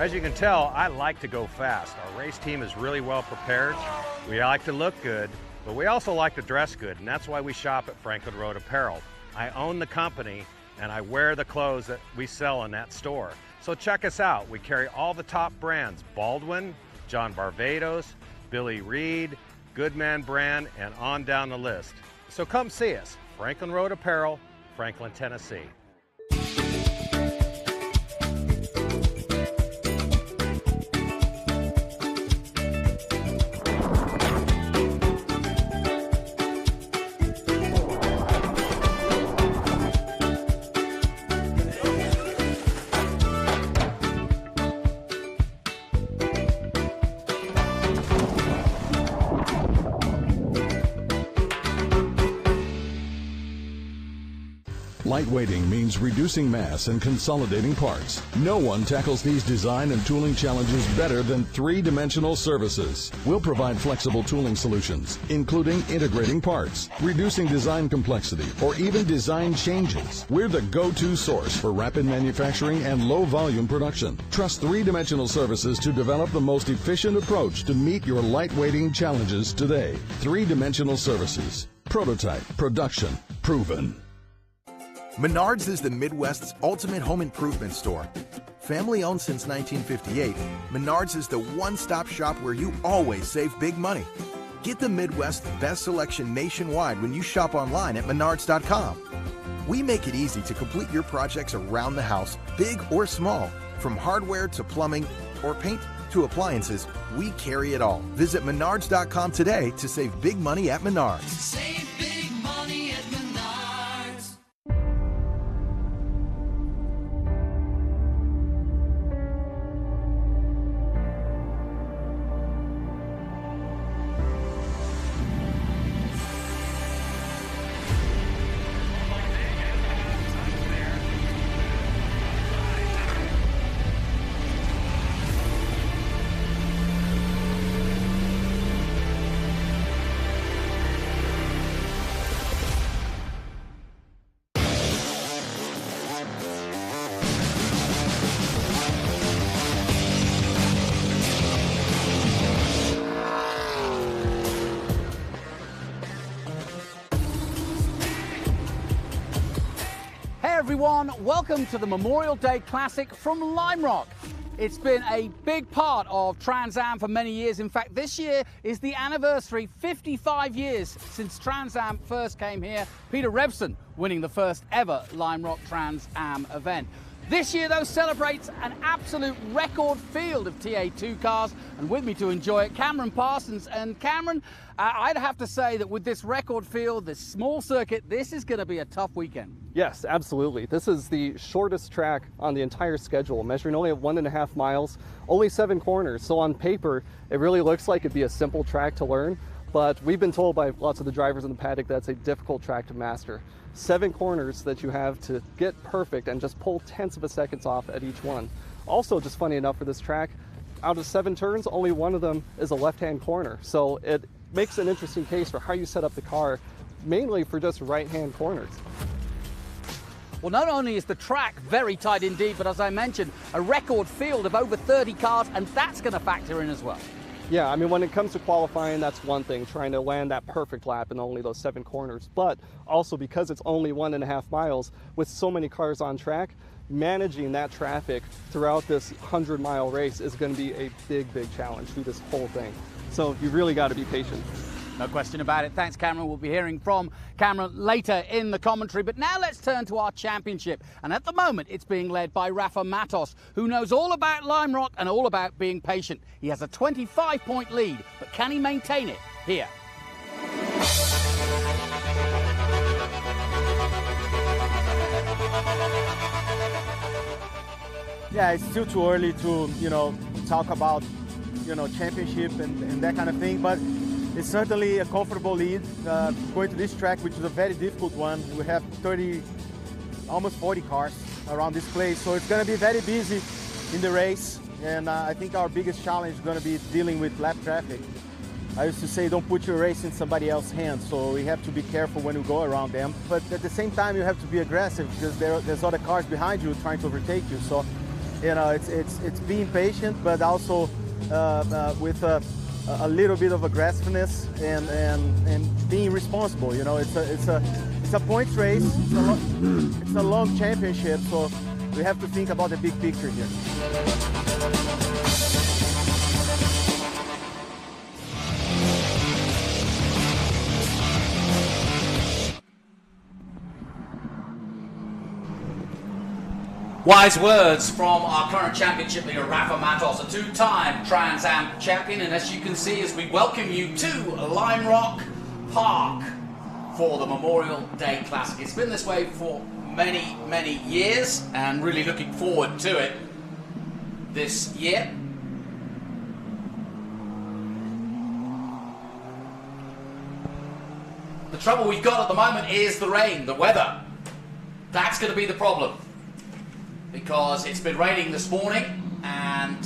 As you can tell, I like to go fast. Our race team is really well prepared. We like to look good, but we also like to dress good, and that's why we shop at Franklin Road Apparel. I own the company, and I wear the clothes that we sell in that store. So check us out. We carry all the top brands: Baldwin, John Barbados, Billy Reed, Goodman brand, and on down the list. So come see us, Franklin Road Apparel, Franklin, Tennessee. Lightweighting means reducing mass and consolidating parts. No one tackles these design and tooling challenges better than three-dimensional services. We'll provide flexible tooling solutions, including integrating parts, reducing design complexity, or even design changes. We're the go-to source for rapid manufacturing and low-volume production. Trust three-dimensional services to develop the most efficient approach to meet your lightweighting challenges today. Three-dimensional services. Prototype, production, proven. Menards is the Midwest's ultimate home improvement store. Family owned since 1958, Menards is the one-stop shop where you always save big money. Get the Midwest's best selection nationwide when you shop online at menards.com. We make it easy to complete your projects around the house, big or small. From hardware to plumbing or paint to appliances, we carry it all. Visit menards.com today to save big money at Menards. Save big money at Menards. Everyone, welcome to the Memorial Day Classic from Lime Rock. It's been a big part of Trans Am for many years. In fact, this year is the anniversary, 55 years since Trans Am first came here. Peter Revson winning the first ever Lime Rock Trans Am event. This year, though, celebrates an absolute record field of TA2 cars, and with me to enjoy it, Cameron Parsons. And Cameron, I'd have to say that with this record field, this small circuit, this is going to be a tough weekend. Yes, absolutely. This is the shortest track on the entire schedule, measuring only at 1.5 miles, only 7 corners. So on paper, it really looks like it'd be a simple track to learn, but we've been told by lots of the drivers in the paddock that's a difficult track to master. 7 corners that you have to get perfect and just pull tenths of a second off at each one. Also, just funny enough for this track, out of 7 turns, only one of them is a left-hand corner. So it makes an interesting case for how you set up the car, mainly for just right-hand corners. Well, not only is the track very tight indeed, but as I mentioned, a record field of over 30 cars, and that's going to factor in as well. Yeah, I mean, when it comes to qualifying, that's one thing, trying to land that perfect lap in only those 7 corners. But also because it's only 1.5 miles, with so many cars on track, managing that traffic throughout this 100-mile race is going to be a big, big challenge through this whole thing. So you really got to be patient. No question about it. Thanks, Cameron. We'll be hearing from Cameron later in the commentary. But now let's turn to our championship. And at the moment, it's being led by Rafa Matos, who knows all about Lime Rock and all about being patient. He has a 25-point lead, but can he maintain it here? Yeah, it's still too early to, talk about, championship and that kind of thing. But it's certainly a comfortable lead going to this track, which is a very difficult one. We have 30, almost 40 cars around this place, so it's going to be very busy in the race. And I think our biggest challenge is going to be dealing with lap traffic. I used to say, don't put your race in somebody else's hands, so we have to be careful when we go around them. But at the same time, you have to be aggressive because there's other cars behind you trying to overtake you. So You know, it's being patient, but also with a little bit of aggressiveness and being responsible. You know, it's a points race. It's a long championship, so we have to think about the big picture here. Wise words from our current championship leader, Rafa Matos, a two-time Trans Am champion. And as you can see, as we welcome you to Lime Rock Park for the Memorial Day Classic. It's been this way for many, many years, and really looking forward to it this year. The trouble we've got at the moment is the rain, the weather. That's going to be the problem, because it's been raining this morning, and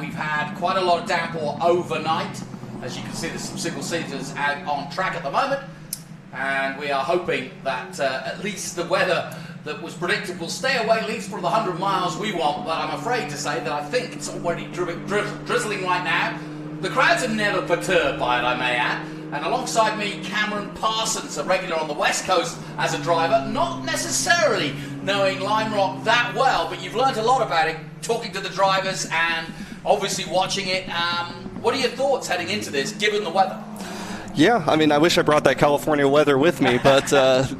we've had quite a lot of downpour overnight. As you can see, there's some single seaters out on track at the moment, and we are hoping that at least the weather that was predicted will stay away at least for the 100 miles we want. But I'm afraid to say that I think it's already drizzling right now. The crowds are never perturbed by it, I may add. And alongside me, Cameron Parsons, a regular on the West Coast as a driver, not necessarily knowing Lime Rock that well, but you've learned a lot about it, talking to the drivers and obviously watching it. What are your thoughts heading into this, given the weather? Yeah, I mean, I wish I brought that California weather with me, but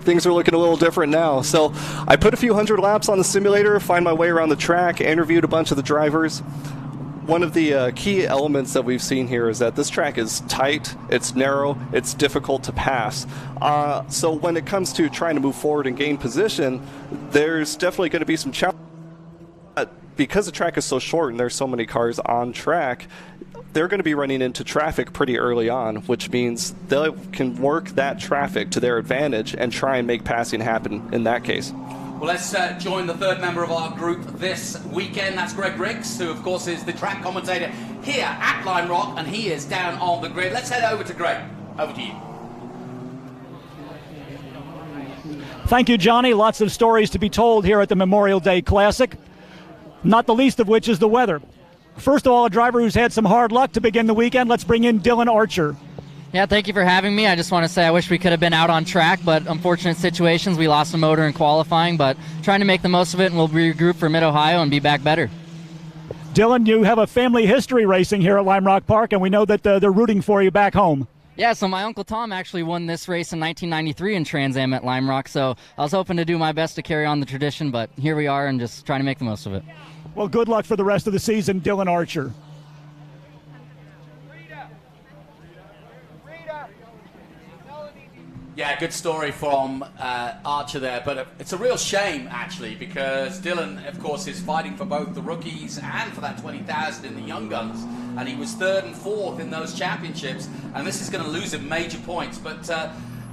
things are looking a little different now. So I put a few hundred laps on the simulator, find my way around the track, interviewed a bunch of the drivers. One of the key elements that we've seen here is that this track is tight, it's narrow, it's difficult to pass. So when it comes to trying to move forward and gain position, there's definitely going to be some challenges. Because the track is so short and there's so many cars on track, they're going to be running into traffic pretty early on, which means they can work that traffic to their advantage and try and make passing happen in that case. Well, let's join the third member of our group this weekend. That's Greg Riggs, who, of course, is the track commentator here at Lime Rock, and he is down on the grid. Let's head over to Greg. Over to you. Thank you, Johnny. Lots of stories to be told here at the Memorial Day Classic, not the least of which is the weather. First of all, a driver who's had some hard luck to begin the weekend. Let's bring in Dylan Archer. Yeah, thank you for having me. I just want to say I wish we could have been out on track, but unfortunate situations. We lost a motor in qualifying, but trying to make the most of it, and we'll regroup for Mid-Ohio and be back better. Dylan, you have a family history racing here at Lime Rock Park, and we know that they're rooting for you back home. Yeah, so my Uncle Tom actually won this race in 1993 in Trans Am at Lime Rock, so I was hoping to do my best to carry on the tradition, but here we are and just trying to make the most of it. Well, good luck for the rest of the season, Dylan Archer. Yeah, good story from Archer there, but it's a real shame, actually, because Dylan, of course, is fighting for both the rookies and for that 20,000 in the Young Guns, and he was third and fourth in those championships, and this is going to lose him major points, but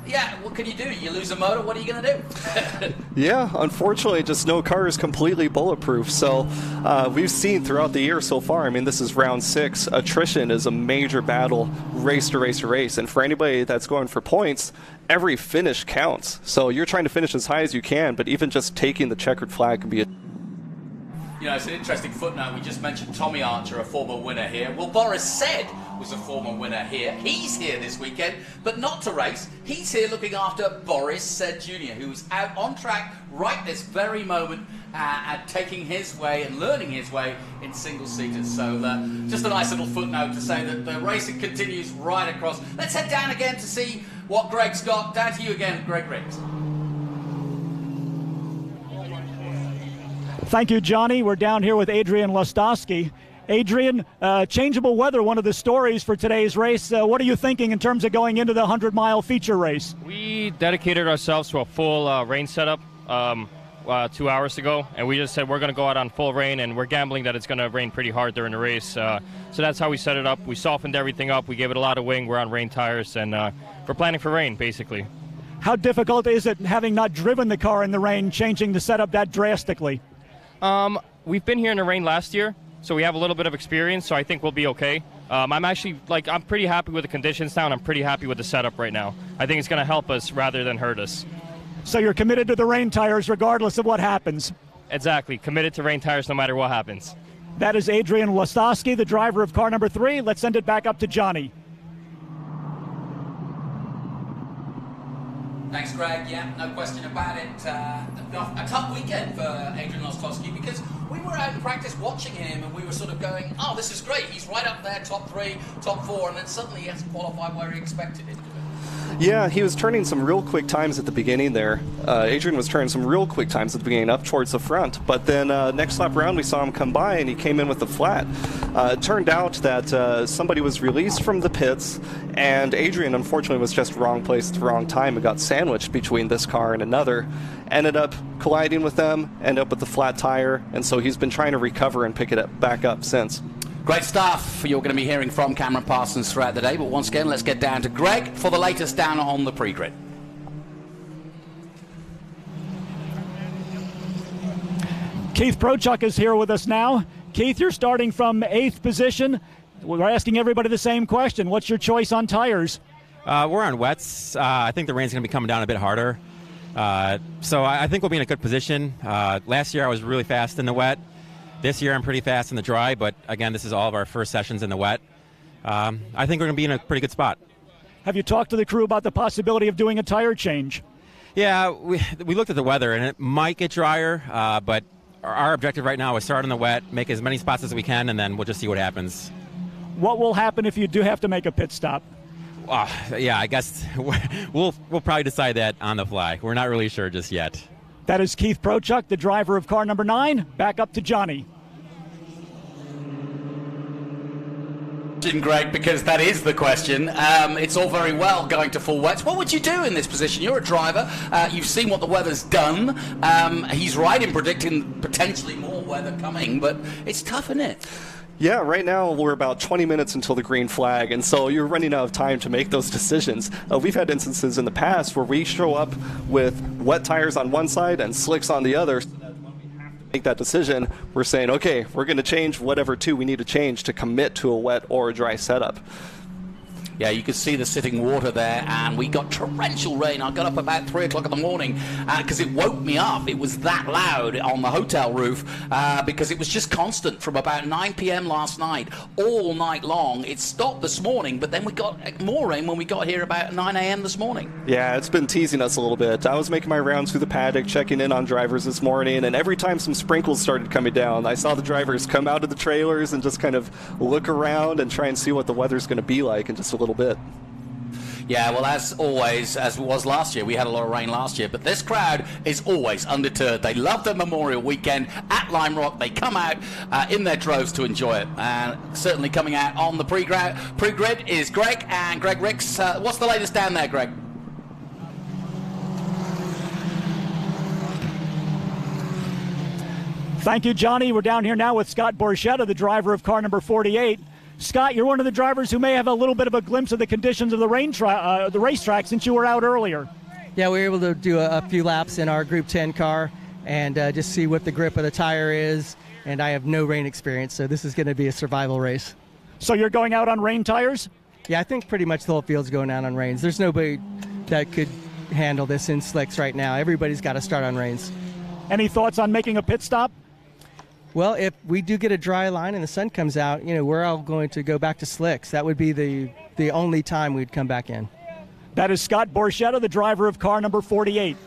yeah, what can you do? You lose a motor, what are you going to do? Yeah, unfortunately, just no car is completely bulletproof. So we've seen throughout the year so far, I mean, this is round 6. Attrition is a major battle, race to race to race. And for anybody that's going for points, every finish counts. So you're trying to finish as high as you can, but even just taking the checkered flag can be a... You know, it's an interesting footnote. We just mentioned Tommy Archer, a former winner here. Well, Boris Said was a former winner here. He's here this weekend, but not to race. He's here looking after Boris Said Jr., who's out on track right this very moment and taking his way and learning his way in single-seaters. So just a nice little footnote to say that the racing continues right across. Let's head down again to see what Greg's got. Down to you again, Greg Riggs. Thank you, Johnny. We're down here with Adrian Lostowski. Adrian, changeable weather, one of the stories for today's race. What are you thinking in terms of going into the 100-mile feature race? We dedicated ourselves to a full rain setup 2 hours ago, and we just said we're going to go out on full rain, and we're gambling that it's going to rain pretty hard during the race. So that's how we set it up. We softened everything up. We gave it a lot of wing. We're on rain tires, and we're planning for rain, basically. How difficult is it, having not driven the car in the rain, changing the setup that drastically? We've been here in the rain last year, so we have a little bit of experience, so I think we'll be okay. I'm pretty happy with the conditions now, and I'm pretty happy with the setup right now. I think it's going to help us rather than hurt us. So you're committed to the rain tires regardless of what happens? exactly. Committed to rain tires no matter what happens. That is Adrian Lostowski, the driver of car number 3. Let's send it back up to Johnny. Thanks, Greg. Yeah, no question about it. A tough weekend for Adrian Lostowski because we were out in practice watching him and we were sort of going, oh, this is great. He's right up there, top 3, top 4, and then suddenly he has to qualify where he expected it to be. Yeah, he was turning some real quick times at the beginning there. Adrian was turning some real quick times at the beginning up towards the front, but then next lap around we saw him come by and he came in with the flat. It turned out that somebody was released from the pits and Adrian unfortunately was just wrong place at the wrong time and got sandwiched between this car and another. Ended up colliding with them, ended up with the flat tire, and so he's been trying to recover and pick it back up since. Great stuff. You're going to be hearing from Cameron Parsons throughout the day, but once again, let's get down to Greg for the latest down on the pre-grid. Keith Prochuk is here with us now. Keith, you're starting from 8th position. We're asking everybody the same question. What's your choice on tires? We're on wets. I think the rain's going to be coming down a bit harder. So I think we'll be in a good position. Last year I was really fast in the wet. This year I'm pretty fast in the dry, but again, this is all of our first sessions in the wet. I think we're going to be in a pretty good spot. Have you talked to the crew about the possibility of doing a tire change? Yeah, we looked at the weather, and it might get drier, but our objective right now is start in the wet, make as many spots as we can, and then we'll just see what happens. What will happen if you do have to make a pit stop? Yeah, I guess we'll probably decide that on the fly. We're not really sure just yet. That is Keith Prochuk, the driver of car number 9. Back up to Johnny. Greg, because that is the question. It's all very well going to full wets. What would you do in this position? You're a driver. You've seen what the weather's done. He's right in predicting potentially more weather coming, but it's tough, isn't it? Yeah, right now we're about 20 minutes until the green flag, and so you're running out of time to make those decisions. We've had instances in the past where we show up with wet tires on one side and slicks on the other. Make that decision, we're saying, okay, we're going to change whatever two we need to change to commit to a wet or a dry setup. Yeah, you could see the sitting water there, and we got torrential rain. I got up about 3 o'clock in the morning because it woke me up. It was that loud on the hotel roof because it was just constant from about 9 p.m. last night, all night long. It stopped this morning, but then we got more rain when we got here about 9 a.m. this morning. Yeah, it's been teasing us a little bit. I was making my rounds through the paddock, checking in on drivers this morning, and every time some sprinkles started coming down, I saw the drivers come out of the trailers and just kind of look around and try and see what the weather's going to be like in just a little bit. Yeah, well, as always, as it was last year, we had a lot of rain last year, but this crowd is always undeterred. They love the Memorial Weekend at Lime Rock. They come out in their droves to enjoy it. And certainly coming out on the pre-grid is Greg and Greg Ricks. What's the latest down there, Greg? Thank you, Johnny. We're down here now with Scott Borchetta, the driver of car number 48. Scott, you're one of the drivers who may have a little bit of a glimpse of the conditions of the racetrack since you were out earlier. Yeah, we were able to do a few laps in our Group 10 car and just see what the grip of the tire is. And I have no rain experience, so this is going to be a survival race. So you're going out on rain tires? Yeah, I think pretty much the whole field's going out on rains. There's nobody that could handle this in slicks right now. Everybody's got to start on rains. Any thoughts on making a pit stop? Well, if we do get a dry line and the sun comes out, we're all going to go back to slicks. That would be the only time we'd come back in. That is Scott Borchetta, the driver of car number 48.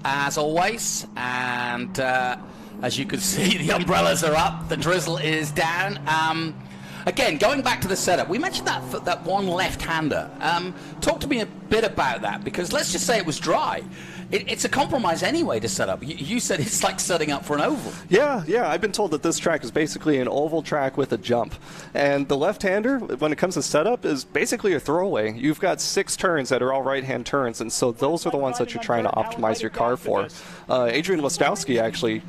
As always, and as you can see, the umbrellas are up, the drizzle is down. Again, going back to the setup, we mentioned that one left-hander. Talk to me a bit about that, because let's just say it was dry. It's a compromise anyway to set up. You said it's like setting up for an oval. Yeah, I've been told that this track is basically an oval track with a jump. And the left-hander, when it comes to setup, is basically a throwaway. You've got 6 turns that are all right-hand turns, and so those are the ones that you're trying to optimize your car for. Adrian Lostowski actually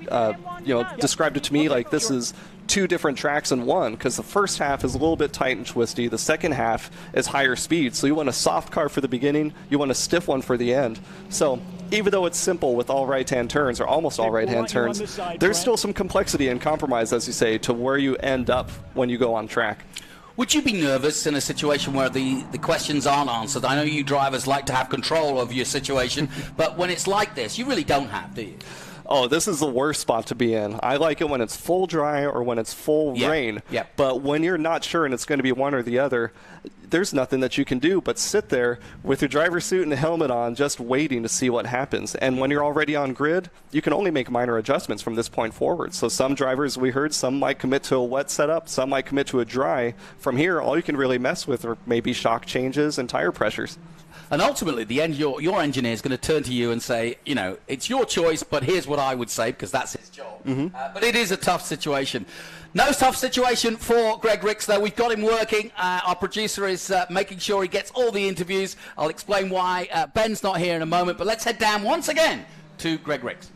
described it to me like this is 2 different tracks in one, because the first half is a little bit tight and twisty. The second half is higher speed. So you want a soft car for the beginning, you want a stiff one for the end. So even though it's simple with all right-hand turns, or almost all right-hand turns, there's still some complexity and compromise, as you say, to where you end up when you go on track. Would you be nervous in a situation where the questions aren't answered? I know you drivers like to have control of your situation, but when it's like this, you really don't have, do you? Oh, this is the worst spot to be in. I like it when it's full dry or when it's full rain. Yeah. But when you're not sure and it's going to be one or the other, there's nothing that you can do but sit there with your driver's suit and a helmet on, just waiting to see what happens. And when you're already on grid, you can only make minor adjustments from this point forward. So some drivers, we heard, some might commit to a wet setup, some might commit to a dry. From here, all you can really mess with are maybe shock changes and tire pressures. And ultimately, at the end, your engineer is going to turn to you and say, you know, it's your choice, but here's what I would say, because that's his job. But it is a tough situation. No tough situation for Greg Ricks, though. We've got him working. Our producer is making sure he gets all the interviews. I'll explain why. Ben's not here in a moment, but let's head down once again to Greg Ricks.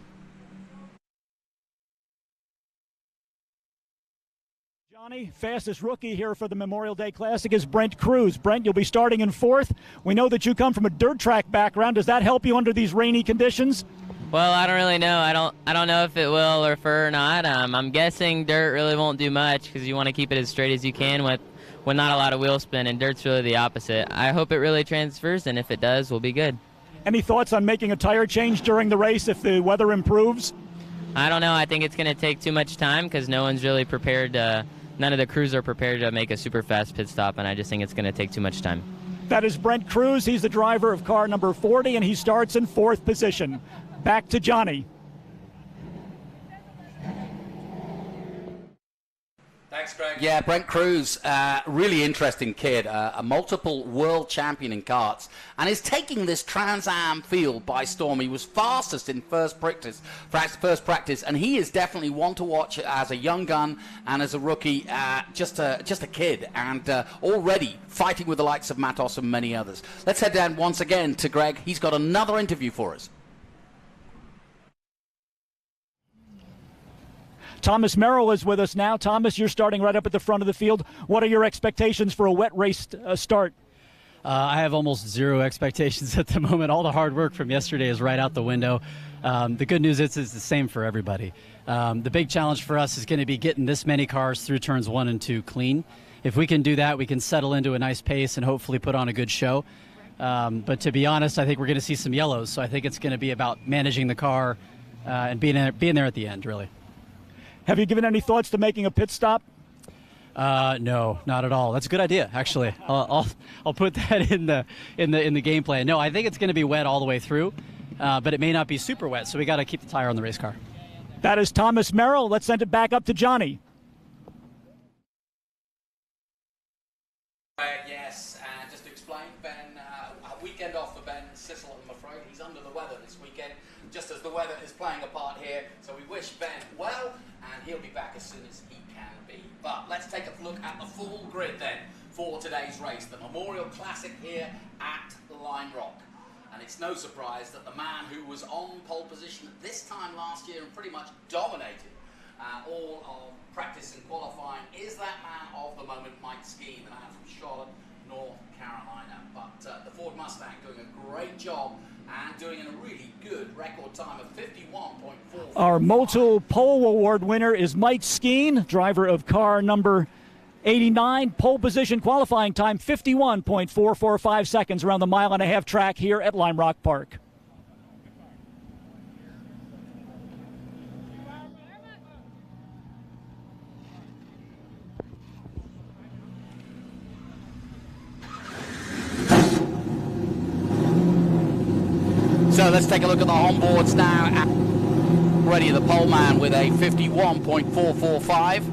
Johnny, fastest rookie here for the Memorial Day Classic is Brent Cruz. Brent, you'll be starting in 4th. We know that you come from a dirt track background. Does that help you under these rainy conditions? Well, I don't really know. I don't know if it will or not. I'm guessing dirt really won't do much because you want to keep it as straight as you can with not a lot of wheel spin, and dirt's really the opposite. I hope it really transfers, and if it does, we'll be good. Any thoughts on making a tire change during the race if the weather improves? I don't know. I think it's going to take too much time because no one's really prepared to. None of the crews are prepared to make a super fast pit stop, and I just think it's going to take too much time. That is Brent Cruz. He's the driver of car number 40, and he starts in 4th position. Back to Johnny. Thanks, Greg. Yeah, Brent Cruz, really interesting kid, a multiple world champion in karts, and is taking this Trans Am field by storm. He was fastest in first practice, and he is definitely one to watch as a young gun and as a rookie, just a kid, and already fighting with the likes of Matos and many others. Let's head down once again to Greg. He's got another interview for us. Thomas Merrill is with us now. Thomas, you're starting right up at the front of the field. What are your expectations for a wet race start? I have almost zero expectations at the moment. All the hard work from yesterday is right out the window. The good news is it's the same for everybody. The big challenge for us is going to be getting this many cars through turns 1 and 2 clean. If we can do that, we can settle into a nice pace and hopefully put on a good show. But to be honest, I think we're going to see some yellows. So I think it's going to be about managing the car and being there at the end, really. Have you given any thoughts to making a pit stop? No, not at all. That's a good idea, actually. I'll put that in the game plan. No, I think it's going to be wet all the way through, but it may not be super wet, so we got to keep the tire on the race car. That is Thomas Merrill. Let's send it back up to Johnny. Yes, just to explain, Ben, a weekend off for Ben Sissel, I'm afraid. He's under the weather this weekend, just as the weather is playing a part here. So we wish Ben well, and he'll be back as soon as he can be. But let's take a look at the full grid then for today's race, the Memorial Classic here at Lime Rock. And it's no surprise that the man who was on pole position this time last year and pretty much dominated all of practice and qualifying is that man of the moment, Mike Skeen, the man from Charlotte, North Carolina. But the Ford Mustang doing a great job and doing a really good record time of 51.4. Our multiple pole award winner is Mike Skeen, driver of car number 89. Pole position qualifying time 51.445 seconds around the 1.5 mile track here at Lime Rock Park. So let's take a look at the onboards now. Already the pole man with a 51.445.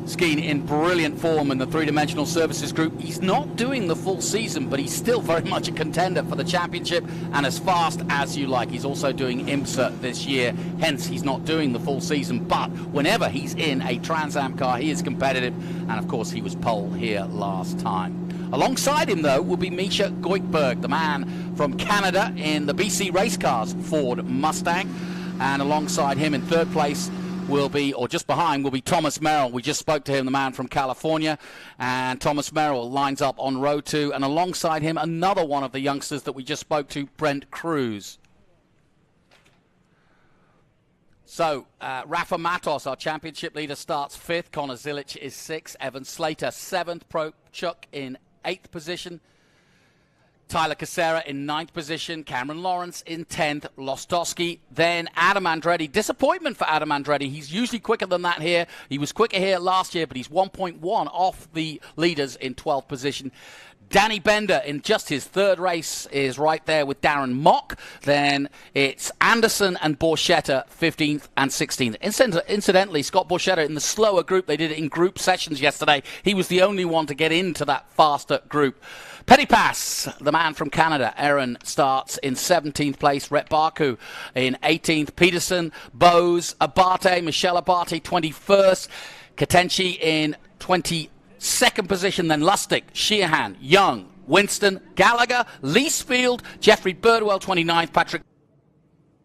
Skeen in brilliant form in the three-dimensional services group. He's not doing the full season, but he's still very much a contender for the championship and as fast as you like. He's also doing IMSA this year, hence he's not doing the full season, but whenever he's in a Trans Am car, he is competitive, and of course he was pole here last time. Alongside him, though, will be Misha Goikberg, the man from Canada in the BC race cars Ford Mustang. And alongside him in third place will be, or just behind, will be Thomas Merrill. We just spoke to him, the man from California. And Thomas Merrill lines up on row 2. And alongside him, another one of the youngsters that we just spoke to, Brent Cruz. So, Rafa Matos, our championship leader, starts 5th. Connor Zilic is 6th. Evan Slater, 7th. Pro Chuck in 8th position. Tyler Casera in 9th position. Cameron Lawrence in 10th. Lostowski. Then Adam Andretti. Disappointment for Adam Andretti. He's usually quicker than that here. He was quicker here last year, but he's 1.1 off the leaders in 12th position. Danny Bender in just his 3rd race is right there with Darren Mock. Then it's Anderson and Borchetta, 15th and 16th. Incidentally, Scott Borchetta in the slower group, they did it in group sessions yesterday. He was the only one to get into that faster group. Petty Pass, the man from Canada, Aaron, starts in 17th place. Rhett Barku in 18th. Peterson, Bose, Abate, Michelle Abate, 21st. Katenchi in 22nd position. Then Lustig, Sheehan, Young, Winston, Gallagher, Leesfield, Jeffrey Birdwell, 29th. Patrick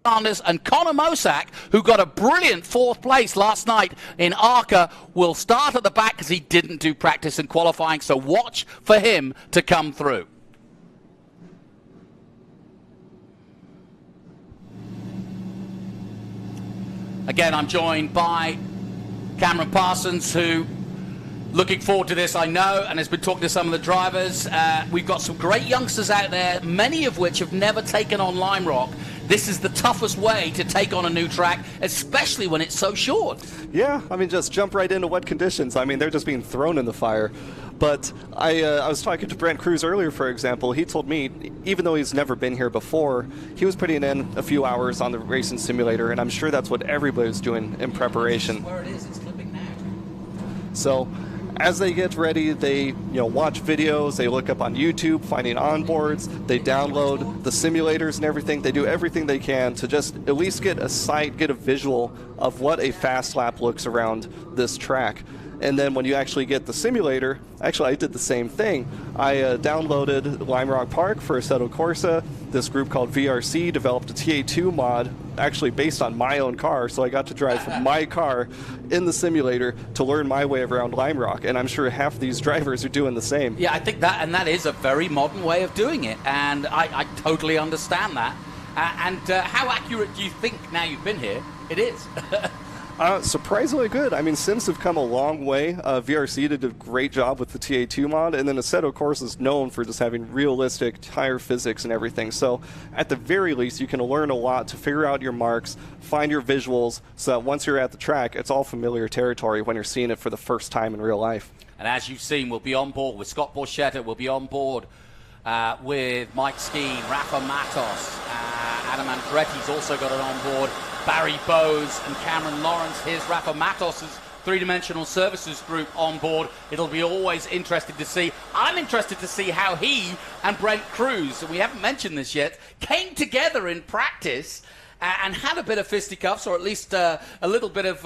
Sanders and Connor Mosack, who got a brilliant 4th place last night in ARCA, will start at the back because he didn't do practice and qualifying, so watch for him to come through. Again, I'm joined by Cameron Parsons, who looking forward to this, I know, and has been talking to some of the drivers. We've got some great youngsters out there, many of which have never taken on Lime Rock. This is the toughest way to take on a new track, especially when it's so short. Yeah, I mean, just jump right into wet conditions. I mean, they're just being thrown in the fire. But I was talking to Brent Cruz earlier, for example. He told me, even though he's never been here before, he was putting in a few hours on the racing simulator, and I'm sure that's what everybody's doing in preparation. Where it is, it's clipping now. So as they get ready, they watch videos, they look up on YouTube, finding onboards, they download the simulators and everything. They do everything they can to just at least get a sight, get a visual of what a fast lap looks around this track. And then when you actually get the simulator, actually I did the same thing. I downloaded Lime Rock Park for Assetto Corsa. This group called VRC developed a TA2 mod actually based on my own car, so I got to drive my car in the simulator to learn my way around Lime Rock, and I'm sure half these drivers are doing the same. Yeah, I think that is a very modern way of doing it, and I totally understand that. How accurate do you think, now you've been here, it is? Surprisingly good. I mean, Sims have come a long way. VRC did a great job with the TA2 mod, and then Assetto Corsa is known for just having realistic tire physics and everything. So at the very least, you can learn a lot to figure out your marks, find your visuals, so that once you're at the track, it's all familiar territory when you're seeing it for the first time in real life. And as you've seen, we'll be on board with Scott Borchetta, we'll be on board with Mike Skeen, Rafa Matos, Adam Andretti's also got it on board, Barry Bowes and Cameron Lawrence. Here's Rafa Matos's three-dimensional services group on board. It'll be always interesting to see. I'm interested to see how he and Brent Cruz, and we haven't mentioned this yet, came together in practice and had a bit of fisticuffs, or at least a little bit of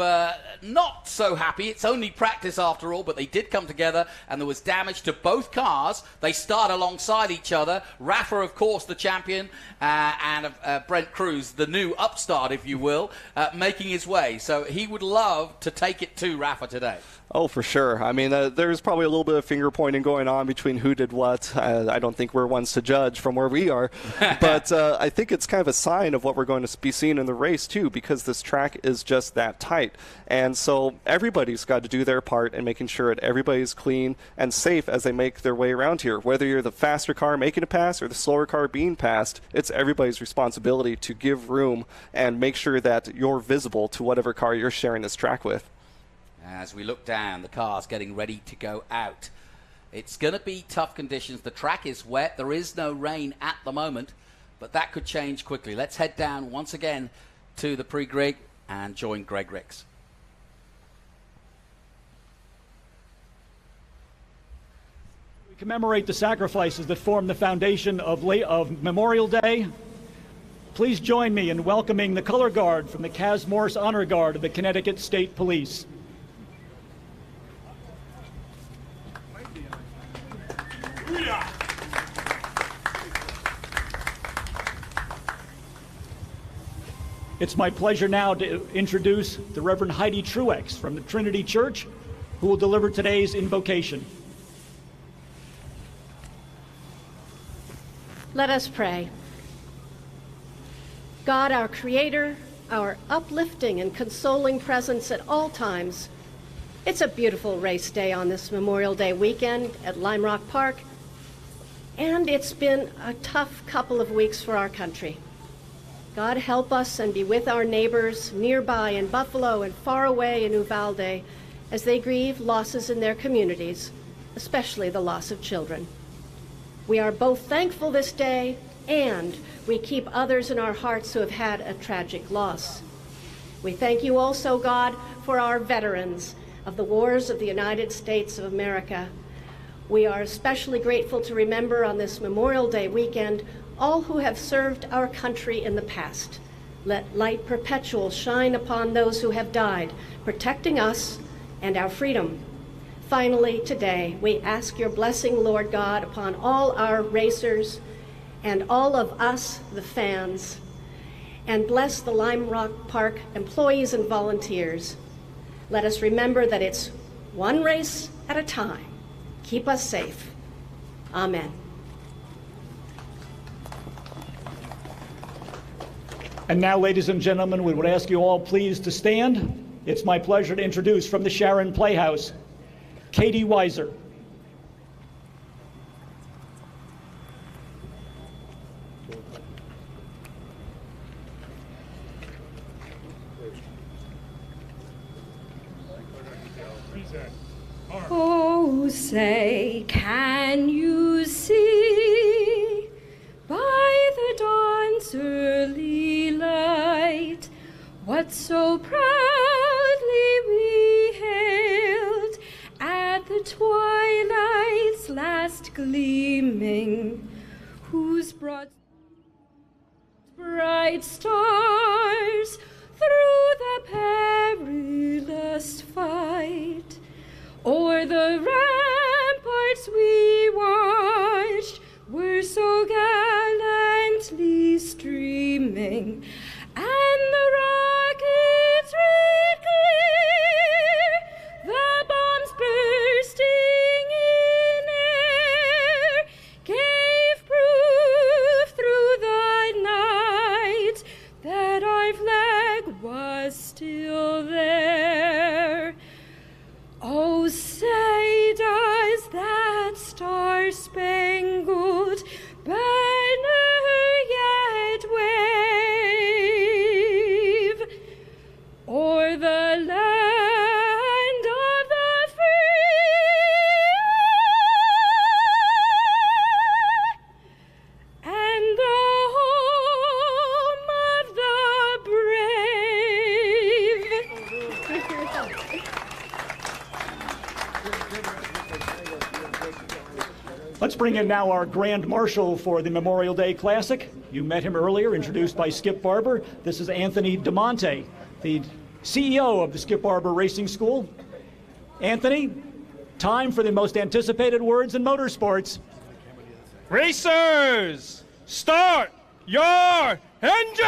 not so happy. It's only practice after all, but they did come together, and there was damage to both cars. They start alongside each other. Rafa, of course, the champion, and Brent Cruz, the new upstart, if you will, making his way. So he would love to take it to Rafa today. Oh, for sure. I mean, there's probably a little bit of finger pointing going on between who did what. I don't think we're ones to judge from where we are. But I think it's kind of a sign of what we're going to be seeing in the race, too, because this track is just that tight. And so everybody's got to do their part in making sure that everybody's clean and safe as they make their way around here. Whether you're the faster car making a pass or the slower car being passed, it's everybody's responsibility to give room and make sure that you're visible to whatever car you're sharing this track with. As we look down, the car's getting ready to go out. It's going to be tough conditions. The track is wet. There is no rain at the moment, but that could change quickly. Let's head down once again to the pre-grid and join Greg Ricks. We commemorate the sacrifices that form the foundation of Memorial Day. Please join me in welcoming the color guard from the Cas Morse Honor Guard of the Connecticut State Police. It's my pleasure now to introduce the Reverend Heidi Truex from the Trinity Church, who will deliver today's invocation. Let us pray. God, our Creator, our uplifting and consoling presence at all times. It's a beautiful race day on this Memorial Day weekend at Lime Rock Park, and it's been a tough couple of weeks for our country. God help us and be with our neighbors nearby in Buffalo and far away in Uvalde as they grieve losses in their communities, especially the loss of children. We are both thankful this day, and we keep others in our hearts who have had a tragic loss. We thank you also, God, for our veterans of the wars of the United States of America. We are especially grateful to remember on this Memorial Day weekend all who have served our country in the past. Let light perpetual shine upon those who have died, protecting us and our freedom. Finally, today, we ask your blessing, Lord God, upon all our racers and all of us, the fans, and bless the Lime Rock Park employees and volunteers. Let us remember that it's one race at a time. Keep us safe. Amen. And now, ladies and gentlemen, we would ask you all please to stand. It's my pleasure to introduce from the Sharon Playhouse, Katie Weiser. Oh, say, can you see by the dawn's early light what so proudly we hailed at the twilight's last gleaming, whose broad bright stars through the perilous fight o'er the ramparts we watched were so gallantly streaming, and the rockets red clear, the bombs bursting in air, gave proof through the night that our flag was still there. Oh, say does that star-spangled banner yet wave o'er the land of the free and the home of the brave? Let's bring in now our Grand Marshal for the Memorial Day Classic. You met him earlier, introduced by Skip Barber. This is Anthony DeMonte, the CEO of the Skip Barber Racing School. Anthony, time for the most anticipated words in motorsports. Racers, start your engines!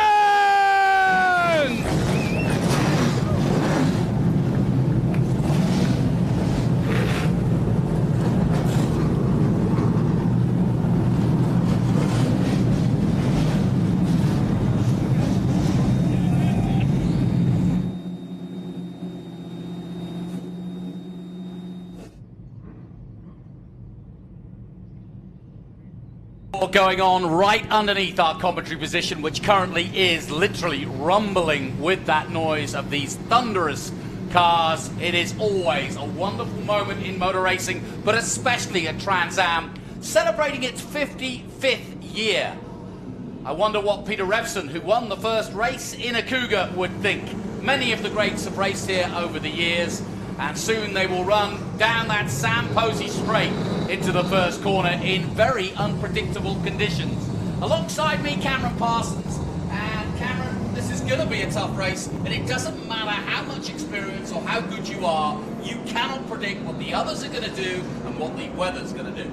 Going on right underneath our commentary position, which currently is literally rumbling with that noise of these thunderous cars. It is always a wonderful moment in motor racing, but especially at Trans Am, celebrating its 55th year. I wonder what Peter Revson, who won the first race in a Cougar, would think. Many of the greats have raced here over the years, and soon they will run down that Sam Posey straight into the first corner in very unpredictable conditions. Alongside me, Cameron Parsons. And Cameron, this is going to be a tough race, and it doesn't matter how much experience or how good you are, you cannot predict what the others are going to do and what the weather's going to do.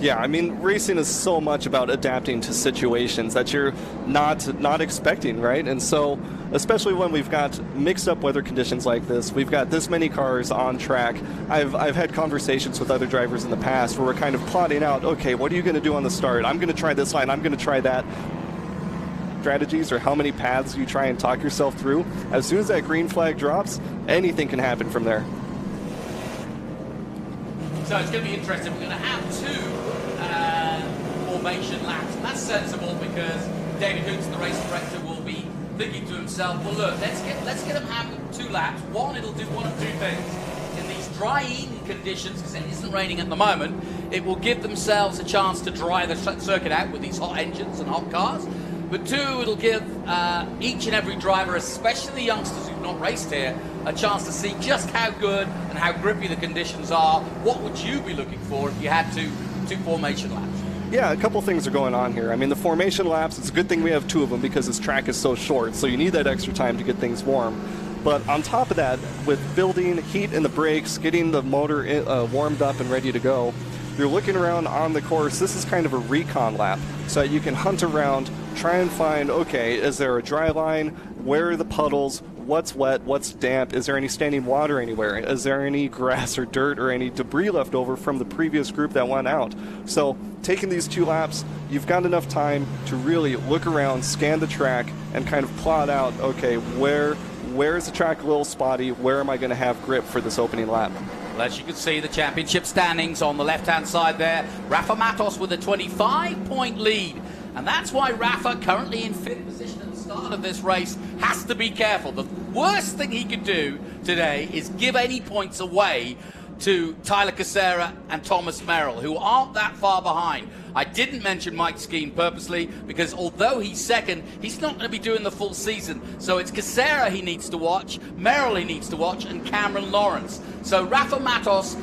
Yeah, I mean, racing is so much about adapting to situations that you're not expecting, right? And so, especially when we've got mixed up weather conditions like this, we've got this many cars on track. I've had conversations with other drivers in the past where we're kind of plotting out, okay, what are you going to do on the start? I'm going to try this line, I'm going to try that. strategies or how many paths you try and talk yourself through, as soon as that green flag drops, anything can happen from there. So it's going to be interesting. We're going to have two formation laps. And that's sensible because David Hoots, the race director, will be thinking to himself, well, look, let's get them having 2 laps. One, it'll do one of 2 things. In these drying conditions, because it isn't raining at the moment, it will give themselves a chance to dry the circuit out with these hot engines and hot cars. But 2, it'll give each and every driver, especially the youngsters who've not raced here, a chance to see just how good and how grippy the conditions are. What would you be looking for if you had 2 formation laps? Yeah, a couple things are going on here. I mean, the formation laps, it's a good thing we have 2 of them because this track is so short, so you need that extra time to get things warm. But on top of that, with building heat in the brakes, getting the motor warmed up and ready to go, you're looking around on the course. This is kind of a recon lap, so that you can hunt around, try and find, okay, is there a dry line? Where are the puddles? What's wet? What's damp? Is there any standing water anywhere? Is there any grass or dirt or any debris left over from the previous group that went out? So taking these 2 laps, you've got enough time to really look around, scan the track, and kind of plot out, okay, where is the track a little spotty? Where am I going to have grip for this opening lap? Well, as you can see, the championship standings on the left-hand side there. Rafa Matos with a 25-point lead. And that's why Rafa, currently in 5th position at the start of this race, has to be careful. The worst thing he could do today is give any points away to Tyler Casera and Thomas Merrill, who aren't that far behind. I didn't mention Mike Skeen purposely because although he's 2nd, he's not going to be doing the full season. So it's Casera he needs to watch, Merrill he needs to watch, and Cameron Lawrence. So Rafa Matos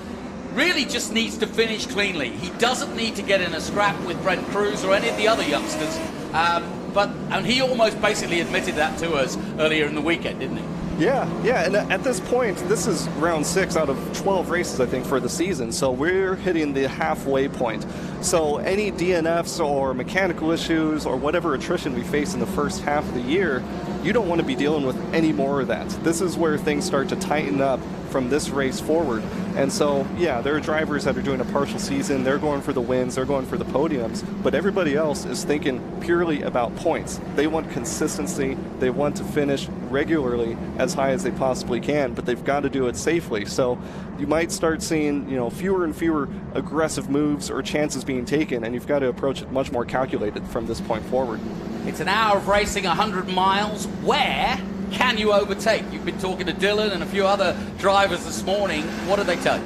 really just needs to finish cleanly. He doesn't need to get in a scrap with Brent Cruz or any of the other youngsters. And he almost basically admitted that to us earlier in the weekend, didn't he? Yeah, and at this point, this is round 6 out of 12 races, I think, for the season. So we're hitting the halfway point. So any DNFs or mechanical issues or whatever attrition we face in the first half of the year, you don't want to be dealing with any more of that. This is where things start to tighten up from this race forward. And so, yeah, there are drivers that are doing a partial season. They're going for the wins. They're going for the podiums. But everybody else is thinking purely about points. They want consistency. They want to finish regularly as high as they possibly can, but they've got to do it safely. So you might start seeing, fewer and fewer aggressive moves or chances being taken, and you've got to approach it much more calculated from this point forward. It's an hour of racing, 100 miles. Where can you overtake? You've been talking to Dylan and a few other drivers this morning. What did they tell you?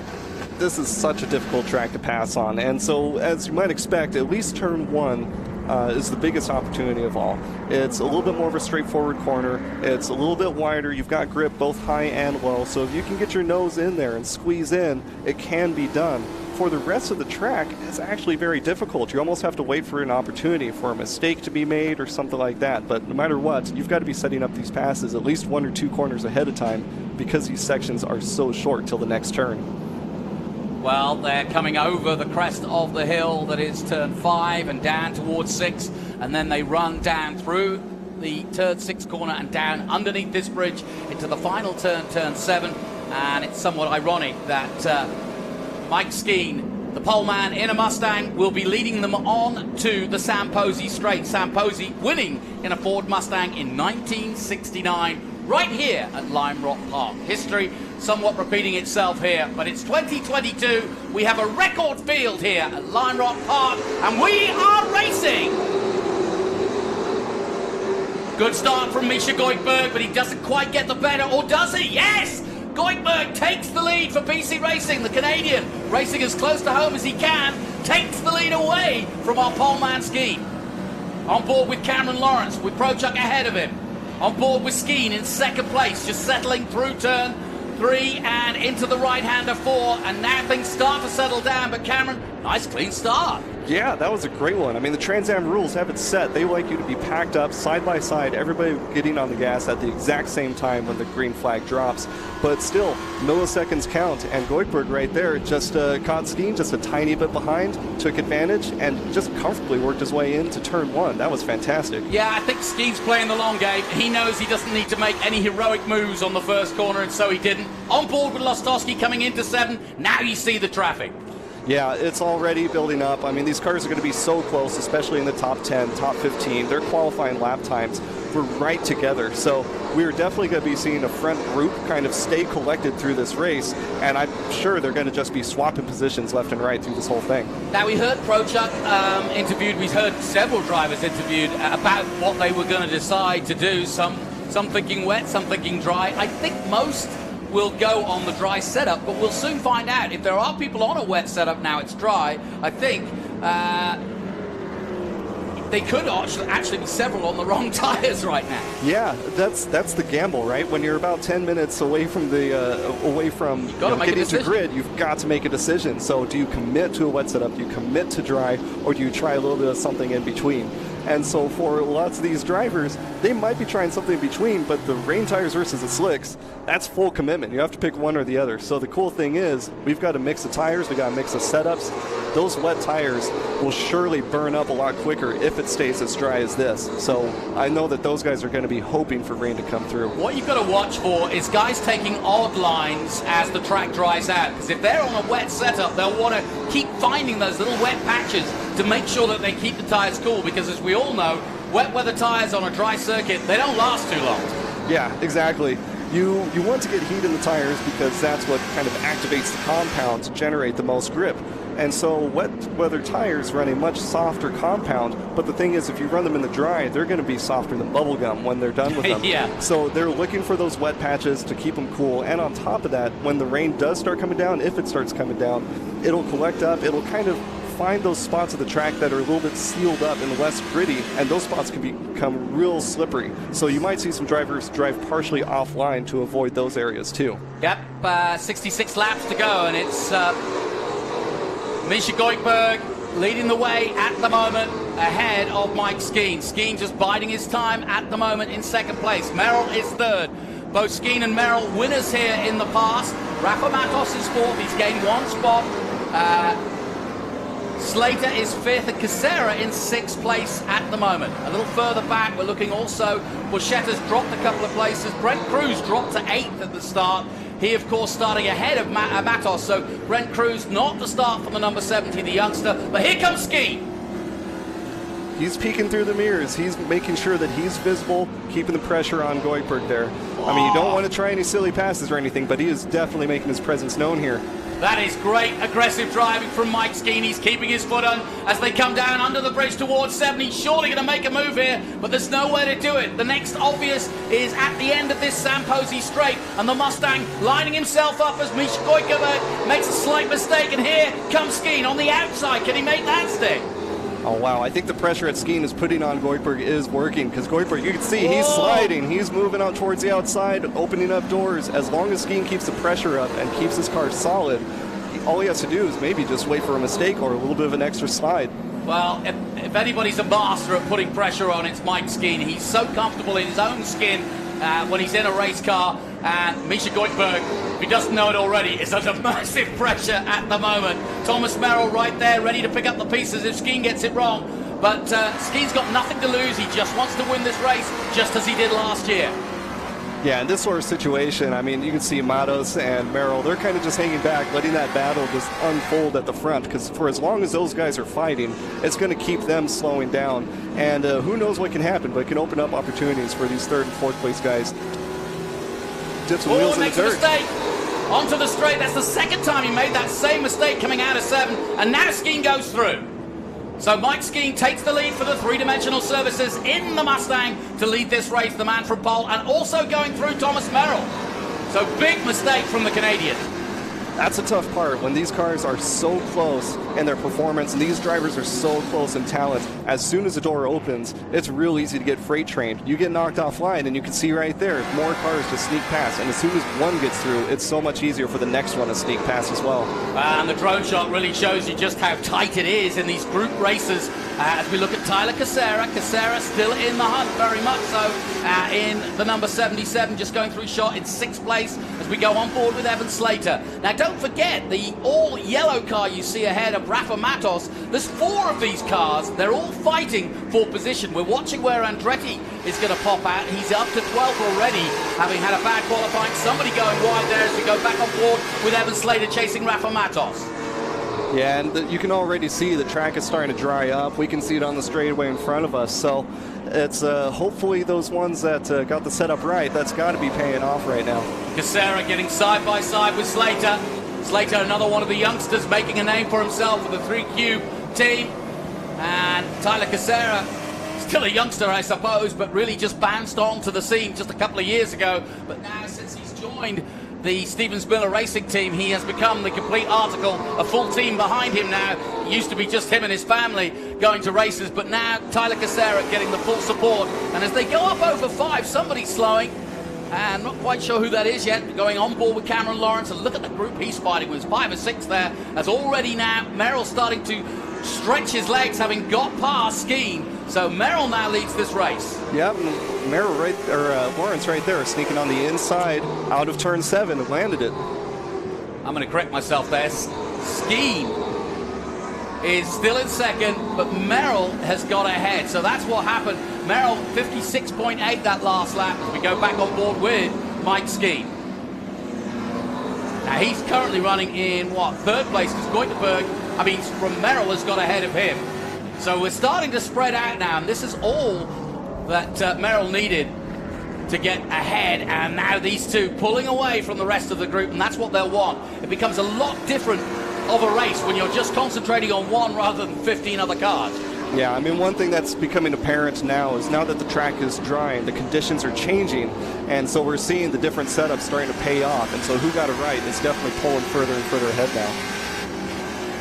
This is such a difficult track to pass on, and so as you might expect, at least turn 1 is the biggest opportunity of all. It's a little bit more of a straightforward corner. It's a little bit wider. You've got grip both high and low, so if you can get your nose in there and squeeze in, it can be done. For the rest of the track, it's actually very difficult. You almost have to wait for an opportunity for a mistake to be made or something like that. But no matter what, you've got to be setting up these passes at least 1 or 2 corners ahead of time because these sections are so short till the next turn. Well, they're coming over the crest of the hill that is turn 5 and down towards 6, and then they run down through the turn 6 corner and down underneath this bridge into the final turn, turn 7. And it's somewhat ironic that Mike Skeen, the pole man in a Mustang, will be leading them on to the Sam Posey Straight. Sam Posey winning in a Ford Mustang in 1969 right here at Lime Rock Park. History somewhat repeating itself here, but it's 2022. We have a record field here at Lime Rock Park, and we are racing. Good start from Misha Goikberg, but he doesn't quite get the better, or does he? Yes! Goikberg takes the lead for BC Racing. The Canadian, racing as close to home as he can, takes the lead away from our poleman Skeen. On board with Cameron Lawrence, with Prochuk ahead of him. On board with Skeen in 2nd place, just settling through turn 3 and into the right-hander 4, and now things start to settle down, but Cameron, nice clean start. Yeah, that was a great one. I mean, the Trans Am rules have it set. They like you to be packed up side by side, everybody getting on the gas at the exact same time when the green flag drops. But still, milliseconds count, and Goikberg right there just caught Skeen just a tiny bit behind, took advantage, and just comfortably worked his way into turn 1. That was fantastic. Yeah, I think Skeen's playing the long game. He knows he doesn't need to make any heroic moves on the first corner, and so he didn't. On board with Lostowski coming into 7. Now you see the traffic. Yeah, it's already building up. I mean, these cars are going to be so close, especially in the top 10, top 15. Their qualifying lap times were right together. So we're definitely going to be seeing a front group kind of stay collected through this race, and I'm sure they're going to just be swapping positions left and right through this whole thing. Now, we heard Prochuk interviewed, we heard several drivers interviewed about what they were going to decide to do. Some thinking wet, some thinking dry. I think most will go on the dry setup, but we'll soon find out. If there are people on a wet setup now, it's dry. I think they could actually be several on the wrong tires right now. Yeah, that's the gamble, right? When you're about 10 minutes away from the getting into grid, you've got to make a decision. So do you commit to a wet setup? Do you commit to dry, or do you try a little bit of something in between? And so for lots of these drivers, they might be trying something in between, but the rain tires versus the slicks, that's full commitment. You have to pick one or the other. So the cool thing is, we've got a mix of tires, we've got a mix of setups. Those wet tires will surely burn up a lot quicker if it stays as dry as this. So I know that those guys are going to be hoping for rain to come through. What you've got to watch for is guys taking odd lines as the track dries out, because if they're on a wet setup, they'll want to keep finding those little wet patches to make sure that they keep the tires cool, because as we all know, wet weather tires on a dry circuit, they don't last too long. Yeah, exactly. You want to get heat in the tires because that's what kind of activates the compound to generate the most grip. And so wet weather tires run a much softer compound, but the thing is, if you run them in the dry, they're going to be softer than bubble gum when they're done with them. Yeah. So they're looking for those wet patches to keep them cool. And on top of that, when the rain does start coming down, if it starts coming down, it'll collect up, it'll kind of find those spots of the track that are a little bit sealed up and less gritty, and those spots can become real slippery. So you might see some drivers drive partially offline to avoid those areas too. Yep, 66 laps to go, and it's Misha Goldberg leading the way at the moment, ahead of Mike Skeen. Skeen just biding his time at the moment in second place. Merrill is third. Both Skeen and Merrill winners here in the past. Rafa Matos is fourth. He's gained one spot. Slater is fifth, and Casera in sixth place at the moment. A little further back, we're looking also, Borchetta's dropped a couple of places. Brent Cruz dropped to eighth at the start. He, of course, starting ahead of Matos, so Brent Cruz not the start from the number 70, the youngster. But here comes Skeen. He's peeking through the mirrors. He's making sure that he's visible, keeping the pressure on Goiberg there. I mean, you don't want to try any silly passes or anything, but he is definitely making his presence known here. That is great aggressive driving from Mike Skeen. He's keeping his foot on as they come down under the bridge towards 70. Surely going to make a move here, but there's nowhere to do it. The next obvious is at the end of this Samposi straight, and the Mustang lining himself up as Misha Goiberg makes a slight mistake, and here comes Skeen on the outside. Can he make that stick? Oh, wow. I think the pressure that Skeen is putting on Goiberg is working, because Goiberg, you can see he's sliding. He's moving out towards the outside, opening up doors. As long as Skeen keeps the pressure up and keeps his car solid, all he has to do is maybe just wait for a mistake or a little bit of an extra slide. Well, if anybody's a master at putting pressure on, it's Mike Skeen. He's so comfortable in his own skin when he's in a race car. And Misha Goiberg, if he doesn't know it already, is under massive pressure at the moment. Thomas Merrill right there, ready to pick up the pieces if Skeen gets it wrong. But Skeen's got nothing to lose. He just wants to win this race, just as he did last year. Yeah, in this sort of situation, I mean, you can see Matos and Merrill, they're kind of just hanging back, letting that battle just unfold at the front, because for as long as those guys are fighting, it's going to keep them slowing down. And who knows what can happen, but it can open up opportunities for these third and fourth place guys. Dip some wheels in the dirt. Mistake. Onto the straight. That's the second time he made that same mistake coming out of 7, and now Skeen goes through. So Mike Skeen takes the lead for the three-dimensional services in the Mustang to lead this race, the man from pole, and also going through Thomas Merrill. So big mistake from the Canadian. That's a tough part when these cars are so close in their performance and these drivers are so close in talent. As soon as the door opens, it's real easy to get freight trained. You get knocked offline and you can see right there more cars just sneak past, and as soon as one gets through, it's so much easier for the next one to sneak past as well. And the drone shot really shows you just how tight it is in these group races. As we look at Tyler Casera, Casera still in the hunt, very much so, in the number 77, just going through shot in 6th place as we go on board with Evan Slater. Now don't forget, the all-yellow car you see ahead of Rafa Matos, there's 4 of these cars, they're all fighting for position. We're watching where Andretti is going to pop out. He's up to 12th already, having had a bad qualifying. Somebody going wide there as we go back on board with Evan Slater chasing Rafa Matos. Yeah, and you can already see the track is starting to dry up. We can see it on the straightaway in front of us. So it's hopefully those ones that got the setup right, that's got to be paying off right now. Cassera getting side by side with Slater. Slater, another one of the youngsters, making a name for himself with the 3Q team. And Tyler Cassera, still a youngster, I suppose, but really just bounced onto the scene just a couple of years ago. But now, since he's joined the Stevens Miller Racing team, he has become the complete article, a full team behind him now. It used to be just him and his family going to races, but now Tyler Cassera getting the full support. And as they go up over 5, somebody's slowing. And not quite sure who that is yet, going on board with Cameron Lawrence. And look at the group he's fighting with, 5 or 6 there. As already now, Merrill starting to stretch his legs, having got past Skeen. So Merrill now leads this race. Yep, Merrill Lawrence right there, sneaking on the inside, out of turn 7, and landed it. I'm going to correct myself there. Skeen is still in second, but Merrill has got ahead. So that's what happened. Merrill 56.8 that last lap as we go back on board with Mike Skeen. Now he's currently running in, what, 3rd place, because from Merrill has got ahead of him. So we're starting to spread out now, and this is all that Merrill needed to get ahead, and now these two pulling away from the rest of the group, and that's what they'll want. It becomes a lot different of a race when you're just concentrating on one rather than 15 other cars. Yeah, I mean, one thing that's becoming apparent now is now that the track is drying, the conditions are changing, and so we're seeing the different setups starting to pay off, and so who got it right is definitely pulling further and further ahead now.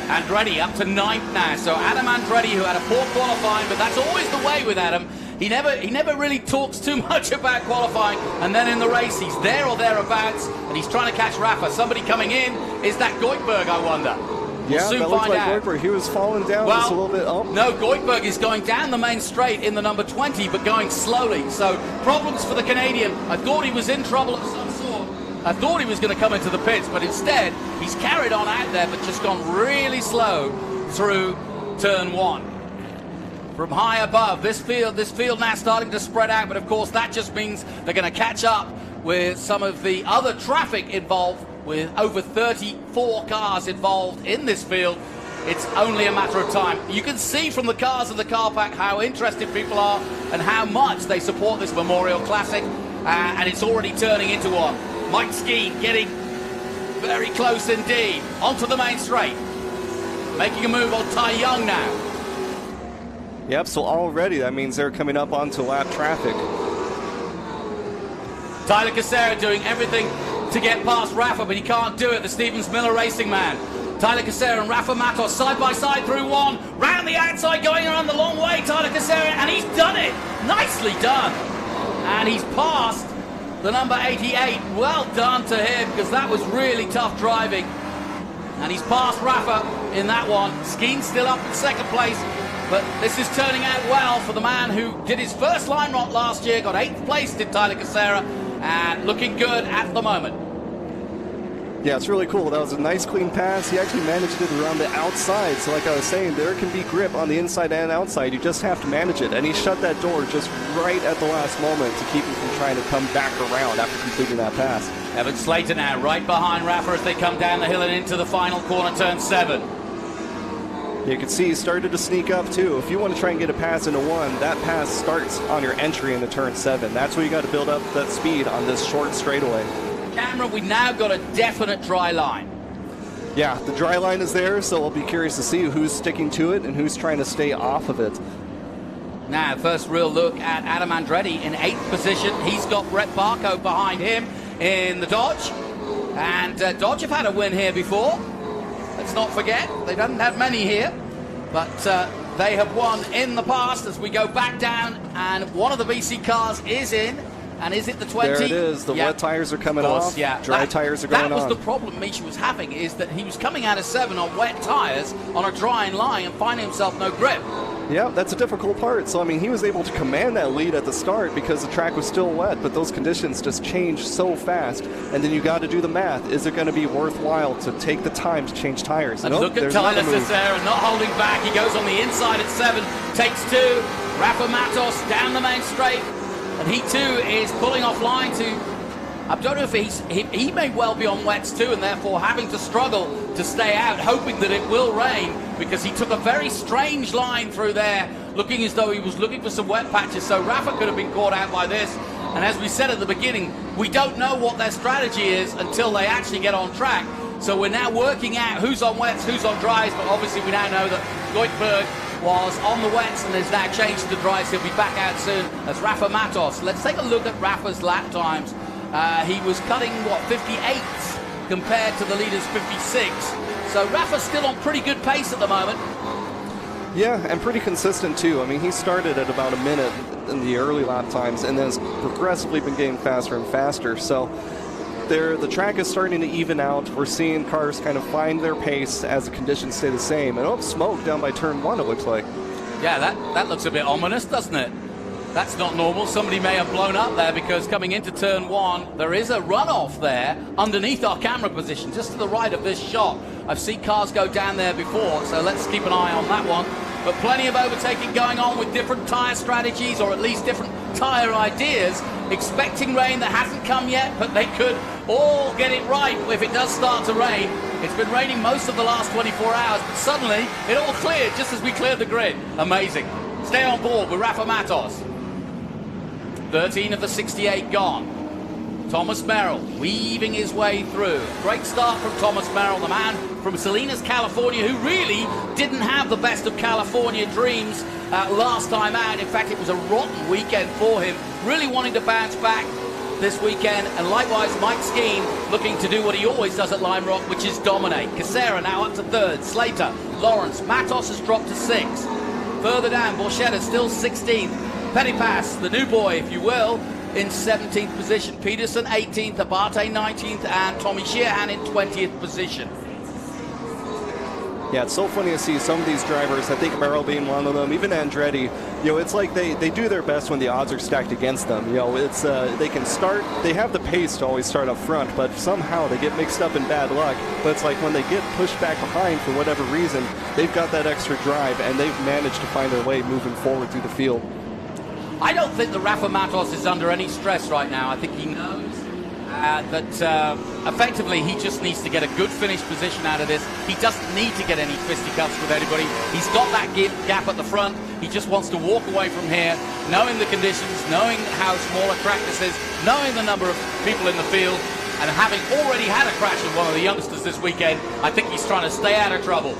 Andretti up to 9th now, so Adam Andretti, who had a poor qualifying, but that's always the way with Adam. He never really talks too much about qualifying, and then in the race he's there or thereabouts, and he's trying to catch Rafa. Somebody coming in, is that Goikberg, I wonder? We'll yeah, soon that looks find like out. Goikberg. He was falling down just a little bit. Oh. No, Goikberg is going down the main straight in the number 20, but going slowly. So problems for the Canadian. I thought he was in trouble of some sort. I thought he was going to come into the pits, but instead he's carried on out there, but just gone really slow through turn 1. From high above, this field now starting to spread out, but of course that just means they're going to catch up with some of the other traffic involved, with over 34 cars involved in this field. It's only a matter of time. You can see from the cars in the car pack how interested people are and how much they support this Memorial Classic, and it's already turning into one. Mike Skeen getting very close indeed onto the main straight, making a move on Ty Young now. Yep, so already that means they're coming up onto lap traffic. Tyler Cassera doing everything to get past Rafa, but he can't do it, the Stevens Miller Racing man. Tyler Cassera and Rafa Matos side by side through 1, round the outside, going around the long way, Tyler Cassera, and he's done it! Nicely done! And he's passed the number 88. Well done to him, because that was really tough driving. And he's passed Rafa in that one. Skeen's still up in 2nd place. But this is turning out well for the man who did his first line rot last year, got 8th place, did Tyler Cassera, and looking good at the moment. Yeah, it's really cool. That was a nice clean pass. He actually managed it around the outside. So like I was saying, there can be grip on the inside and outside. You just have to manage it. And he shut that door just right at the last moment to keep him from trying to come back around after completing that pass. Evan Slater now right behind Rafa as they come down the hill and into the final corner, turn 7. You can see he started to sneak up too. If you want to try and get a pass into 1, that pass starts on your entry into turn 7. That's where you got to build up that speed on this short straightaway. Cameron, we now got a definite dry line. Yeah, the dry line is there, so we'll be curious to see who's sticking to it and who's trying to stay off of it. Now, first real look at Adam Andretti in 8th position. He's got Brett Barco behind him in the Dodge. And Dodge have had a win here before. Let's not forget, they haven't had many here, but they have won in the past as we go back down, and one of the BC cars is in, and is it the 20? There it is, the wet tires are coming off, dry tires are going on. That was the problem Misha was having, is that he was coming out of 7 on wet tires on a drying line and finding himself no grip. Yeah, that's a difficult part. So, I mean, he was able to command that lead at the start because the track was still wet, but those conditions just change so fast. And then you got to do the math. Is it going to be worthwhile to take the time to change tires? And look at Tyler Cassera not holding back. He goes on the inside at 7, takes 2. Rafa Matos down the main straight. And he too is pulling offline to I don't know if he may well be on wets too, and therefore having to struggle to stay out, hoping that it will rain, because he took a very strange line through there, looking as though he was looking for some wet patches. So Rafa could have been caught out by this. And as we said at the beginning, we don't know what their strategy is until they actually get on track. So we're now working out who's on wets, who's on dries, but obviously we now know that Goikberg was on the wets and has now changed to dries. He'll be back out soon as Rafa Matos. Let's take a look at Rafa's lap times. He was cutting, 58 compared to the leader's 56. So Rafa's still on pretty good pace at the moment. Yeah, and pretty consistent too. I mean, he started at about a minute in the early lap times and then has progressively been getting faster and faster. So the track is starting to even out. We're seeing cars kind of find their pace as the conditions stay the same. And smoke down by turn 1, it looks like. Yeah, that looks a bit ominous, doesn't it? That's not normal. Somebody may have blown up there, because coming into turn 1, there is a runoff there underneath our camera position, just to the right of this shot. I've seen cars go down there before, so let's keep an eye on that one. But plenty of overtaking going on with different tyre strategies, or at least different tyre ideas. Expecting rain that hasn't come yet, but they could all get it right if it does start to rain. It's been raining most of the last 24 hours, but suddenly it all cleared just as we cleared the grid. Amazing. Stay on board with Rafa Matos. 13 of the 68 gone. Thomas Merrill weaving his way through. Great start from Thomas Merrill, the man from Salinas, California, who really didn't have the best of California dreams last time out. In fact, it was a rotten weekend for him. Really wanting to bounce back this weekend. And likewise, Mike Skeen looking to do what he always does at Lime Rock, which is dominate. Casera now up to 3rd. Slater, Lawrence, Matos has dropped to 6th. Further down, Borchetta still 16th. Pettipas, the new boy, if you will, in 17th position. Peterson 18th, Abate 19th, and Tommy Sheehan in 20th position. Yeah, it's so funny to see some of these drivers, I think Merrill being one of them, even Andretti, it's like they do their best when the odds are stacked against them. It's they can start, they have the pace to always start up front, but somehow they get mixed up in bad luck. But it's like when they get pushed back behind for whatever reason, they've got that extra drive and they've managed to find their way moving forward through the field. I don't think that Rafa Matos is under any stress right now. I think he knows that effectively he just needs to get a good finish position out of this. He doesn't need to get any fisticuffs with anybody. He's got that gap at the front. He just wants to walk away from here, knowing the conditions, knowing how small a track this is, knowing the number of people in the field, and having already had a crash with one of the youngsters this weekend. I think he's trying to stay out of trouble.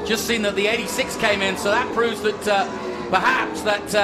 Just seen that the 86 came in, so that proves that perhaps that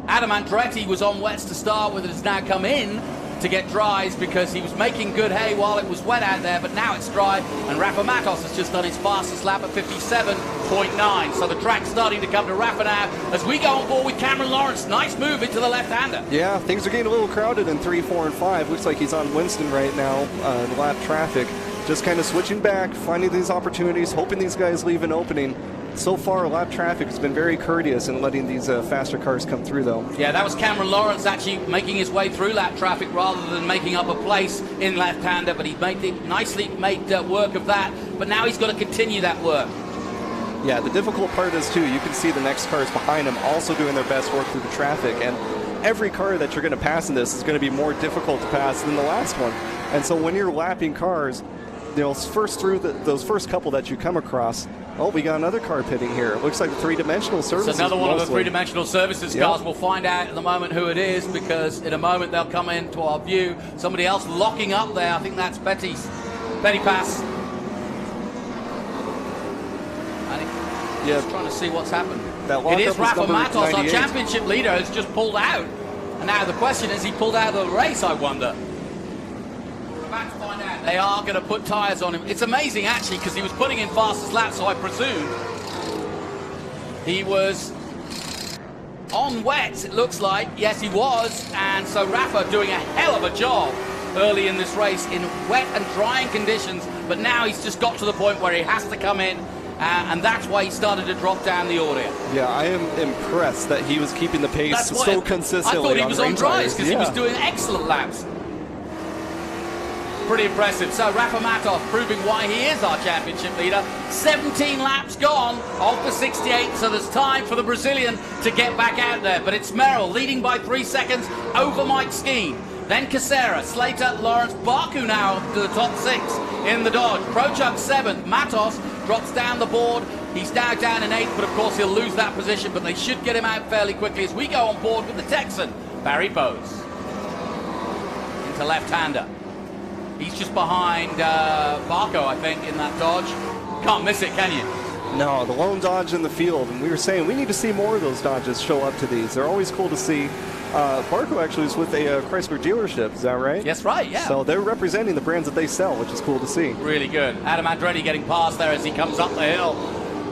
Adam Andretti was on wets to start with and has now come in to get dries because he was making good hay while it was wet out there, but now it's dry, and Rafa Matos has just done his fastest lap at 57.9. So the track's starting to come to Rafa now as we go on board with Cameron Lawrence. Nice move into the left-hander. Yeah, things are getting a little crowded in 3, 4, and 5. Looks like he's on Winston right now in lap traffic. Just kind of switching back, finding these opportunities, hoping these guys leave an opening. So far, lap traffic has been very courteous in letting these faster cars come through, though. Yeah, that was Cameron Lawrence actually making his way through lap traffic rather than making up a place in left-hander, but he nicely made work of that, but now he's got to continue that work. Yeah, the difficult part is, too, you can see the next cars behind him also doing their best work through the traffic, and every car that you're going to pass in this is going to be more difficult to pass than the last one. And so when you're lapping cars, first through those first couple that you come across, oh, we got another car pitting here. It looks like the three-dimensional services. It's another one of the three-dimensional services cars. We'll find out at the moment who it is, because in a moment they'll come into our view. Somebody else locking up there. I think that's Pettipas. Yeah, just trying to see what's happened. It is Rafa Matos, our championship leader, has just pulled out. And now the question is, he pulled out of the race, I wonder. We're about to find out. They are going to put tyres on him. It's amazing, actually, because he was putting in fastest lap, so I presume he was on wet, it looks like. Yes, he was. And so Rafa doing a hell of a job early in this race in wet and drying conditions. But now he's just got to the point where he has to come in. And that's why he started to drop down the order. Yeah, I am impressed that he was keeping the pace so consistently. I thought he was on dries because he was doing excellent laps. Pretty impressive. So Rafa Matos proving why he is our championship leader. 17 laps gone off the 68, so there's time for the Brazilian to get back out there. But it's Merrill leading by 3 seconds over Mike Skeen. Then Casera, Slater, Lawrence, Baku now to the top 6 in the Dodge. Prochuk 7th, Matos drops down the board. He's now down in 8th, but of course he'll lose that position, but they should get him out fairly quickly as we go on board with the Texan, Barry Bowes. Into left-hander. He's just behind Barco, I think, in that Dodge. Can't miss it, can you? No, the lone Dodge in the field, and we were saying we need to see more of those Dodges show up to these. They're always cool to see. Barco actually is with a Chrysler dealership, is that right? Yes, right, yeah. So they're representing the brands that they sell, which is cool to see. Really good. Adam Andretti getting past there as he comes up the hill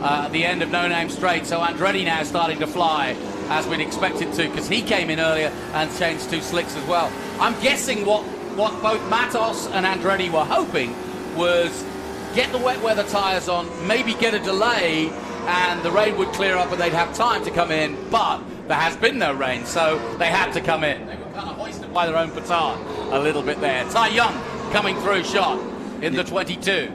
at the end of No Name Straight. So Andretti now starting to fly as we'd expected to, because he came in earlier and changed 2 slicks as well. I'm guessing what both Matos and Andretti were hoping was get the wet weather tyres on, maybe get a delay, and the rain would clear up and they'd have time to come in, but there has been no rain, so they had to come in. They were kind of hoisted by their own petard a little bit there. Ty Young coming through shot in the 22.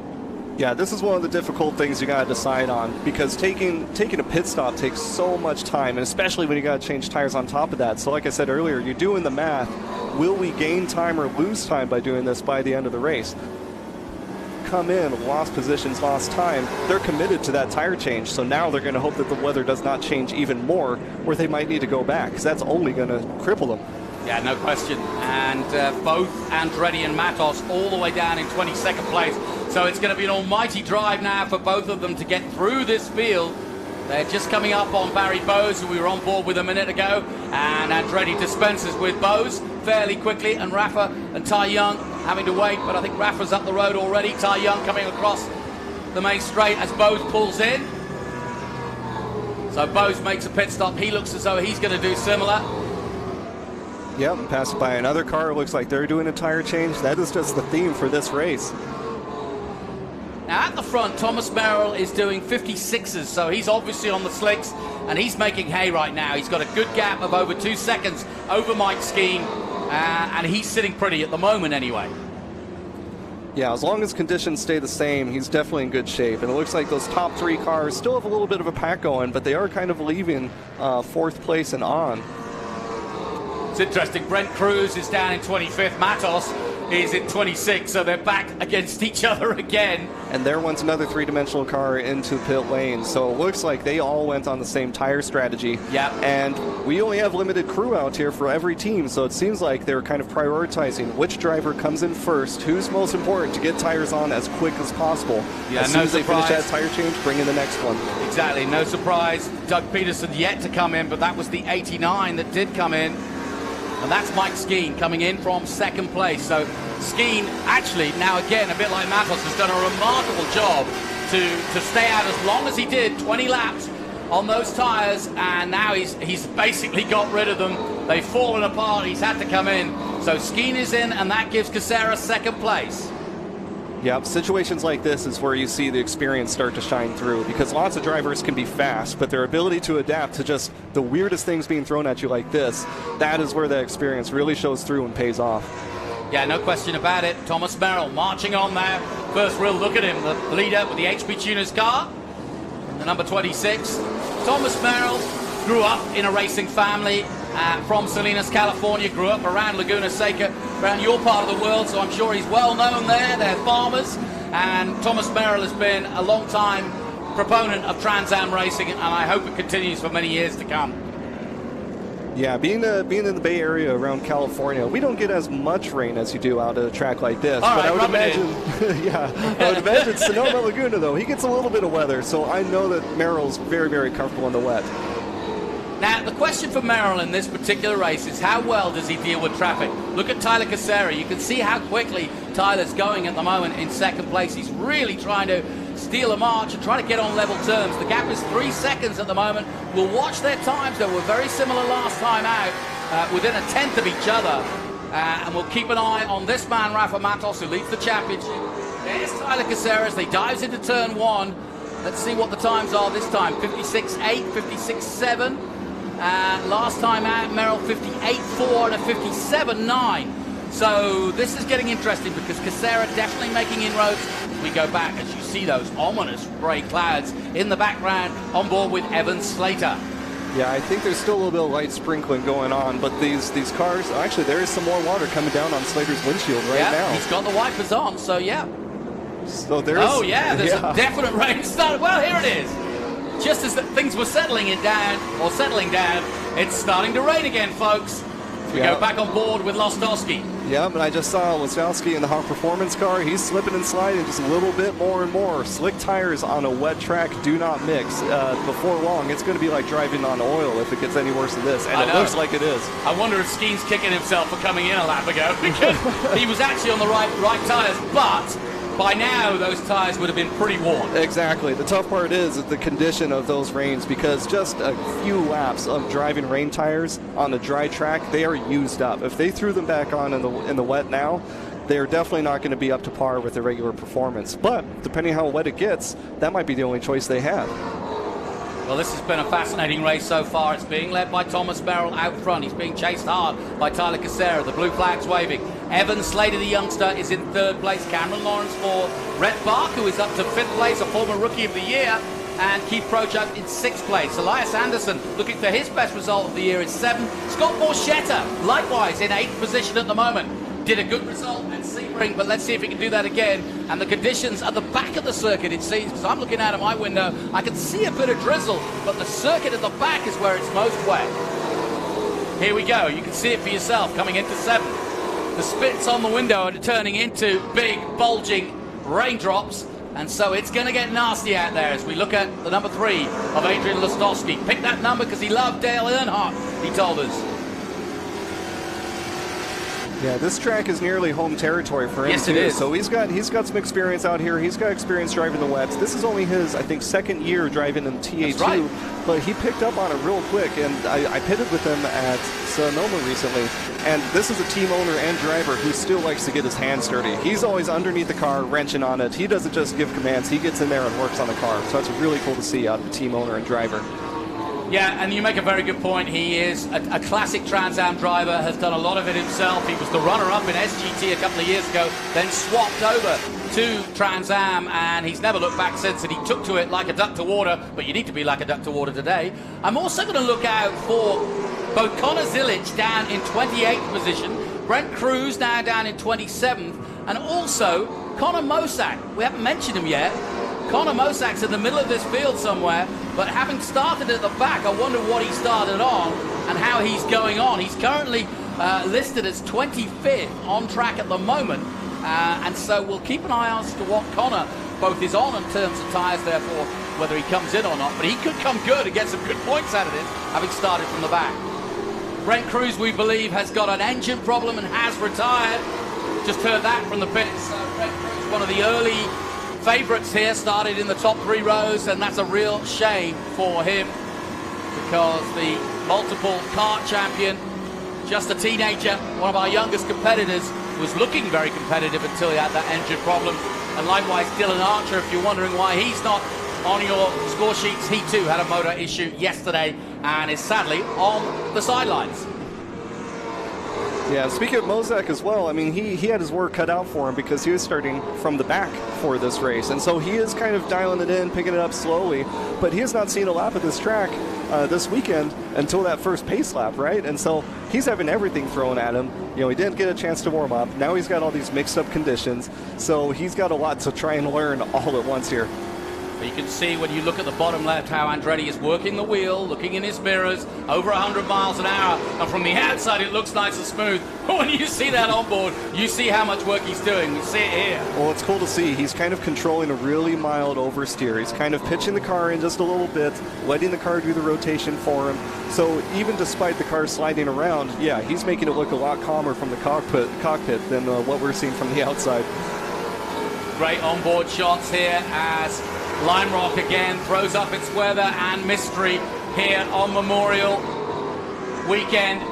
Yeah, this is one of the difficult things you got to decide on, because taking a pit stop takes so much time, and especially when you got to change tires on top of that. So like I said earlier, you're doing the math. Will we gain time or lose time by doing this by the end of the race? Come in, lost positions, lost time. They're committed to that tire change, so now they're going to hope that the weather does not change even more, or they might need to go back, because that's only going to cripple them. Yeah, no question. And both Andretti and Matos all the way down in 22nd place. So it's going to be an almighty drive now for both of them to get through this field. They're just coming up on Barry Bowes, who we were on board with a minute ago. And Andretti dispenses with Bowes fairly quickly. And Rafa and Ty Young having to wait. But I think Rafa's up the road already. Ty Young coming across the main straight as Bowes pulls in. So Bowes makes a pit stop. He looks as though he's going to do similar. Yep, passed by another car. It looks like they're doing a tire change. That is just the theme for this race. Now at the front, Thomas Merrill is doing 56s, so he's obviously on the slicks, and he's making hay right now. He's got a good gap of over 2 seconds over Mike Skeen, and he's sitting pretty at the moment anyway. Yeah, as long as conditions stay the same, he's definitely in good shape. And it looks like those top 3 cars still have a little bit of a pack going, but they are kind of leaving 4th place and on. It's interesting, Brent Cruz is down in 25th, Matos is in 26th, so they're back against each other again. And there went another 3-dimensional car into pit lane, so it looks like they all went on the same tire strategy. Yeah. And we only have limited crew out here for every team, so it seems like they're kind of prioritizing which driver comes in first, who's most important to get tires on as quick as possible. Yeah, as soon as they finish that tire change, bring in the next one. Exactly, no surprise. Doug Peterson yet to come in, but that was the 89 that did come in. And that's Mike Skeen coming in from 2nd place. So Skeen actually, now again, a bit like Matos, has done a remarkable job to stay out as long as he did, 20 laps on those tyres, and now he's basically got rid of them. They've fallen apart, he's had to come in. So Skeen is in, and that gives Casera 2nd place. Yeah, situations like this is where you see the experience start to shine through, because lots of drivers can be fast, but their ability to adapt to just the weirdest things being thrown at you like this, that is where the experience really shows through and pays off. Yeah, no question about it. Thomas Merrill marching on there. First real look at him, the leader with the HP Tuners car, the number 26. Thomas Merrill grew up in a racing family from Salinas, California, grew up around Laguna Seca, around your part of the world, so I'm sure he's well known there. They're farmers, and Thomas Merrill has been a long time proponent of Trans Am racing, and I hope it continues for many years to come. Yeah, being in the Bay Area around California, we don't get as much rain as you do out at a track like this. All but right, I would imagine, I would imagine Sonoma Laguna, though, he gets a little bit of weather, so I know that Merrill's very, very comfortable in the wet. Now, the question for Merrill in this particular race is how well does he deal with traffic? Look at Tyler Casera. You can see how quickly Tyler's going at the moment in 2nd place. He's really trying to steal a march and try to get on level terms. The gap is 3 seconds at the moment. We'll watch their times, though. We're very similar last time out, within a 10th of each other. And we'll keep an eye on this man, Rafa Matos, who leads the championship. There's Tyler Casera as they dives into turn 1. Let's see what the times are this time. 56.8, 56.7. Last time out, Merrill 58.4 and a 57.9. So this is getting interesting because Casera definitely making inroads. We go back as you see those ominous grey clouds in the background on board with Evan Slater. Yeah, I think there's still a little bit of light sprinkling going on, but these cars, actually there is some more water coming down on Slater's windshield right now. He's got the wipers on, so yeah. So there's there's a definite rain start. Well, here it is. Just as things were settling down, it's starting to rain again, folks. We go back on board with Lostowski. Yeah, but I just saw Lostowski in the Hawk Performance car. He's slipping and sliding just a little bit more and more. Slick tires on a wet track do not mix. Before long, it's going to be like driving on oil if it gets any worse than this, and it looks like it is. I wonder if Skeen's kicking himself for coming in a lap ago because he was actually on the right tires, but by now those tires would have been pretty worn. Exactly. The tough part is the condition of those rains, because just a few laps of driving rain tires on a dry track, they are used up. If they threw them back on in the wet now, they're definitely not going to be up to par with their regular performance. But depending how wet it gets, that might be the only choice they have. Well, this has been a fascinating race so far. It's being led by Thomas Merrill out front. He's being chased hard by Tyler Casera. The blue flag's waving. Evan Slater, the youngster, is in third place. Cameron Lawrence for Rhett Bark, who is up to fifth place, a former Rookie of the Year. And Keith Prochuk in sixth place. Elias Anderson, looking for his best result of the year, is seventh. Scott Borchetta, likewise in eighth position at the moment. Did a good result at Sebring, but let's see if he can do that again. And the conditions at the back of the circuit, it seems, because I'm looking out of my window, I can see a bit of drizzle, but the circuit at the back is where it's most wet. Here we go. You can see it for yourself coming into seventh. The spits on the window are turning into big, bulging raindrops, and so it's going to get nasty out there as we look at the number 3 of Adrian Lostowski. Pick that number because he loved Dale Earnhardt, he told us. Yeah, this track is nearly home territory for him. Yes, it is. So he's got some experience out here. He's got experience driving the wets. This is only his, I think, second year driving in TA2. That's right. But he picked up on it real quick, and I pitted with him at Sonoma recently. And this is a team owner and driver who still likes to get his hands dirty. He's always underneath the car, wrenching on it. He doesn't just give commands. He gets in there and works on the car. So that's really cool to see out of the team owner and driver. Yeah, and you make a very good point. He is a classic Trans Am driver, has done a lot of it himself. He was the runner-up in SGT a couple of years ago, then swapped over to Trans Am, and he's never looked back since, and he took to it like a duck to water, but you need to be like a duck to water today. I'm also going to look out for both Connor Zilic down in 28th position, Brent Cruz now down in 27th, and also Connor Mosak. We haven't mentioned him yet. Connor Mosak's in the middle of this field somewhere, but having started at the back, I wonder what he started on and how he's going on. He's currently listed as 25th on track at the moment, and so we'll keep an eye on as to what Connor both is on in terms of tyres, therefore, whether he comes in or not, but he could come good and get some good points out of this, having started from the back. Brent Cruz, we believe, has got an engine problem and has retired. Just heard that from the pits. Brent Cruz, one of the early favourites here, started in the top 3 rows, and that's a real shame for him because the multiple kart champion, just a teenager, one of our youngest competitors, was looking very competitive until he had that engine problem. And likewise Dylan Archer, if you're wondering why he's not on your score sheets, he too had a motor issue yesterday and is sadly on the sidelines. Yeah, speaking of Mosak as well, I mean, he had his work cut out for him because he was starting from the back for this race. And so he is kind of dialing it in, picking it up slowly. But he has not seen a lap of this track this weekend until that first pace lap, right? And so he's having everything thrown at him. You know, he didn't get a chance to warm up. Now he's got all these mixed up conditions. So he's got a lot to try and learn all at once here. But you can see when you look at the bottom left how Andretti is working the wheel, looking in his mirrors, over 100 miles an hour, and from the outside it looks nice and smooth. But when you see that on board, you see how much work he's doing. We see it here. Well, it's cool to see. He's kind of controlling a really mild oversteer. He's kind of pitching the car in just a little bit, letting the car do the rotation for him. So even despite the car sliding around, yeah, he's making it look a lot calmer from the cockpit than what we're seeing from the outside. Great onboard shots here as Lime Rock again throws up its weather and mystery here on Memorial Weekend.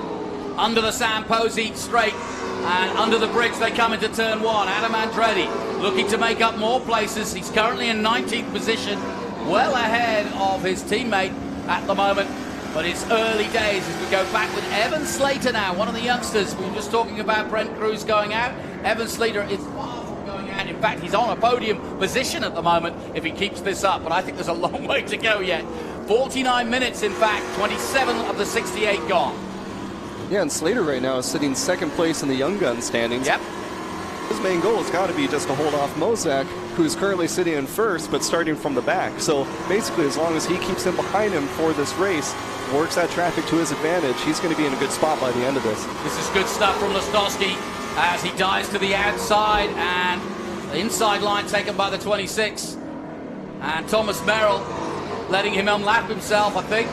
Under the San Posey straight and under the bridge they come into turn 1. Adam Andretti looking to make up more places. He's currently in 19th position, well ahead of his teammate at the moment. But it's early days as we go back with Evan Slater now, one of the youngsters. We were just talking about Brent Cruz going out. Evan Slater is far from going out. In fact, he's on a podium position at the moment if he keeps this up. But I think there's a long way to go yet 49 minutes, in fact, 27 of the 68 gone. Yeah, and Slater right now is sitting second place in the Young Gun standings. Yep. His main goal has got to be just to hold off Mozak, who's currently sitting in first, but starting from the back. So basically, as long as he keeps him behind him for this race, works that traffic to his advantage, he's going to be in a good spot by the end of this. This is good stuff from Lostowski as he dives to the outside, and the inside line taken by the 26. And Thomas Merrill letting him unlap himself, I think.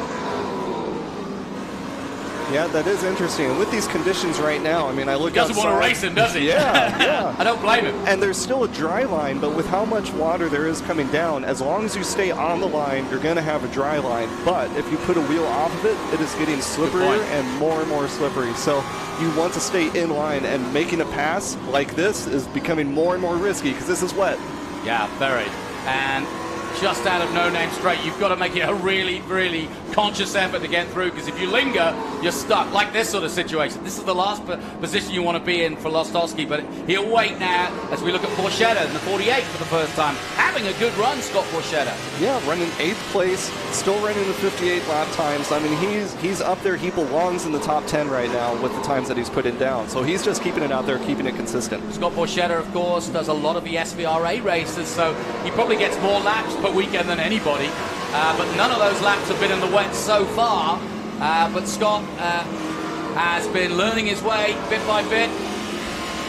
Yeah, that is interesting. And with these conditions right now, I mean, I look outside. He doesn't want to race him, does he? Yeah, yeah. I don't blame him. And there's still a dry line, but with how much water there is coming down, as long as you stay on the line, you're going to have a dry line. But if you put a wheel off of it, it is getting slipperier and more slippery. So you want to stay in line, and making a pass like this is becoming more and more risky because this is wet. Yeah, very. And just out of no-name straight, you've got to make it a really conscious effort to get through, because if you linger, you're stuck, like this sort of situation. This is the last position you want to be in for Lostowski, but he'll wait now as we look at Borchetta in the 48 for the first time. Having a good run, Scott Borchetta. Yeah, running 8th place, still running the 58 lap times. I mean, he's up there. He belongs in the top 10 right now with the times that he's putting down. So he's just keeping it out there, keeping it consistent. Scott Borchetta, of course, does a lot of the SVRA races, so he probably gets more laps per weekend than anybody. But none of those laps have been in the wet so far. But Scott has been learning his way bit by bit.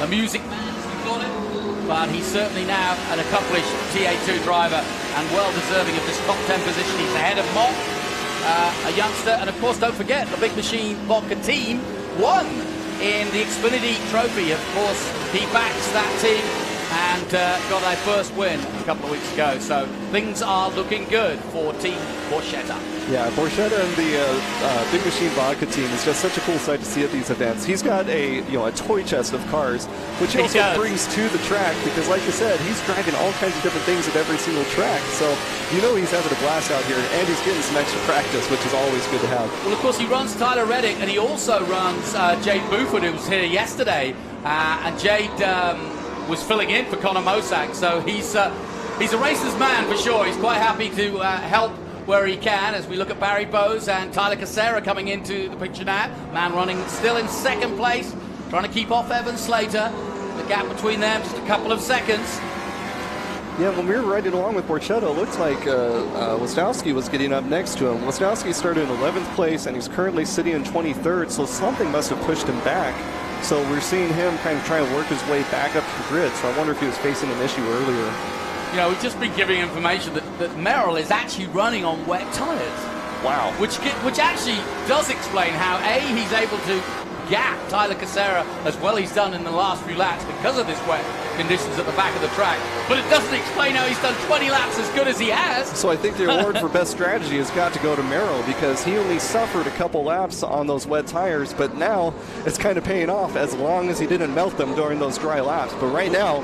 A music man, as we call it. But he's certainly now an accomplished TA2 driver and well deserving of this top 10 position. He's ahead of Mock, a youngster. And of course, don't forget, the Big Machine Vodka team won in the Xfinity Trophy. Of course, he backs that team and got their first win a couple of weeks ago. So things are looking good for Team Borchetta. Yeah, Borchetta and the Big Machine Vodka team is just such a cool sight to see at these events. He's got a toy chest of cars, which he also brings to the track because, like you said, he's driving all kinds of different things at every single track. So he's having a blast out here, and he's getting some extra practice, which is always good to have. Well, of course, he runs Tyler Reddick, and he also runs Jade Buford, who was here yesterday, and Jade was filling in for Connor Mosak, so he's a racer's man for sure. He's quite happy to help where he can as we look at Barry Bowes and Tyler Casera coming into the picture now. Man running still in second place, trying to keep off Evan Slater. The gap between them just a couple of seconds. Yeah, when we were riding along with Borchetta, it looks like Lostowski was getting up next to him. Lostowski started in 11th place, and he's currently sitting in 23rd, so something must have pushed him back. So we're seeing him kind of trying to work his way back up to the grid, so I wonder if he was facing an issue earlier. We've just been giving information that Merrill is actually running on wet tires. Wow. Which actually does explain how, A, he's able to gap Tyler Casera as well he's done in the last few laps because of this wet conditions at the back of the track. But it doesn't explain how he's done 20 laps as good as he has. So I think the award for best strategy has got to go to Merrill because he only suffered a couple laps on those wet tires, but now it's kind of paying off as long as he didn't melt them during those dry laps. But right now,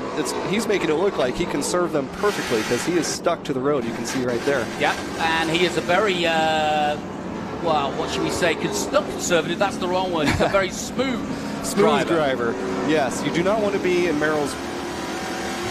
he's making it look like he can serve them perfectly because he is stuck to the road. You can see right there. Yep, and he is a very well, what should we say? Not conservative, that's the wrong word. He's a very smooth driver. Yes, you do not want to be in Merrill's.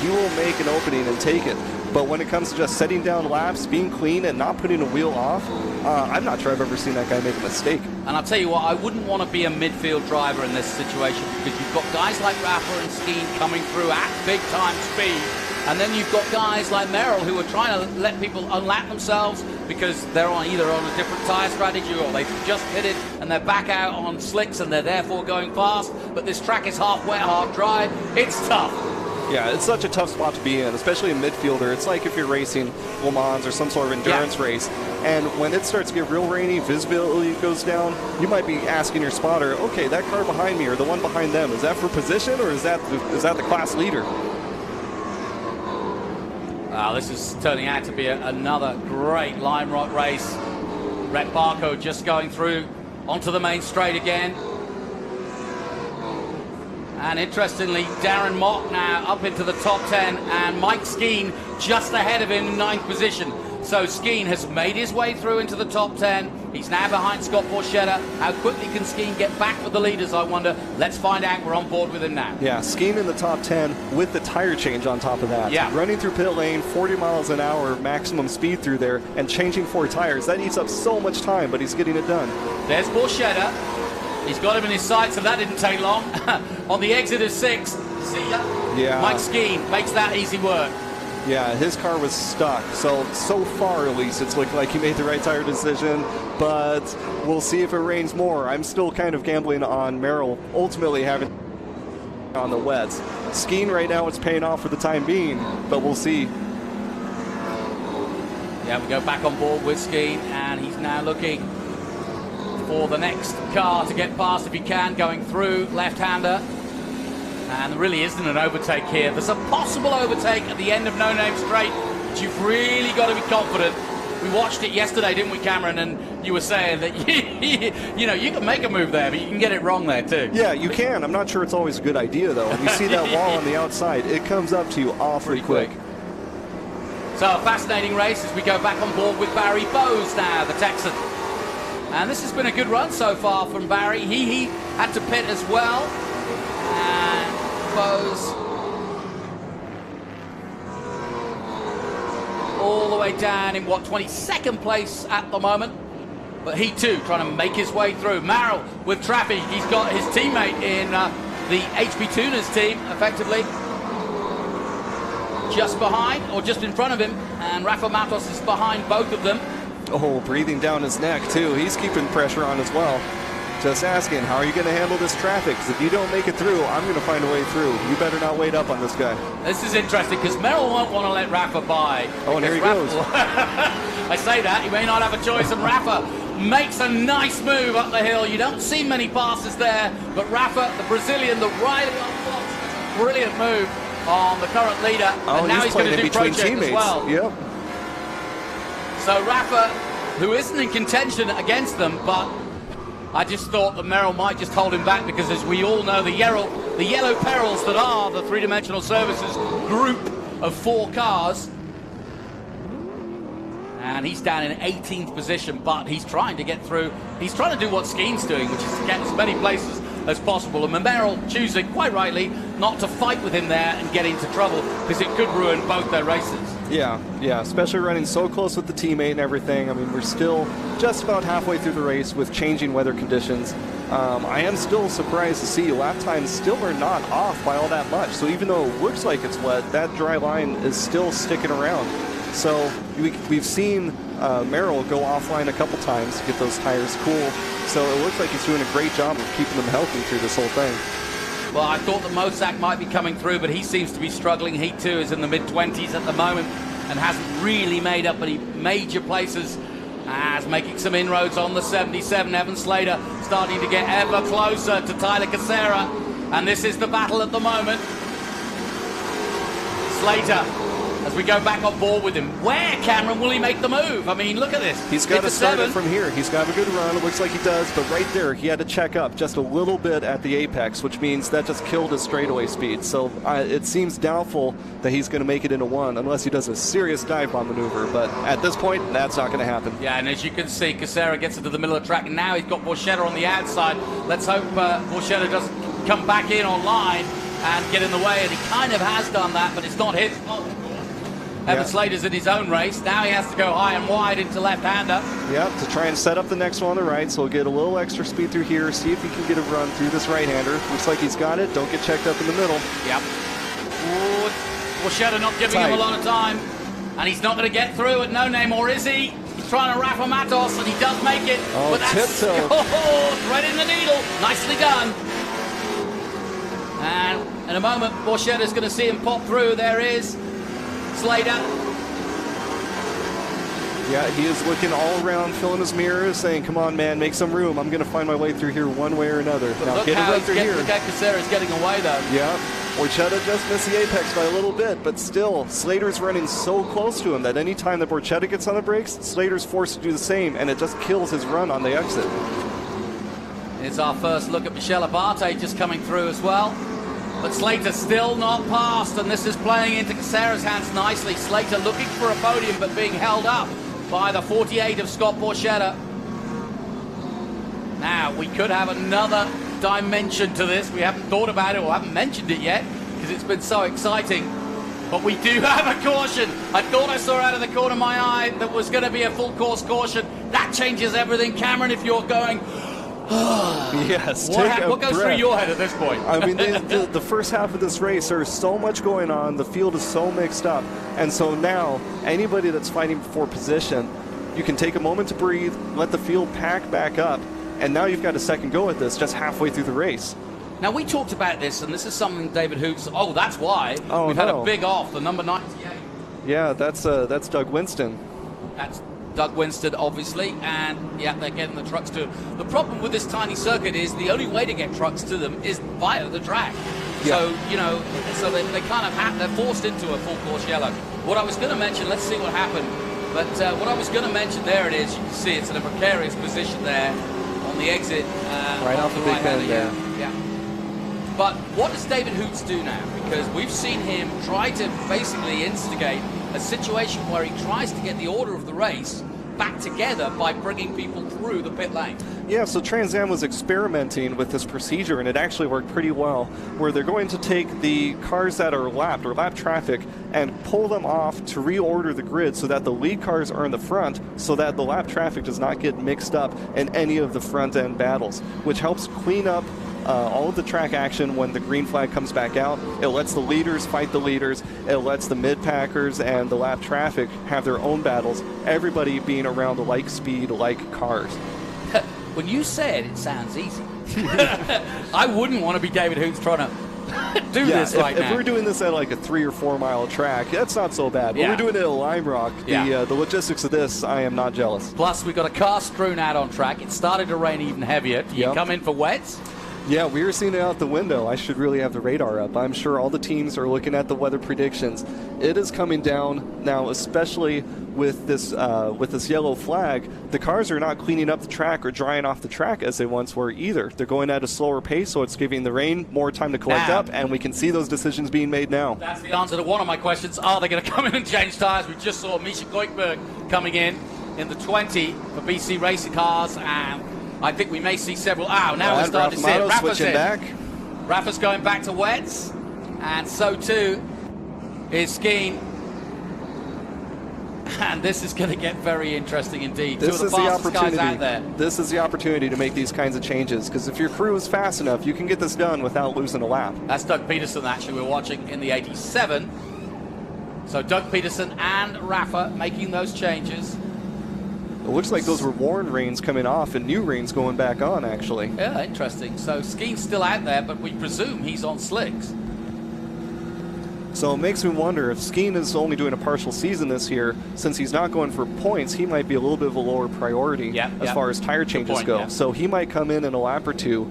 He will make an opening and take it. But when it comes to just setting down laps, being clean, and not putting a wheel off, I'm not sure I've ever seen that guy make a mistake. And I'll tell you what, I wouldn't want to be a midfield driver in this situation because you've got guys like Raffer and Skeen coming through at big-time speed. And then you've got guys like Merrill who are trying to let people unlap themselves because they're either on a different tyre strategy or they've just pitted and they're back out on slicks and they're therefore going fast. But this track is half wet, half dry. It's tough. Yeah, it's such a tough spot to be in, especially a midfielder. It's like if you're racing Le Mans or some sort of endurance race, and when it starts to get real rainy, visibility goes down, you might be asking your spotter, okay, that car behind me or the one behind them, is that for position or is that the class leader? This is turning out to be another great Lime Rock race. Rhett Barco just going through onto the main straight again. And interestingly, Darren Mock now up into the top 10 and Mike Skeen just ahead of him in 9th position. So Skeen has made his way through into the top 10. He's now behind Scott Borchetta. How quickly can Skeen get back with the leaders, I wonder? Let's find out. We're on board with him now. Yeah, Skeen in the top 10 with the tire change on top of that. Yeah. Running through pit lane, 40 miles an hour maximum speed through there, and changing 4 tires. That eats up so much time, but he's getting it done. There's Borchetta. He's got him in his sights, and that didn't take long. On the exit of 6, see ya? Yeah. Mike Skeen makes that easy work. Yeah, his car was stuck. So far at least, it's looking like he made the right tire decision, but we'll see if it rains more. I'm still kind of gambling on Merrill ultimately having on the wets. Skeen right now, it's paying off for the time being, but we'll see. Yeah, we go back on board with Skeen, and he's now looking for the next car to get past if he can, going through left-hander. And there really isn't an overtake here. There's a possible overtake at the end of No Name Straight, but you've really got to be confident. We watched it yesterday, didn't we, Cameron? And you were saying that you know, you can make a move there, but you can get it wrong there too. Yeah, you can. I'm not sure it's always a good idea though. When you see that wall on the outside, it comes up to you awfully quick. So a fascinating race as we go back on board with Barry Bowes now, the Texan. And this has been a good run so far from Barry. He had to pit as well. And Bowes all the way down in, what, 22nd place at the moment. But he too trying to make his way through. Merrill with traffic. He's got his teammate in the HP Tuners team, effectively. Just behind, or just in front of him. And Rafa Matos is behind both of them. Oh, breathing down his neck too. He's keeping pressure on as well. Just asking, how are you going to handle this traffic? Because if you don't make it through, I'm going to find a way through. You better not wait up on this guy. This is interesting because Merrill won't want to let Rafa by. Oh, and here he goes. I say that, he may not have a choice, and Rafa makes a nice move up the hill. You don't see many passes there, but Rafa, the Brazilian, the rider on Fox, brilliant move on the current leader. Oh, and now he's going to do between Project teammates. as well. Yep. So Rafa, who isn't in contention against them, but I just thought that Merrill might just hold him back because, as we all know, the yellow perils that are the three-dimensional services group of 4 cars. And he's down in 18th position, but he's trying to get through. He's trying to do what Skeen's doing, which is to get as many places as possible. And Merrill choosing, quite rightly, not to fight with him there and get into trouble because it could ruin both their races. Yeah, especially running so close with the teammate and everything. I mean, we're still just about halfway through the race with changing weather conditions. I am still surprised to see lap times still are not off by all that much. So even though it looks like it's wet, that dry line is still sticking around. So we've seen Merrill go offline a couple times to get those tires cool. So it looks like he's doing a great job of keeping them healthy through this whole thing. Well, I thought that Mosak might be coming through, but he seems to be struggling. He too is in the mid-20s at the moment and hasn't really made up any major places. As making some inroads on the 77, Evan Slater starting to get ever closer to Tyler Casera. And this is the battle at the moment. Slater, as we go back on board with him. Where, Cameron, will he make the move? I mean, look at this. He's got to start it from here. He's got a good run. It looks like he does. But right there, he had to check up just a little bit at the apex, which means that just killed his straightaway speed. So it seems doubtful that he's going to make it into 1 unless he does a serious dive bomb maneuver. But at this point, that's not going to happen. Yeah, and as you can see, Casera gets into the middle of the track. And now he's got Borchetta on the outside. Let's hope Borchetta doesn't come back in online and get in the way. And he kind of has done that, but it's not his fault. Evan Slater's in his own race. Now he has to go high and wide into left-hander. Yep, to try and set up the next one on the right, so he'll get a little extra speed through here, see if he can get a run through this right-hander. Looks like he's got it. Don't get checked up in the middle. Yep. Borchetta not giving him a lot of time. And he's not going to get through at No Name, or is he? He's trying to Rafa Matos, and he does make it. Oh, but that's tiptoe. right in the needle. Nicely done. And in a moment, Borchetta's going to see him pop through. There is Slater. Yeah, he is looking all around, filling his mirrors, saying, come on, man, make some room. I'm going to find my way through here one way or another. But now, look get how it right through here. Look how Casera's getting away, though. Yeah, Borchetta just missed the apex by a little bit, but still, Slater's running so close to him that any time that Borchetta gets on the brakes, Slater's forced to do the same, and it just kills his run on the exit. It's our first look at Michel Abate just coming through as well. But Slater still not passed, and this is playing into Casera's hands nicely. Slater looking for a podium, but being held up by the 48 of Scott Borchetta. Now, we could have another dimension to this. We haven't thought about it or haven't mentioned it yet because it's been so exciting. But we do have a caution. I thought I saw out of the corner of my eye that was going to be a full course caution. That changes everything. Cameron, if you're going... Yes, what goes through your head at this point? I mean, the first half of this race, there's so much going on. The field is so mixed up. And so now, anybody that's fighting for position, you can take a moment to breathe, let the field pack back up, and now you've got a second go at this just halfway through the race. Now, we talked about this, and this is something David Hoots... Oh, that's why. We've had a big off, the number 98. Yeah, that's Doug Winston. That's Doug Winston, obviously, and yeah, they're getting the trucks to him. The problem with this tiny circuit is the only way to get trucks to them is via the track. Yeah. So, you know, so they kind of they're forced into a full course yellow. What I was going to mention, let's see what happened, but what I was going to mention, there it is, you can see it's in a precarious position there on the exit. Right off the big bend there. Yeah. But what does David Hoots do now? Because we've seen him try to basically instigate a situation where he tries to get the order of the race back together by bringing people through the pit lane. Yeah, so Trans Am was experimenting with this procedure, and it actually worked pretty well, where they're going to take the cars that are lapped, or lap traffic, and pull them off to reorder the grid so that the lead cars are in the front, so that the lap traffic does not get mixed up in any of the front-end battles, which helps clean up all of the track action when the green flag comes back out. It lets the leaders fight the leaders. It lets the mid-packers and the lap traffic have their own battles, everybody being around the like speed, like cars. When you said it sounds easy, I wouldn't want to be David Hoots trying to do this right now. If we're doing this at like a 3 or 4 mile track, that's not so bad. But we're doing it at Lime Rock. The logistics of this, I am not jealous. Plus, we've got a car strewn out on track. It started to rain even heavier. Do you come in for wets? Yeah, we were seeing it out the window. I should really have the radar up. I'm sure all the teams are looking at the weather predictions. It is coming down now, especially with this yellow flag. The cars are not cleaning up the track or drying off the track as they once were either. They're going at a slower pace, so it's giving the rain more time to collect up, and we can see those decisions being made now. That's the answer to one of my questions. Are they going to come in and change tyres? We just saw Misha Goikberg coming in the 20 for BC Racing Cars, and I think we may see several. Now we're starting to see it. Rafa's in. Back. Rafa's going back to wets, and so too is Skeen. And this is going to get very interesting indeed. This Two of the fastest guys out there. This is the opportunity to make these kinds of changes, because if your crew is fast enough, you can get this done without losing a lap. That's Doug Peterson, actually, we're watching in the 87. So Doug Peterson and Rafa making those changes. It looks like those were worn reins coming off and new reins going back on, actually. Yeah, interesting. So Skeen's still out there, but we presume he's on slicks. So it makes me wonder if Skeen is only doing a partial season this year. Since he's not going for points, he might be a little bit of a lower priority as far as tire changes go. So he might come in a lap or two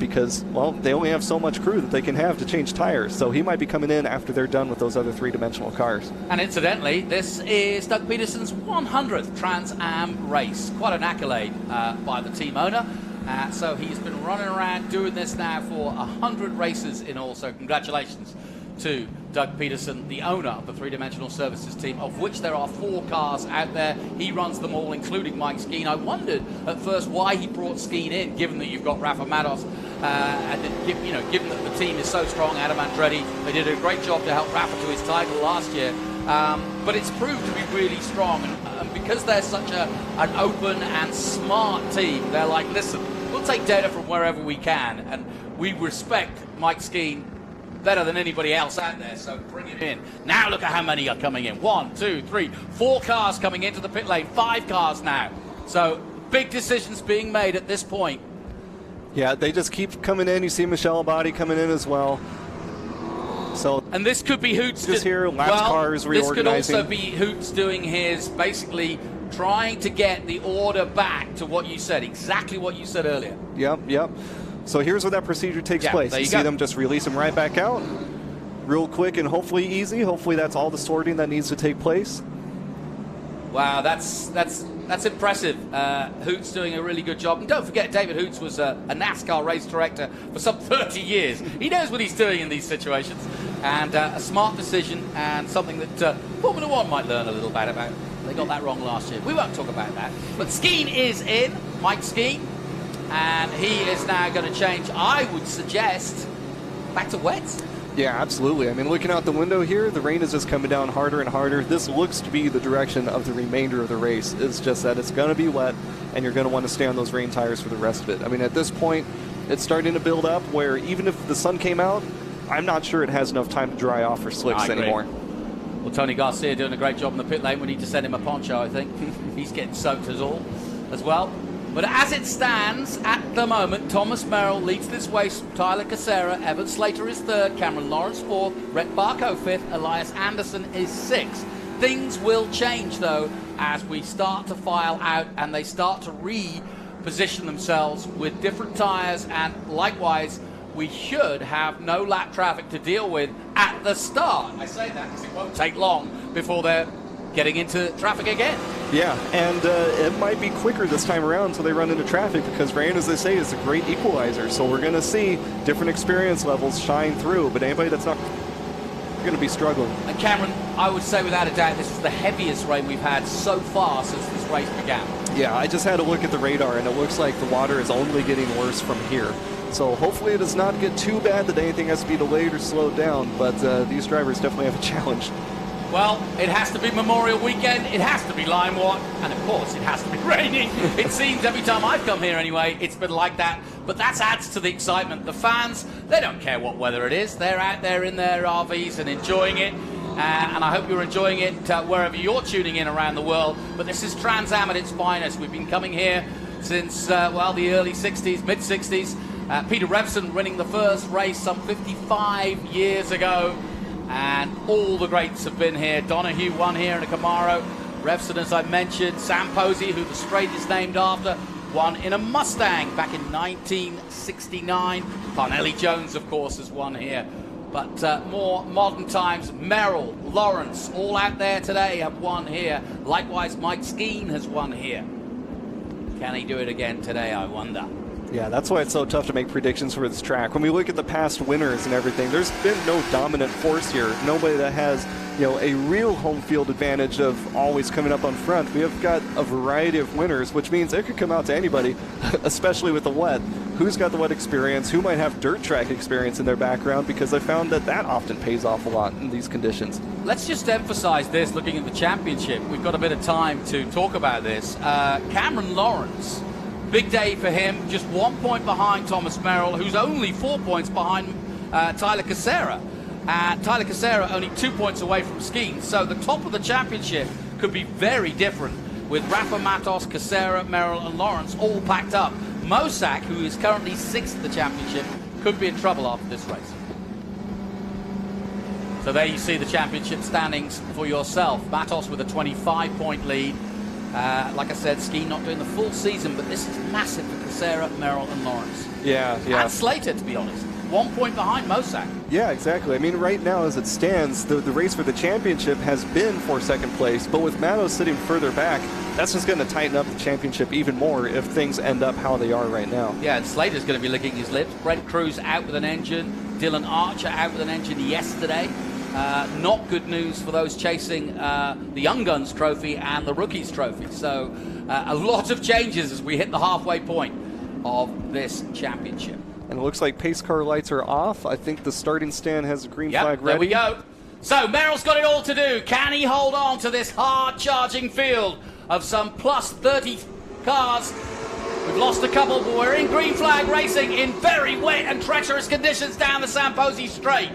because, well, they only have so much crew that they can have to change tires. So he might be coming in after they're done with those other three-dimensional cars. And incidentally, this is Doug Peterson's 100th Trans Am race. Quite an accolade by the team owner. So he's been running around doing this now for 100 races in all. So congratulations to Doug Peterson, the owner of the three-dimensional services team, of which there are 4 cars out there. He runs them all, including Mike Skeen. I wondered at first why he brought Skeen in, given that you've got Rafa Mados, and given that the team is so strong. Adam Andretti, they did a great job to help Rafa to his title last year. But it's proved to be really strong, and because they're such an open and smart team, they're like, listen, we'll take data from wherever we can, and we respect Mike Skeen better than anybody else out there, so bring him in. Now look at how many are coming in. 1, 2, 3, 4 cars coming into the pit lane, 5 cars now. So big decisions being made at this point. Yeah, they just keep coming in. You see Michelle Abadi coming in as well. So, and this could be Hoots just here, last cars reorganizing. This could also be Hoots doing his, basically trying to get the order back to what you said, exactly what you said earlier. Yep. So here's where that procedure takes place. You see them just release them right back out, real quick and hopefully easy. Hopefully that's all the sorting that needs to take place. Wow, that's impressive. Hoots doing a really good job. And don't forget, David Hoots was a NASCAR race director for some 30 years. He knows what he's doing in these situations. And a smart decision, and something that Formula One might learn a little bit about. They got that wrong last year. We won't talk about that. But Skeen is in, Mike Skeen. And he is now going to change, I would suggest, back to wets. Yeah, absolutely. I mean, looking out the window here, the rain is just coming down harder and harder. This looks to be the direction of the remainder of the race. It's just that it's going to be wet, and you're going to want to stay on those rain tires for the rest of it. I mean, at this point, it's starting to build up where even if the sun came out, I'm not sure it has enough time to dry off for slicks anymore. Well, Tony Garcia doing a great job in the pit lane. We need to send him a poncho, I think. He's getting soaked as well. But as it stands at the moment, Thomas Merrill leads this race. Tyler Cassera, Evan Slater is third, Cameron Lawrence fourth, Rhett Barco fifth, Elias Anderson is sixth. Things will change, though, as we start to file out and they start to reposition themselves with different tyres, and likewise, we should have no lap traffic to deal with at the start. I say that because it won't take long before they're getting into traffic again. Yeah, and it might be quicker this time around until they run into traffic, because rain, as they say, is a great equalizer. So we're going to see different experience levels shine through, but anybody that's not going to be struggling. And Cameron, I would say without a doubt, this is the heaviest rain we've had so far since this race began. Yeah, I just had a look at the radar, and it looks like the water is only getting worse from here. So hopefully it does not get too bad that anything has to be delayed or slowed down, but these drivers definitely have a challenge. Well, it has to be Memorial Weekend, it has to be Limewalk, and of course it has to be raining. It seems every time I've come here anyway, it's been like that. But that adds to the excitement. The fans, they don't care what weather it is. They're out there in their RVs and enjoying it. And I hope you're enjoying it wherever you're tuning in around the world. But this is Trans Am at its finest. We've been coming here since, well, the early 60s, mid-60s. Peter Revson winning the first race some 55 years ago. And all the greats have been here. Donahue won here in a Camaro. Revson, as I mentioned. Sam Posey, who the straight is named after, won in a Mustang back in 1969. Parnelli Jones, of course, has won here. But more modern times, Merrill, Lawrence, all out there today have won here. Likewise, Mike Skeen has won here. Can he do it again today, I wonder? Yeah, that's why it's so tough to make predictions for this track. When we look at the past winners and everything, there's been no dominant force here. Nobody that has, you know, a real home field advantage of always coming up on front. We have got a variety of winners, which means it could come out to anybody, especially with the wet. Who's got the wet experience? Who might have dirt track experience in their background? Because I found that that often pays off a lot in these conditions. Let's just emphasize this, looking at the championship. We've got a bit of time to talk about this. Cameron Lawrence, big day for him, just 1 point behind Thomas Merrill, who's only 4 points behind Tyler Cassera. Tyler Cassera only 2 points away from Skeen. So the top of the championship could be very different with Rafa, Matos, Cassera, Merrill and Lawrence all packed up. Mosak, who is currently 6th of the championship, could be in trouble after this race. So there you see the championship standings for yourself. Matos with a 25-point lead. Like I said, Skeen not doing the full season, but this is massive for Cassera, Merrill and Lawrence. Yeah. And Slater, to be honest. 1 point behind Mosak. Yeah, exactly. I mean, right now, as it stands, the race for the championship has been for second place, but with Matos sitting further back, that's just going to tighten up the championship even more if things end up how they are right now. Yeah, and Slater's going to be licking his lips. Brent Cruz out with an engine. Dylan Archer out with an engine yesterday. Not good news for those chasing the Young Guns Trophy and the Rookies Trophy. So a lot of changes as we hit the halfway point of this championship. And it looks like pace car lights are off. I think the starting stand has a green flag ready. There we go. So Merrill's got it all to do. Can he hold on to this hard-charging field of some plus 30 cars? We've lost a couple, but we're in green flag racing in very wet and treacherous conditions down the Sam Posey Straight.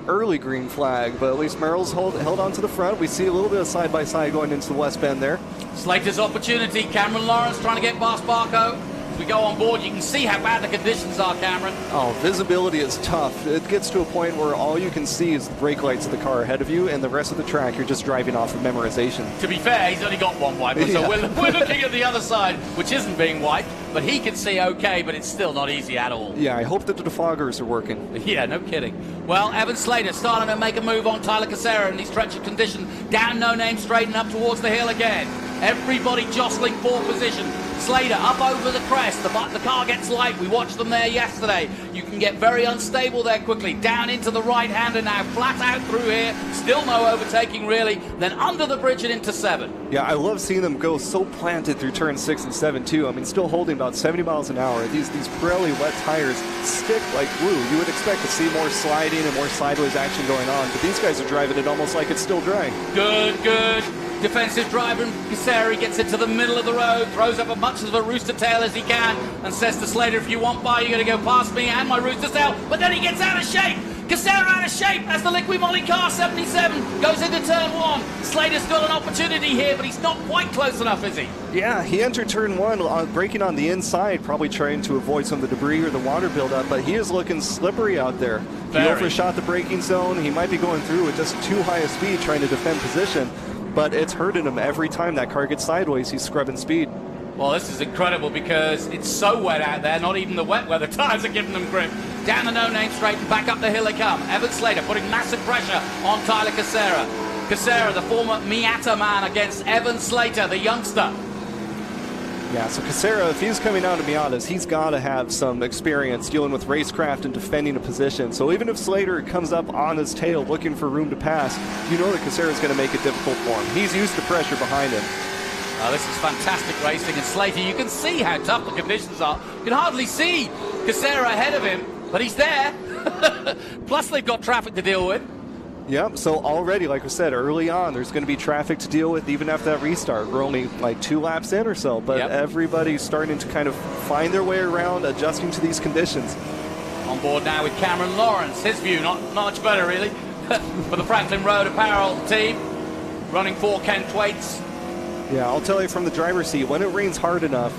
Early green flag, but at least Merrill's held on to the front. We see a little bit of side-by-side going into the west bend there. Slater's opportunity. Cameron Lawrence trying to get past Barco. As we go on board, you can see how bad the conditions are, Cameron. Oh, visibility is tough. It gets to a point where all you can see is the brake lights of the car ahead of you, and the rest of the track you're just driving off of memorization. To be fair, he's only got one wiper, so we're looking at the other side, which isn't being wiped, but he can see okay, but it's still not easy at all. Yeah, I hope that the defoggers are working. Yeah, no kidding. Well, Evan Slater starting to make a move on Tyler Casera in these treacherous conditions. Down No Name, straight and up towards the hill again. Everybody jostling for position. Slater up over the crest. The car gets light. We watched them there yesterday. You can get very unstable there quickly. Down into the right-hander now. Flat out through here. Still no overtaking, really. Then under the bridge and into 7. Yeah, I love seeing them go so planted through turn 6 and 7, too. I mean, still holding about 70 miles an hour. These Pirelli wet tires stick like glue. You would expect to see more sliding and more sideways action going on, but these guys are driving it almost like it's still dry. Good. Defensive driver, Caseri gets into the middle of the road, throws up as much of a rooster tail as he can, and says to Slater, if you want by, you're going to go past me and my rooster tail. But then he gets out of shape. Casera out of shape as the Liqui Moly car 77 goes into turn 1. Slater's got an opportunity here, but he's not quite close enough, is he? Yeah, he entered turn 1 braking on the inside, probably trying to avoid some of the debris or the water buildup, but he is looking slippery out there. He overshot the braking zone. He might be going through at just too high a speed trying to defend position, but it's hurting him every time that car gets sideways. He's scrubbing speed. Well, this is incredible because it's so wet out there, not even the wet weather tires are giving them grip. Down the No Name straight and back up the hill they come. Evan Slater putting massive pressure on Tyler Casera. Casera, the former Miata man, against Evan Slater, the youngster. Yeah, so Casera, if he's coming out of Miatas, he's got to have some experience dealing with racecraft and defending a position. So even if Slater comes up on his tail looking for room to pass, you know that Casera is going to make it difficult for him. He's used to pressure behind him. This is fantastic racing, and Slater, you can see how tough the conditions are. You can hardly see Casera ahead of him, but he's there. Plus, they've got traffic to deal with. Yep, so already, like I said, early on, there's going to be traffic to deal with even after that restart. We're only like 2 laps in or so, but everybody's starting to kind of find their way around, adjusting to these conditions. On board now with Cameron Lawrence. His view, not much better, really, for the Franklin Road Apparel team, running for Ken Thwaites. Yeah, I'll tell you from the driver's seat, when it rains hard enough,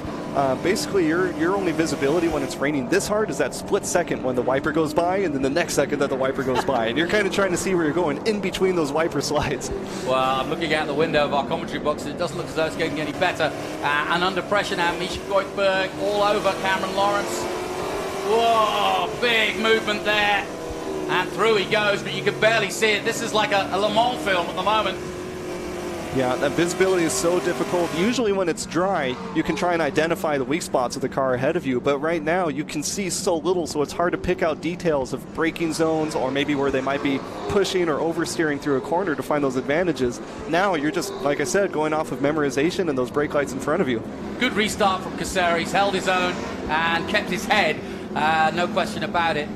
basically your only visibility when it's raining this hard is that split second when the wiper goes by and then the next second that the wiper goes by. And you're kind of trying to see where you're going in between those wiper slides. Well, I'm looking out the window of our commentary box and it doesn't look as though it's getting any better. And under pressure now, Misha Goikhberg all over Cameron Lawrence. Whoa, big movement there. And through he goes, but you can barely see it. This is like a Le Mans film at the moment. Yeah, that visibility is so difficult. Usually when it's dry, you can try and identify the weak spots of the car ahead of you, but right now you can see so little, so it's hard to pick out details of braking zones or maybe where they might be pushing or oversteering through a corner to find those advantages. Now you're just, like I said, going off of memorization and those brake lights in front of you. Good restart from Casera. He's held his own and kept his head, no question about it.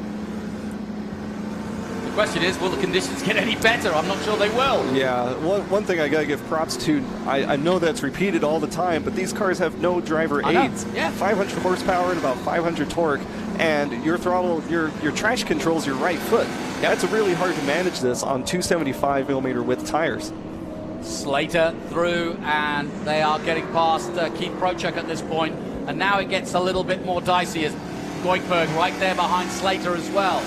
The question is, will the conditions get any better? I'm not sure they will. Yeah, one thing I gotta give props to, I know that's repeated all the time, but these cars have no driver aids. Yeah. 500 horsepower and about 500 torque, and your throttle, your traction controls your right foot. Yeah, it's really hard to manage this on 275 millimeter width tires. Slater through, and they are getting past Keith Prochuk at this point, and now it gets a little bit more dicey as Goikhberg right there behind Slater as well.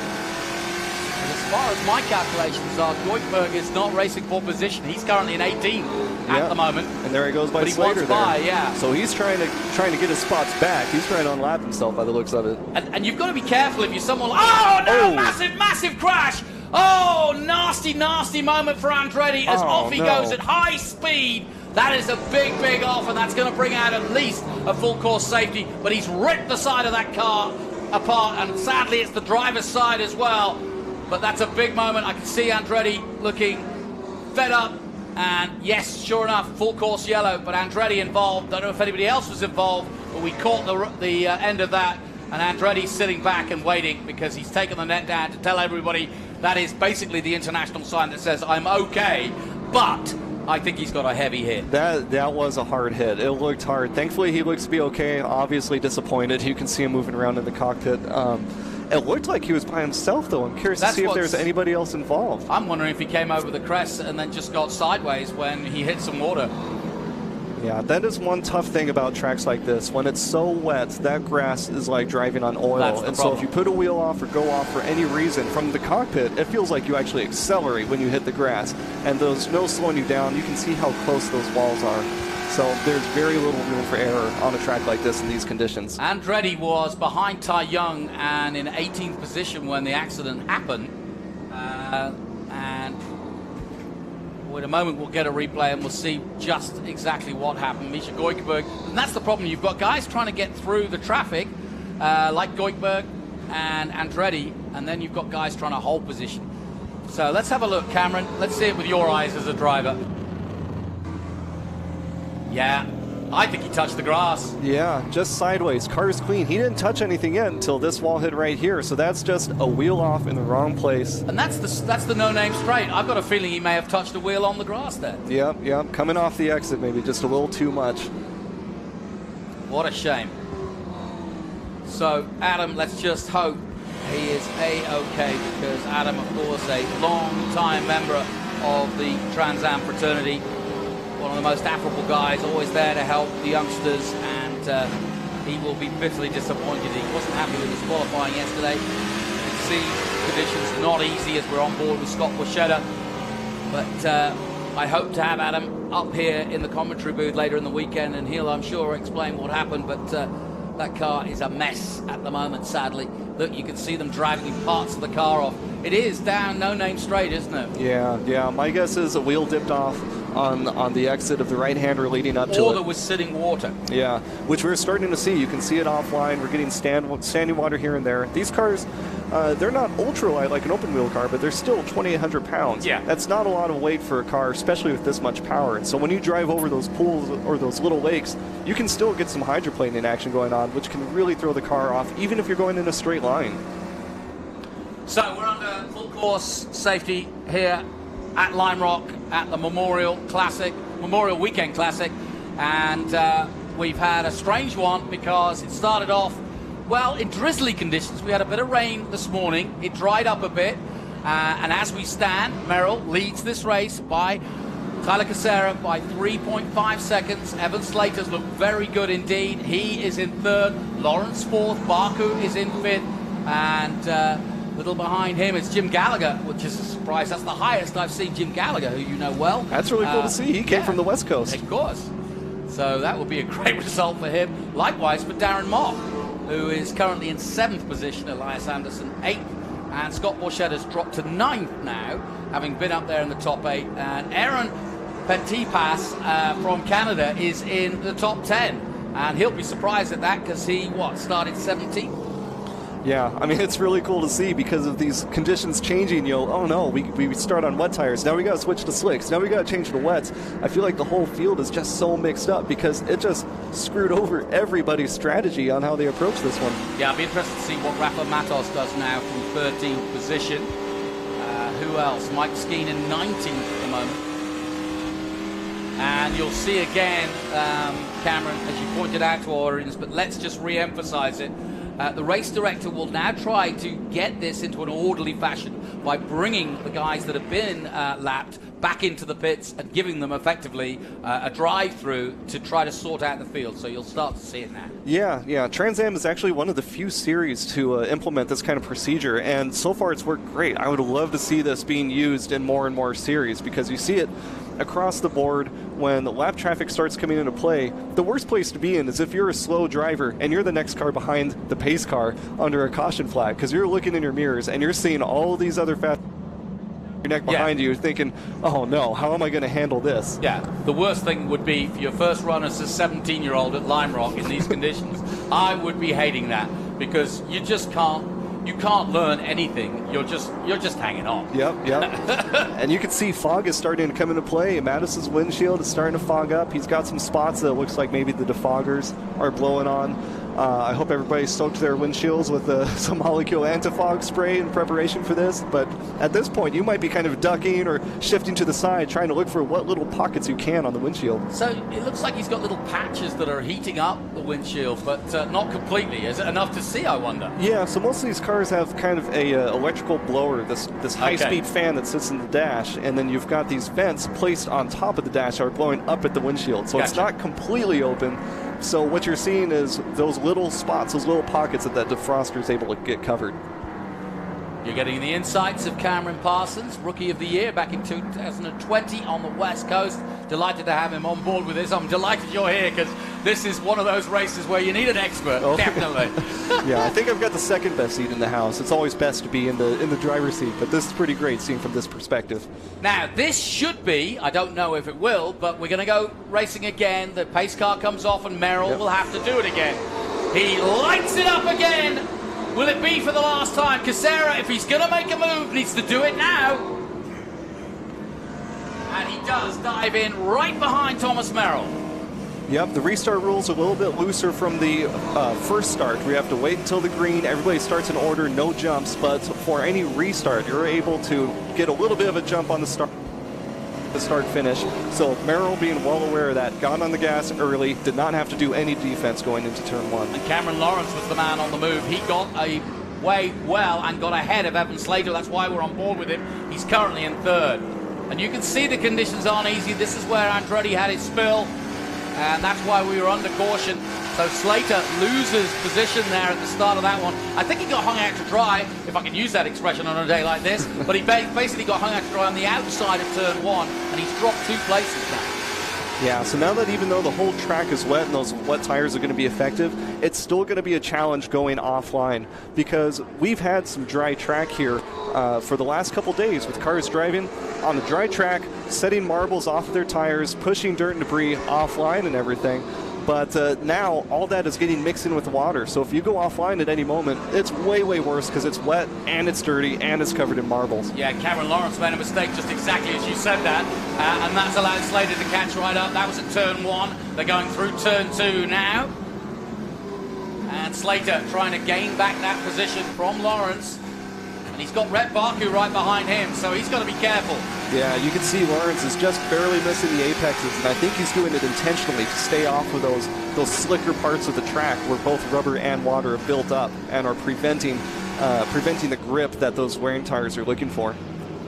As far as my calculations are, Goikhberg is not racing for position. He's currently in 18 at the moment. And there he goes by Slater there. So he's trying to get his spots back. He's trying to unlap himself by the looks of it. And you've got to be careful if you're someone like... Oh, no! Massive crash! Oh, nasty moment for Andretti as off he goes at high speed. That is a big off, and that's going to bring out at least a full course safety. But he's ripped the side of that car apart, and sadly it's the driver's side as well. But that's a big moment. I can see Andretti looking fed up. And yes, sure enough, full course yellow. But Andretti involved. Don't know if anybody else was involved, but we caught the end of that. And Andretti's sitting back and waiting because he's taken the net down to tell everybody that is basically the international sign that says, I'm okay, but I think he's got a heavy hit. That was a hard hit. It looked hard. Thankfully, he looks to be okay. Obviously disappointed. You can see him moving around in the cockpit. It looked like he was by himself, though. I'm curious to see if there's anybody else involved. I'm wondering if he came over the crest and then just got sideways when he hit some water. Yeah, that is one tough thing about tracks like this. When it's so wet, that grass is like driving on oil. That's the and problem. So if you put a wheel off or go off for any reason, from the cockpit, it feels like you actually accelerate when you hit the grass. And there's no slowing you down. You can see how close those walls are. So there's very little room for error on a track like this in these conditions. Andretti was behind Ty Young and in 18th position when the accident happened. And in a moment we'll get a replay and we'll see just exactly what happened. Misha Goikhberg, and that's the problem. You've got guys trying to get through the traffic, like Goikhberg and Andretti, and then you've got guys trying to hold position. So let's have a look, Cameron. Let's see it with your eyes as a driver. Yeah, I think he touched the grass. Yeah, just sideways. Car's clean. He didn't touch anything yet until this wall hit right here. So that's just a wheel off in the wrong place. And that's the no-name straight. I've got a feeling he may have touched a wheel on the grass there. Yep. Coming off the exit, maybe just a little too much. What a shame. So, Adam, let's just hope he is A-OK, because Adam, of course, a long-time member of the Trans Am fraternity. One of the most affable guys, always there to help the youngsters, and he will be bitterly disappointed. He wasn't happy with his qualifying yesterday. You can see conditions not easy as we're on board with Scott Borchetta. But I hope to have Adam up here in the commentary booth later in the weekend, and he'll, I'm sure, explain what happened. But that car is a mess at the moment, sadly. Look, you can see them dragging parts of the car off. It is down no-name straight, isn't it? Yeah. My guess is a wheel dipped off on the exit of the right-hander leading up to it. Or there was sitting water. Yeah, which we're starting to see. You can see it offline. We're getting standing water here and there. These cars, they're not ultralight like an open-wheel car, but they're still 2,800 pounds. Yeah. That's not a lot of weight for a car, especially with this much power. And so when you drive over those pools or those little lakes, you can still get some hydroplaning action going on, which can really throw the car off, even if you're going in a straight line. So we're under full course safety here at Lime Rock at the Memorial Weekend Classic, and we've had a strange one because it started off, well, in drizzly conditions. We had a bit of rain this morning. It dried up a bit, and as we stand, Merrill leads this race by Tyler Casera by 3.5 seconds. Evan Slater's looked very good indeed. He is in third, Lawrence fourth, Baku is in fifth, and little behind him is Jim Gallagher, which is a surprise. That's the highest I've seen Jim Gallagher, who you know well. That's really cool to see. He came from the West Coast. Of course. So that would be a great result for him. Likewise for Darren Mock, who is currently in 7th position. Elias Anderson 8th. And Scott Borchetta's dropped to 9th now, having been up there in the top 8. And Aaron Petipas from Canada is in the top 10. And he'll be surprised at that because he, started 17th? Yeah, I mean, it's really cool to see because of these conditions changing. Oh no, we start on wet tires. Now we got to switch to slicks. Now we got to change to wets. I feel like the whole field is just so mixed up because it just screwed over everybody's strategy on how they approach this one. Yeah, I'll be interested to see what Rafa Matos does now from 13th position. Who else? Mike Skeen in 19th at the moment. And you'll see again, Cameron, as you pointed out to our audience, but let's just re-emphasize it. The race director will now try to get this into an orderly fashion by bringing the guys that have been lapped back into the pits and giving them effectively a drive-through to try to sort out the field. So you'll start to see it now. Yeah. Trans Am is actually one of the few series to implement this kind of procedure, and so far it's worked great. I would love to see this being used in more and more series because you see it across the board when lap traffic starts coming into play. The worst place to be in is if you're a slow driver and you're the next car behind the pace car under a caution flag, because you're looking in your mirrors and you're seeing all these other fast your neck behind you thinking, oh no, how am I going to handle this? Yeah, the worst thing would be for your first run as a 17-year-old at Lime Rock in these conditions. I would be hating that because you just can't learn anything. You're just hanging on. Yep. And you can see fog is starting to come into play. Mattis's windshield is starting to fog up. He's got some spots that it looks like maybe the defoggers are blowing on. I hope everybody soaked their windshields with some molecule anti-fog spray in preparation for this. But at this point, you might be kind of ducking or shifting to the side, trying to look for what little pockets you can on the windshield. So it looks like he's got little patches that are heating up the windshield, but not completely. Is it enough to see, I wonder? Yeah, so most of these cars have kind of a electrical blower, this high-speed fan that sits in the dash, and then you've got these vents placed on top of the dash that are blowing up at the windshield. So it's not completely open. So what you're seeing is those little spots, those little pockets that defroster is able to get covered. You're getting the insights of Cameron Parsons, Rookie of the Year back in 2020 on the West Coast. Delighted to have him on board with this. I'm delighted you're here because this is one of those races where you need an expert, definitely. Yeah, I think I've got the second best seat in the house. It's always best to be in the driver's seat, but this is pretty great seeing from this perspective. Now, this should be, I don't know if it will, but we're going to go racing again. The pace car comes off and Merrill will have to do it again. He lights it up again. Will it be for the last time? Casera, if he's going to make a move, needs to do it now. And he does dive in right behind Thomas Merrill. Yep, the restart rules are a little bit looser from the first start. We have to wait until the green. Everybody starts in order, no jumps. But for any restart, you're able to get a little bit of a jump on the start-finish. So Merrill, being well aware of that, got on the gas early, did not have to do any defense going into turn one. And Cameron Lawrence was the man on the move. He got away well and got ahead of Evan Slater. That's why we're on board with him. He's currently in third. And you can see the conditions aren't easy. This is where Andretti had his spill, and that's why we were under caution. So Slater loses position there at the start of that one. I think he got hung out to dry, if I can use that expression on a day like this, but he basically got hung out to dry on the outside of turn one, and he's dropped 2 places now. Yeah, so now that even though the whole track is wet and those wet tires are going to be effective, it's still going to be a challenge going offline because we've had some dry track here for the last couple days with cars driving on the dry track, setting marbles off of their tires, pushing dirt and debris offline and everything. But now all that is getting mixed in with the water. So if you go offline at any moment, it's way, way worse because it's wet and it's dirty and it's covered in marbles. Yeah, Cameron Lawrence made a mistake just exactly as you said that. And that's allowed Slater to catch right up. That was at turn one. They're going through turn two now. And Slater trying to gain back that position from Lawrence. And he's got Rhett Baku right behind him, so he's got to be careful. Yeah, you can see Lawrence is just barely missing the apexes, and I think he's doing it intentionally to stay off of those slicker parts of the track where both rubber and water have built up and are preventing the grip that those wearing tires are looking for.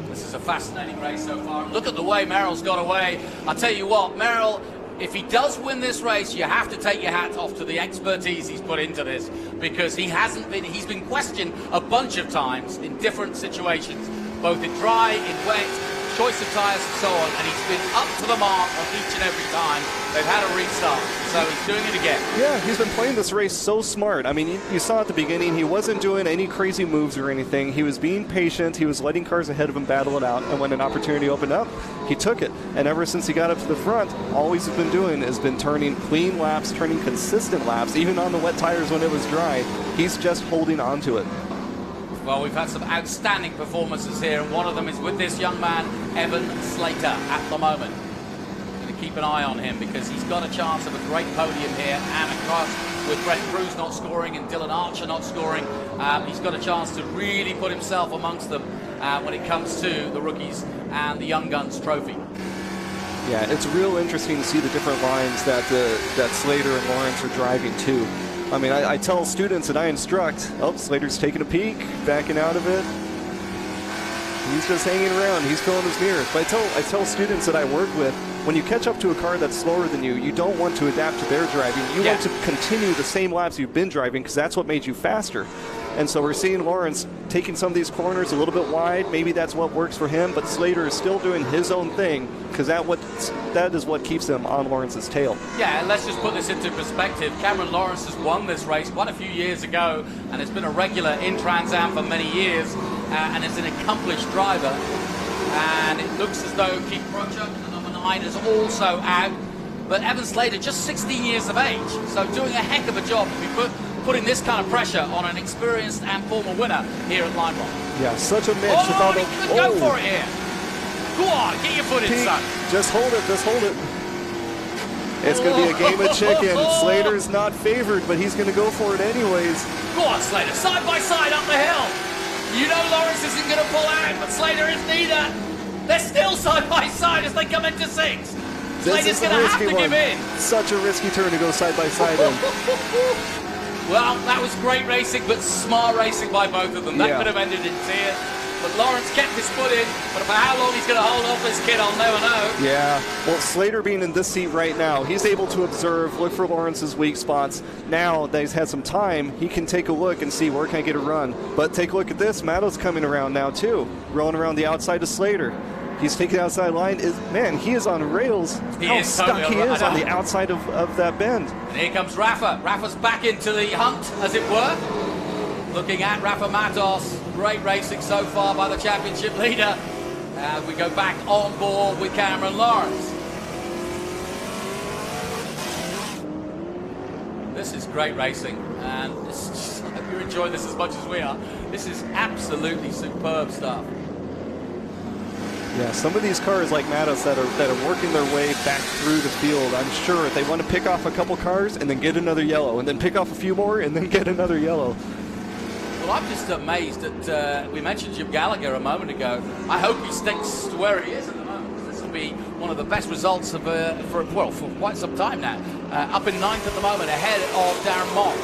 This is a fascinating race so far. Look at the way Merrill's got away. I'll tell you what, Merrill, if he does win this race, you have to take your hat off to the expertise he's put into this, because he's been questioned a bunch of times in different situations, both in dry, in wet, choice of tyres and so on, and he's been up to the mark on each and every time they've had a restart, so he's doing it again. Yeah, he's been playing this race so smart. I mean, you saw at the beginning, he wasn't doing any crazy moves or anything. He was being patient, he was letting cars ahead of him battle it out, and when an opportunity opened up, he took it. And ever since he got up to the front, all he's been doing has been turning clean laps, turning consistent laps, even on the wet tires when it was dry. He's just holding on to it. Well, we've had some outstanding performances here, and one of them is with this young man, Evan Slater, at the moment. I'm going to keep an eye on him because he's got a chance of a great podium here, and of course, with Brett Cruz not scoring and Dylan Archer not scoring, he's got a chance to really put himself amongst them when it comes to the rookies and the Young Guns trophy. Yeah, it's real interesting to see the different lines that Slater and Lawrence are driving to. I mean, I tell students that I instruct, oh, Slater's taking a peek, backing out of it. He's just hanging around. He's filling his mirrors. But I tell students that I work with, when you catch up to a car that's slower than you, you don't want to adapt to their driving. You want to continue the same laps you've been driving because that's what made you faster. And so we're seeing Lawrence taking some of these corners a little bit wide. Maybe that's what works for him, but Slater is still doing his own thing because that is what keeps him on Lawrence's tail. Yeah, and let's just put this into perspective. Cameron Lawrence has won this race quite a few years ago and has been a regular in Trans Am for many years and is an accomplished driver. And it looks as though Keith Prochuk, the number 9, is also out. But Evan Slater, just 16 years of age, so doing a heck of a job to be putting this kind of pressure on an experienced and former winner here at Lime Rock. Yeah, such a mix. Oh, he could go for it here. Go on, get your foot in, son. Just hold it, just hold it. It's going to be a game of chicken. Slater's not favored, but he's going to go for it anyways. Go on, Slater, side by side up the hill. You know Lawrence isn't going to pull out, but Slater is neither. They're still side by side as they come into 6. Slater's going to have to give in. Such a risky turn to go side by side in. Well, that was great racing, but smart racing by both of them. That could have ended in tears. But Lawrence kept his foot in, but for how long he's going to hold off this kid, I'll never know. Yeah, well, Slater being in this seat right now, he's able to observe, look for Lawrence's weak spots. Now that he's had some time, he can take a look and see where can I get a run. But take a look at this, Matto's coming around now too, rolling around the outside of Slater. He's taking the outside line. Man, he is on rails. How stuck he is on the outside of that bend. And here comes Rafa. Rafa's back into the hunt, as it were. Looking at Rafa Matos. Great racing so far by the championship leader. As we go back on board with Cameron Lawrence. This is great racing, and I hope you're enjoying this as much as we are. This is absolutely superb stuff. Yeah, some of these cars like Matos that are working their way back through the field, I'm sure they want to pick off a couple cars and then get another yellow, and then pick off a few more and then get another yellow. Well, I'm just amazed that we mentioned Jim Gallagher a moment ago. I hope he sticks to where he is at the moment. This will be one of the best results for quite some time now. Up in 9th at the moment, ahead of Darren Mock.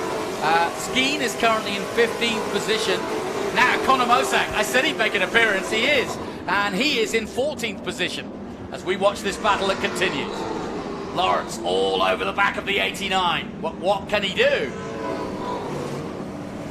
Skeen is currently in 15th position. Now, Conor Mosak, I said he'd make an appearance, he is. And he is in 14th position as we watch this battle that continues. Lawrence all over the back of the 89. What can he do?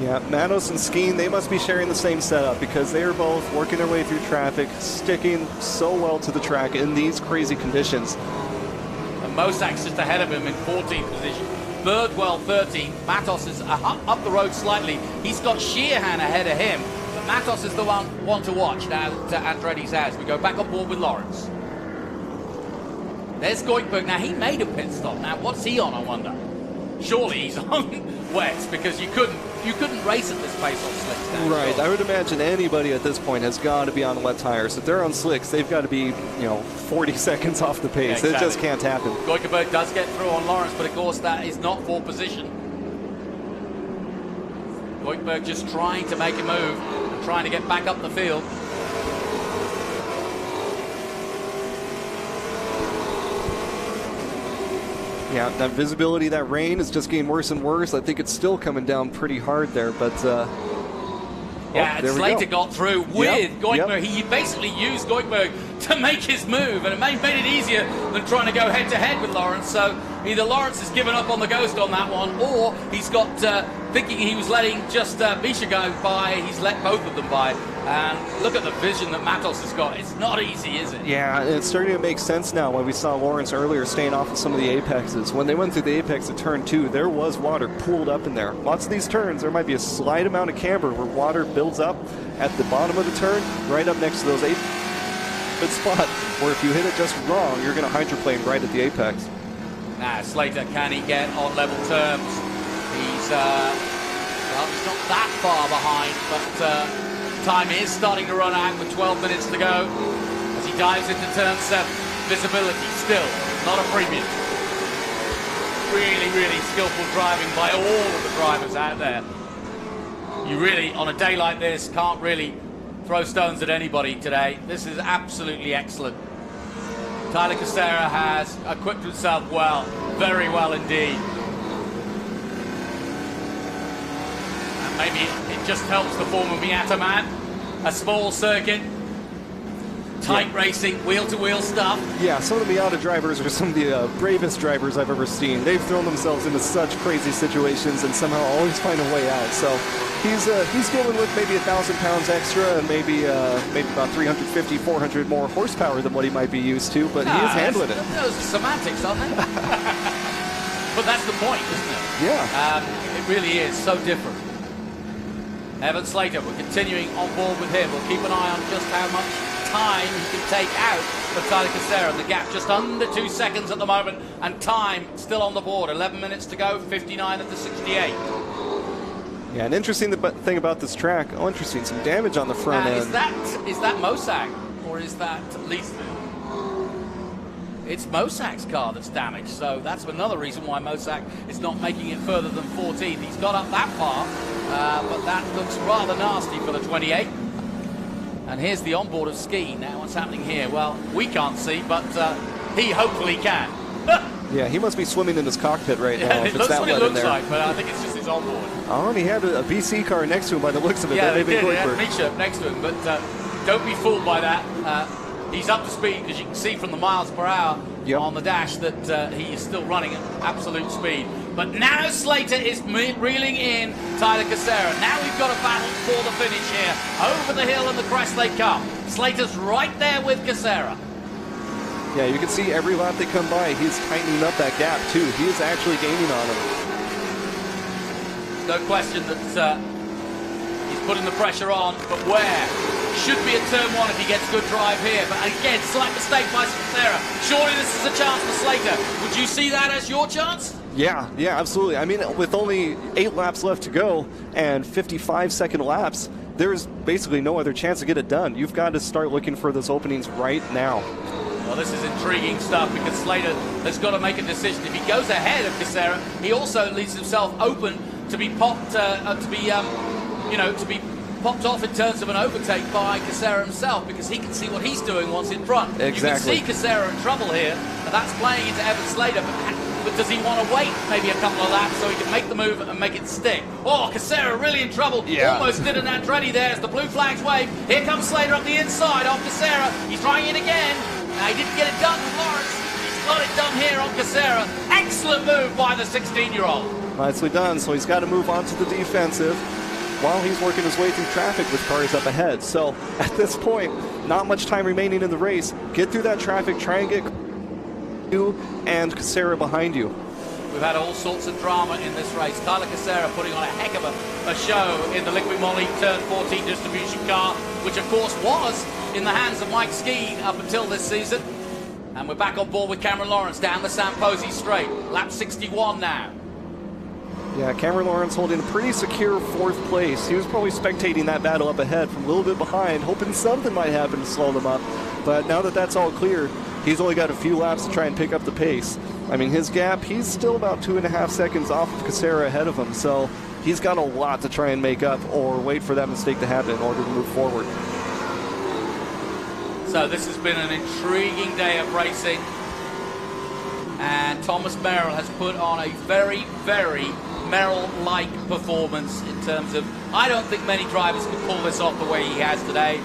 Yeah, Matos and Skeen, they must be sharing the same setup because they are both working their way through traffic, sticking so well to the track in these crazy conditions. And Mosak's just ahead of him in 14th position. Birdwell 13th. Matos is up the road slightly. He's got Sheehan ahead of him. But Matos is the one to watch now at Andretti's house. We go back on board with Lawrence. There's Goikberg. Now, he made a pit stop. Now, what's he on, I wonder? Surely he's on wets because you couldn't race at this pace on slicks now. Right, sure. I would imagine anybody at this point has got to be on wet tires. If they're on slicks, they've got to be, 40 seconds off the pace. Yeah, exactly. It just can't happen. Goikberg does get through on Lawrence, but of course that is not for position. Goikberg just trying to make a move and trying to get back up the field. Yeah, that visibility, that rain is just getting worse and worse. I think it's still coming down pretty hard there, but yeah, Slater got through with Goikberg. Yep. He basically used Goikberg to make his move, and it made it easier than trying to go head-to-head with Lawrence. So either Lawrence has given up on the ghost on that one, or he's got, thinking he was letting just Misha go by, he's let both of them by. And look at the vision that Matos has got. It's not easy, is it? Yeah, it's starting to make sense now when we saw Lawrence earlier staying off of some of the apexes. When they went through the apex at turn 2, there was water pooled up in there. Lots of these turns, there might be a slight amount of camber where water builds up at the bottom of the turn, right up next to those apex spot, where if you hit it just wrong, you're going to hydroplane right at the apex. Now, Slater, can he get on level terms? He's not that far behind, but time is starting to run out with 12 minutes to go as he dives into turn 7. Visibility still not a premium. Really, really skillful driving by all of the drivers out there. You really, on a day like this, can't really throw stones at anybody today. This is absolutely excellent. Tyler Casera has equipped himself well, very well indeed. And maybe it just helps the form of Miata Man. A small circuit, tight racing, wheel-to-wheel stuff. Yeah, some of the Miata drivers are some of the bravest drivers I've ever seen. They've thrown themselves into such crazy situations and somehow always find a way out. So he's dealing with maybe 1,000 pounds extra and maybe about 350, 400 more horsepower than what he might be used to, but he is handling it. Those are semantics, aren't they? But that's the point, isn't it? Yeah. It really is so different. Evan Slater, we're continuing on board with him. We'll keep an eye on just how much time he can take out of Tyler Casera. The gap just under 2 seconds at the moment, and time still on the board. 11 minutes to go, 59 at the 68. Yeah, an interesting thing about this track. Oh, interesting, some damage on the front end. Is that Mosak, or is that Leesville? it's Mosak's car that's damaged. So that's another reason why Mosak is not making it further than 14th. He's got up that far, but that looks rather nasty for the 28. And here's the onboard of Ski. Now what's happening here? Well, we can't see, but he hopefully can. Yeah, he must be swimming in his cockpit right now. It looks what it looks like, but I think it's just his onboard. Oh, and he had a BC car next to him by the looks of it. Yeah, they did. He had Misha next to him, but don't be fooled by that. He's up to speed, because you can see from the miles per hour on the dash that he is still running at absolute speed. But now Slater is reeling in Tyler Casera. Now we've got a battle for the finish here. Over the hill and the crest they come. Slater's right there with Casera. Yeah, you can see every lap they come by, he's tightening up that gap too. He is actually gaining on him. No question that he's putting the pressure on, but where? Should be at turn 1 if he gets good drive here. But again, slight mistake by Casera. Surely this is a chance for Slater. Would you see that as your chance? Yeah, absolutely. I mean, with only 8 laps left to go and 55-second laps, there's basically no other chance to get it done. You've got to start looking for those openings right now. Well, this is intriguing stuff, because Slater has got to make a decision. If he goes ahead of Casera, he also leaves himself open to be popped, to be popped off in terms of an overtake by Casera himself, because he can see what he's doing once in front. Exactly. You can see Casera in trouble here, and that's playing into Evan Slater. But does he want to wait maybe a couple of laps so he can make the move and make it stick? Oh, Casera really in trouble. Yeah. Almost did an Andretti there as the blue flags wave. Here comes Slater up the inside off Casera. He's trying it again. He didn't get it done with Lawrence. He's got it done here on Casera. Excellent move by the 16-year-old. Nicely done. So he's got to move on to the defensive while he's working his way through traffic with cars up ahead. So at this point, not much time remaining in the race. Get through that traffic, try and get you and Casera behind you. We've had all sorts of drama in this race. Tyler Casera putting on a heck of a show in the Liquid Moly Turn 14 distribution car, which of course was in the hands of Mike Skeen up until this season. And we're back on board with Cameron Lawrence down the San Posey straight. Lap 61 now. Yeah, Cameron Lawrence holding a pretty secure 4th place. He was probably spectating that battle up ahead from a little bit behind, hoping something might happen to slow them up. But now that that's all clear, he's only got a few laps to try and pick up the pace. I mean, his gap, he's still about 2.5 seconds off of Casera ahead of him, so he's got a lot to try and make up or wait for that mistake to happen in order to move forward. So this has been an intriguing day of racing, and Thomas Merrill has put on a very, very Merrill-like performance in terms of, I don't think many drivers can pull this off the way he has today.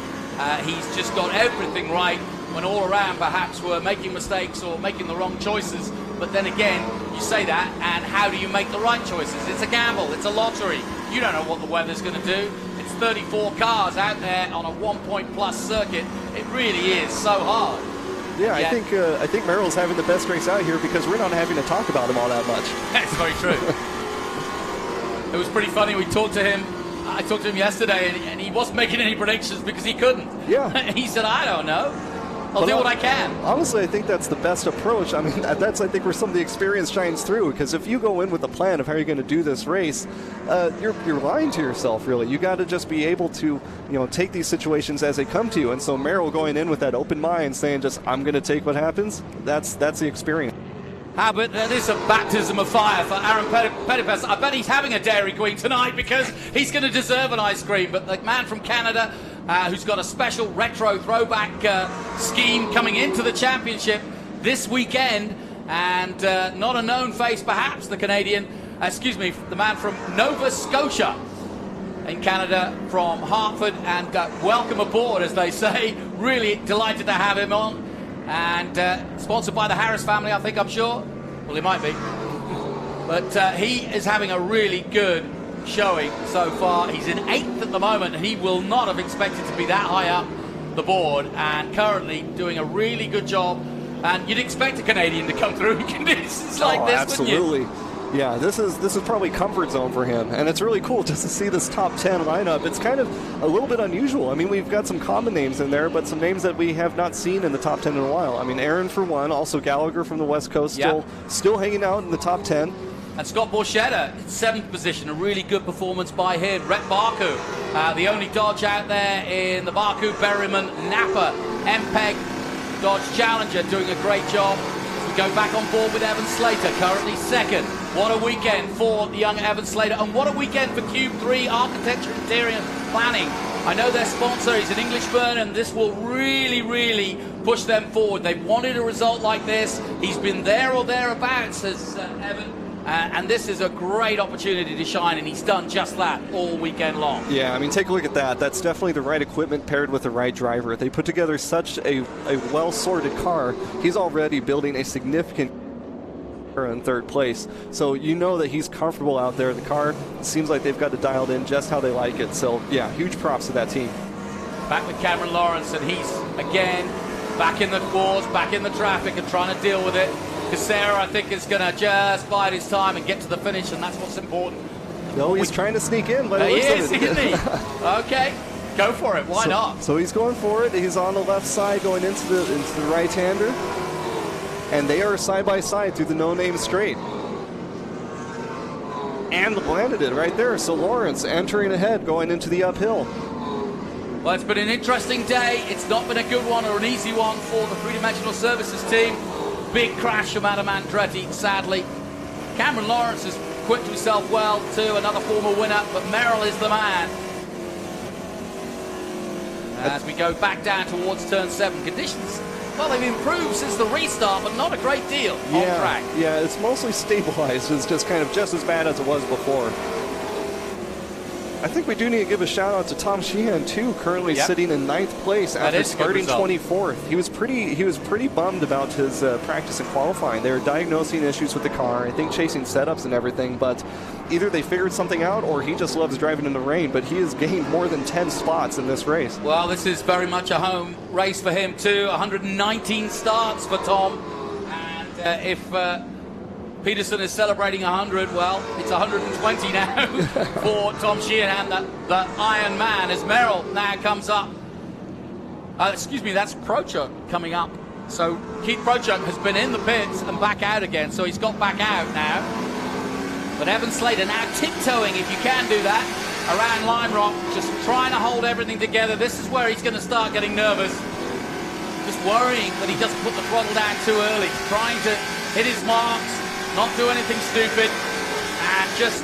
He's just got everything right, when all around perhaps we're making mistakes or making the wrong choices. But then again, you say that, and how do you make the right choices? It's a gamble, it's a lottery. You don't know what the weather's going to do. It's 34 cars out there on a 1-point-plus circuit. It really is so hard. Yeah, I think Merrill's having the best race out here because we're not having to talk about him all that much. That's very true. It was pretty funny. We talked to him. I talked to him yesterday, and he wasn't making any predictions because he couldn't. Yeah. He said, I don't know. I'll do what I can. Honestly, I think that's the best approach. I mean, that's, I think, where some of the experience shines through, because if you go in with a plan of how you're going to do this race, you're lying to yourself, really. You got to just be able to, take these situations as they come to you. And so Merrill going in with that open mind, saying just, I'm going to take what happens, that's the experience. But this is a baptism of fire for Aaron Petitpas. I bet he's having a Dairy Queen tonight because he's going to deserve an ice cream. But the man from Canada, who's got a special retro throwback scheme coming into the championship this weekend, and not a known face perhaps, the Canadian, the man from Nova Scotia in Canada, from Hartford, and welcome aboard, as they say. Really delighted to have him on. And sponsored by the Harris family, I'm sure. Well, he might be. But he is having a really good showing so far. He's in 8th at the moment, and he will not have expected to be that high up the board, and currently doing a really good job. And you'd expect a Canadian to come through in conditions like this, absolutely. wouldn't you? Yeah, this is probably comfort zone for him, and it's really cool just to see this top 10 lineup. It's kind of a little bit unusual. I mean, we've got some common names in there, but some names that we have not seen in the top 10 in a while. I mean, Aaron for one, also Gallagher from the West Coast, still hanging out in the top 10. And Scott Borchetta, 7th position, a really good performance by him. Rhett Baku, the only Dodge out there in the Baku, Berryman, Napa, MPEG, Dodge Challenger doing a great job. We go back on board with Evan Slater, currently second. What a weekend for the young Evan Slater, and what a weekend for Cube 3 Architecture Interior Planning. I know their sponsor is an Englishman, and this will really, really push them forward. They've wanted a result like this. He's been there or thereabouts, says Evan. And this is a great opportunity to shine, and he's done just that all weekend long. Yeah, I mean, take a look at that. That's definitely the right equipment paired with the right driver. They put together such a well-sorted car. He's already building a significant in third place. So you know that he's comfortable out there. The car seems like they've got it dialed in just how they like it. So, yeah, huge props to that team. Back with Cameron Lawrence, and he's, again, back in the wars, back in the traffic and trying to deal with it. Casera, I think, is going to just bide his time and get to the finish, and that's what's important. No, he's trying to sneak in, but he is, isn't he? Okay, go for it. Why not? So he's going for it. He's on the left side, going into the right-hander, and they are side by side through the no-name straight. And landed it right there. So Lawrence entering ahead, going into the uphill. Well, it's been an interesting day. It's not been a good one or an easy one for the three-dimensional services team. Big crash from Adam Andretti, sadly. Cameron Lawrence has equipped himself well too, another former winner, but Merrill is the man. As we go back down towards turn 7, conditions, well, they've improved since the restart, but not a great deal on track. Yeah, it's mostly stabilized. It's just kind of just as bad as it was before. I think we do need to give a shout out to Tom Sheehan too, currently sitting in 9th place after starting 24th. He was pretty bummed about his practice and qualifying. They were diagnosing issues with the car, I think chasing setups and everything, but either they figured something out or he just loves driving in the rain, but he has gained more than 10 spots in this race. Well, this is very much a home race for him too. 119 starts for Tom, and if Peterson is celebrating 100, well, it's 120 now for Tom Sheehan and the Iron Man as Merrill now comes up. Excuse me, that's Prochuk coming up. So Keith Prochuk has been in the pits and back out again, so he's got back out now. But Evan Slater now tiptoeing, if you can do that, around Lime Rock, just trying to hold everything together. This is where he's going to start getting nervous. Just worrying that he doesn't put the throttle down too early, trying to hit his marks, not do anything stupid, and just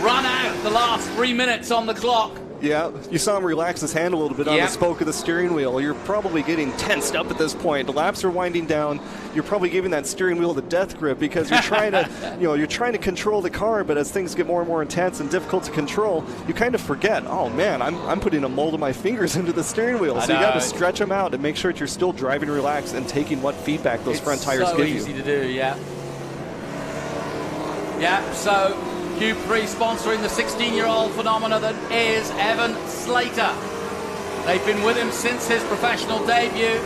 run out the last 3 minutes on the clock. Yeah, you saw him relax his hand a little bit on the spoke of the steering wheel. You're probably getting tensed up at this point. The laps are winding down. You're probably giving that steering wheel the death grip because you're trying to, you're trying to control the car, but as things get more and more intense and difficult to control, you kind of forget, oh man, I'm putting a mold of my fingers into the steering wheel. So you got to stretch them out and make sure that you're still driving relaxed and taking what feedback those front tires give you. It's so easy to do, yeah. Yeah, so Q3 sponsoring the 16-year-old phenomena that is Evan Slater. They've been with him since his professional debut.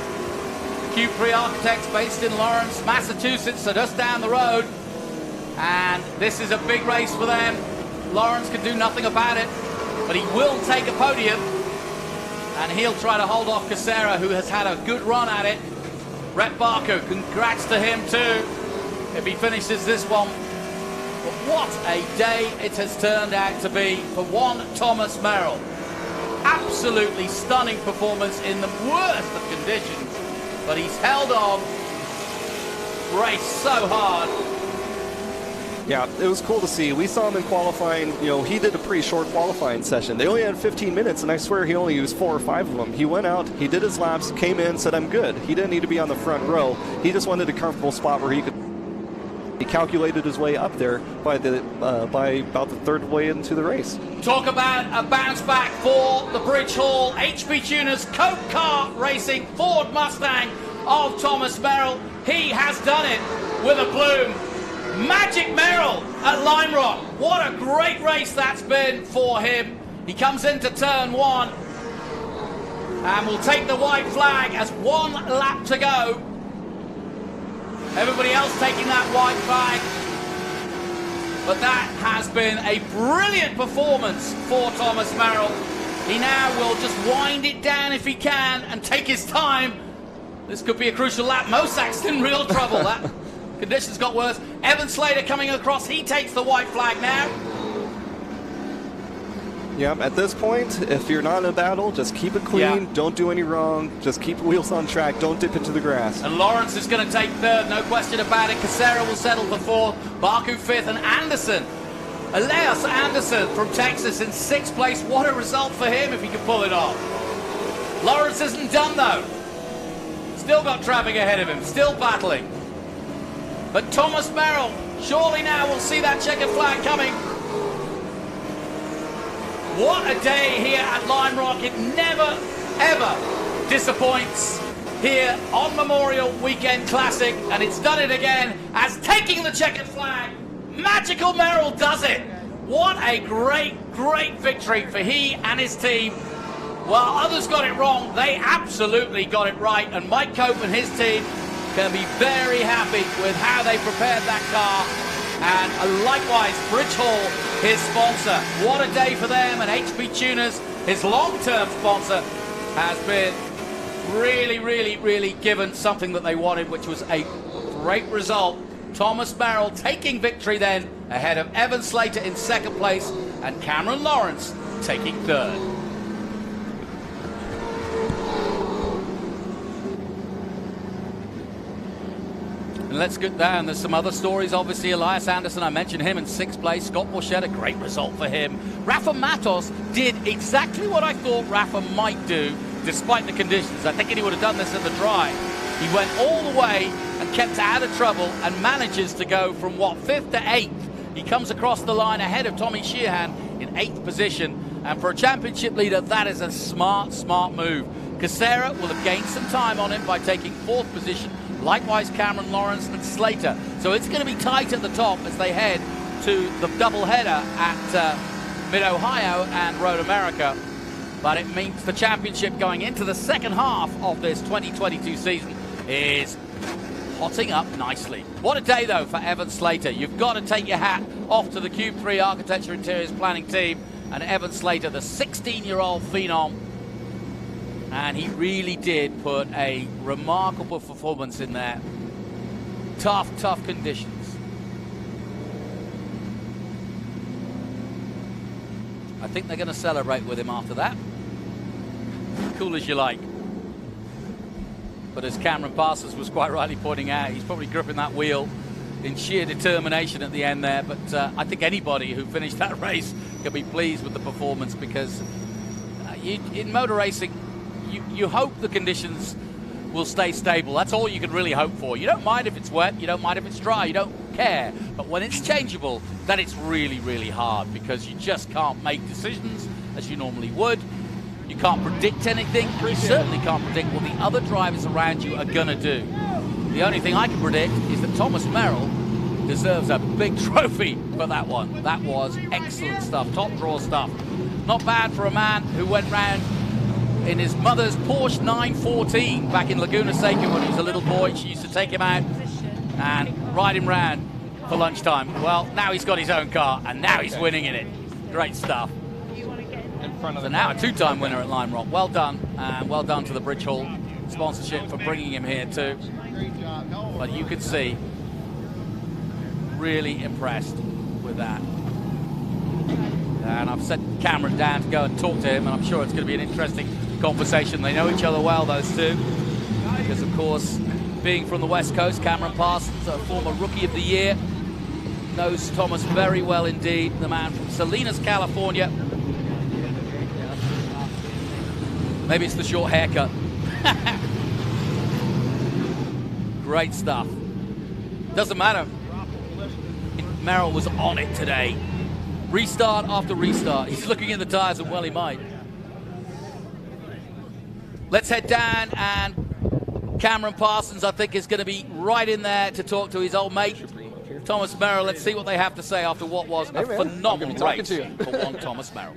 Q3 Architects based in Lawrence, Massachusetts, so just down the road. And this is a big race for them. Lawrence can do nothing about it, but he will take a podium. And he'll try to hold off Casera, who has had a good run at it. Rhett Barker, congrats to him too, if he finishes this one. But what a day it has turned out to be for one Thomas Merrill. Absolutely stunning performance in the worst of conditions, but he's held on, raced so hard. Yeah, it was cool to see. We saw him in qualifying. He did a pretty short qualifying session. They only had 15 minutes, and I swear he only used 4 or 5 of them. He went out, he did his laps, came in, said, I'm good. He didn't need to be on the front row. He just wanted a comfortable spot where he could. He calculated his way up there by about the third way into the race. Talk about a bounce back for the Bridge Hall HB Tuners Coke Car Racing Ford Mustang of Thomas Merrill. He has done it with a bloom. Magic Merrill at Lime Rock. What a great race that's been for him. He comes into turn 1 and will take the white flag as 1 lap to go. Everybody else taking that white flag. But that has been a brilliant performance for Thomas Merrill. He now will just wind it down if he can and take his time. This could be a crucial lap. Mosak's in real trouble. That conditions got worse. Evan Slater coming across. He takes the white flag now. Yep, at this point, if you're not in a battle, just keep it clean, don't do any wrong, just keep the wheels on track, don't dip into the grass. And Lawrence is going to take third, no question about it. Casera will settle for fourth, Baku fifth, and Anderson, Elias Anderson from Texas in sixth place. What a result for him if he can pull it off. Lawrence isn't done though. Still got traffic ahead of him, still battling. But Thomas Merrill, surely now we'll see that checkered flag coming. What a day here at Lime Rock. It never, ever disappoints here on Memorial Weekend Classic. And it's done it again as taking the checkered flag. Magical Merrill does it. What a great, great victory for he and his team. While others got it wrong, they absolutely got it right. And Mike Cope and his team can be very happy with how they prepared that car. And likewise, Bridge Hall, his sponsor. What a day for them. And HP Tuners, his long-term sponsor, has been really, really, really given something that they wanted, which was a great result. Thomas Merrill taking victory then, ahead of Evan Slater in second place, and Cameron Lawrence taking third. And let's get down. There's some other stories. Obviously, Elias Anderson, I mentioned him in sixth place. Scott Borchett, a great result for him. Rafa Matos did exactly what I thought Rafa might do, despite the conditions. I think he would have done this in the dry. He went all the way and kept out of trouble and manages to go from, what, 5th to 8th. He comes across the line ahead of Tommy Sheehan in 8th position. And for a championship leader, that is a smart, smart move. Casera will have gained some time on him by taking 4th position. Likewise, Cameron Lawrence and Slater. So it's going to be tight at the top as they head to the doubleheader at Mid-Ohio and Road America. But it means the championship going into the second half of this 2022 season is hotting up nicely. What a day, though, for Evan Slater. You've got to take your hat off to the Cube 3 Architecture Interiors Planning team and Evan Slater, the 16-year-old phenom. And he really did put a remarkable performance in there. Tough, tough conditions. I think they're going to celebrate with him after that. Cool as you like. But as Cameron Parsons was quite rightly pointing out, he's probably gripping that wheel in sheer determination at the end there. But I think anybody who finished that race can be pleased with the performance, because in motor racing, you hope the conditions will stay stable. That's all you can really hope for. You don't mind if it's wet, you don't mind if it's dry, you don't care. But when it's changeable, then it's really, really hard, because you just can't make decisions as you normally would. You can't predict anything. You certainly can't predict what the other drivers around you are going to do. The only thing I can predict is that Thomas Merrill deserves a big trophy for that one. That was excellent stuff, top draw stuff. Not bad for a man who went round in his mother's Porsche 914 back in Laguna Seca when he was a little boy. She used to take him out and ride him round for lunchtime. Well, now he's got his own car, and now he's winning in it. Great stuff. So now a two-time winner at Lime Rock. Well done, and well done to the Bridge Hall sponsorship for bringing him here too. But you can see, really impressed with that. And I've set Cameron down to go and talk to him, and I'm sure it's going to be an interesting conversation. They know each other well, those two, because of course, being from the West Coast, Cameron Parsons, a former Rookie of the Year, knows Thomas very well indeed. The man from Salinas, California. Maybe it's the short haircut. Great stuff. Doesn't matter. Merrill was on it today. Restart after restart. He's looking at the tires, and well, he might. Let's head down, and Cameron Parsons, I think, is going to be right in there to talk to his old mate, Thomas Merrill. Let's see what they have to say after what was a phenomenal race for one Thomas Merrill.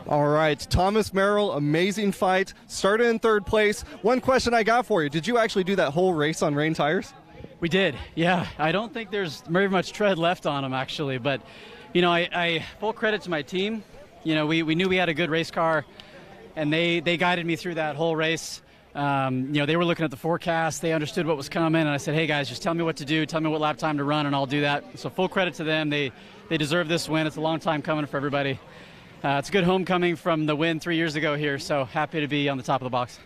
All right, Thomas Merrill, amazing fight. Started in third place. One question I got for you. Did you actually do that whole race on rain tires? We did, yeah. I don't think there's very much tread left on them, actually. But, you know, I full credit to my team. You know, we knew we had a good race car, and they guided me through that whole race. They were looking at the forecast. They understood what was coming, and I said, hey, guys, just tell me what to do. Tell me what lap time to run, and I'll do that. So full credit to them. They deserve this win. It's a long time coming for everybody. It's a good homecoming from the win 3 years ago here, so happy to be on the top of the box.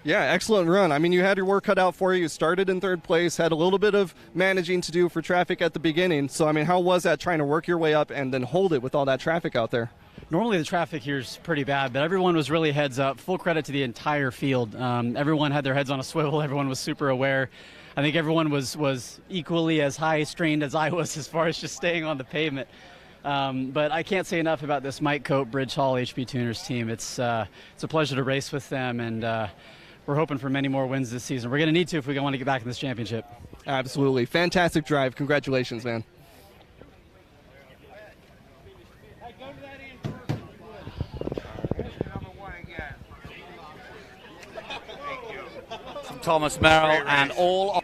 Yeah, excellent run. I mean, you had your work cut out for you. You started in third place, had a little bit of managing to do for traffic at the beginning. So, I mean, how was that trying to work your way up and then hold it with all that traffic out there? Normally the traffic here is pretty bad, but everyone was really heads up. Full credit to the entire field. Everyone had their heads on a swivel. Everyone was super aware. I think everyone was equally as high strained as I was as far as just staying on the pavement. But I can't say enough about this Mike Cope Bridge Hall HP Tuners team. It's a pleasure to race with them, and we're hoping for many more wins this season. We're going to need to if we want to get back in this championship. Absolutely. Fantastic drive. Congratulations, man. Thomas Merrill and all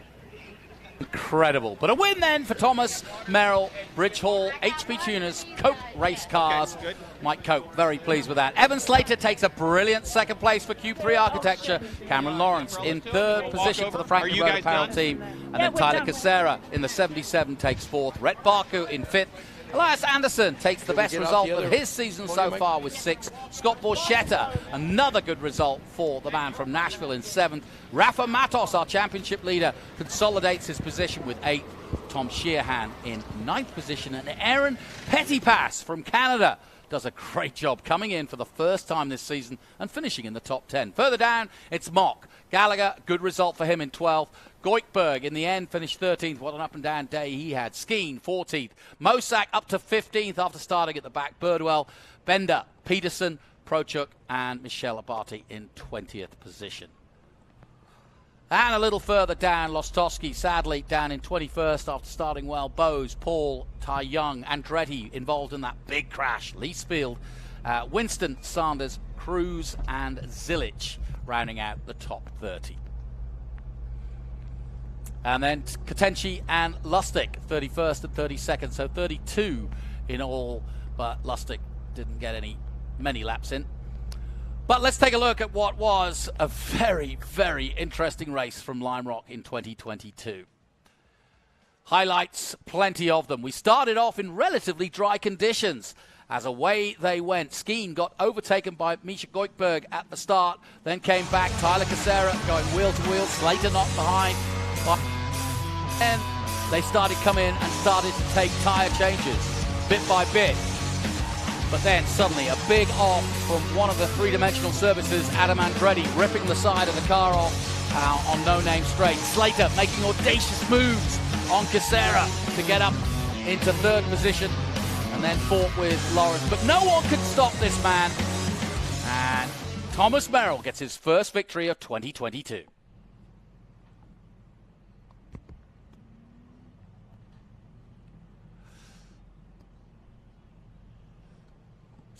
incredible. But a win then for Thomas Merrill, Bridge Hall, HP Tuners, Cope Race Cars. Okay, Mike Cope, very pleased with that. Evan Slater takes a brilliant second place for Q3 Architecture. Cameron Lawrence in third position for the Franklin Road Apparel team. And then Tyler Casera in the 77 takes fourth. Rhett Barku in fifth. Elias Anderson takes the best result of his season so far with 6. Scott Borchetta, another good result for the man from Nashville in 7th. Rafa Matos, our championship leader, consolidates his position with 8th. Tom Sheehan in 9th position. And Aaron Pettypass from Canada does a great job coming in for the first time this season and finishing in the top 10. Further down, it's Mock. Gallagher, good result for him in 12th. Goikberg in the end finished 13th. What an up and down day he had. Skeen 14th. Mosak up to 15th after starting at the back. Birdwell, Bender, Peterson, Prochuk and Michelle Abate in 20th position. And a little further down, Lostowski sadly down in 21st after starting well. Bowes, Paul, Ty Young, Andretti involved in that big crash. Leesfield, Winston, Sanders, Cruz and Zilich rounding out the top 30. And then Katenchi and Lustig, 31st and 32nd, so 32 in all, but Lustig didn't get many laps in. But let's take a look at what was a very, very interesting race from Lime Rock in 2022. Highlights, plenty of them. We started off in relatively dry conditions. As away they went. Skeen got overtaken by Misha Goikberg at the start, then came back. Tyler Casera going wheel to wheel, Slater not behind. And they started coming in and started to take tyre changes bit by bit. But then suddenly a big off from one of the three-dimensional services, Adam Andretti, ripping the side of the car off on no-name straight. Slater making audacious moves on Casera to get up into third position and then fought with Lawrence. But no one could stop this man. And Thomas Merrill gets his first victory of 2022.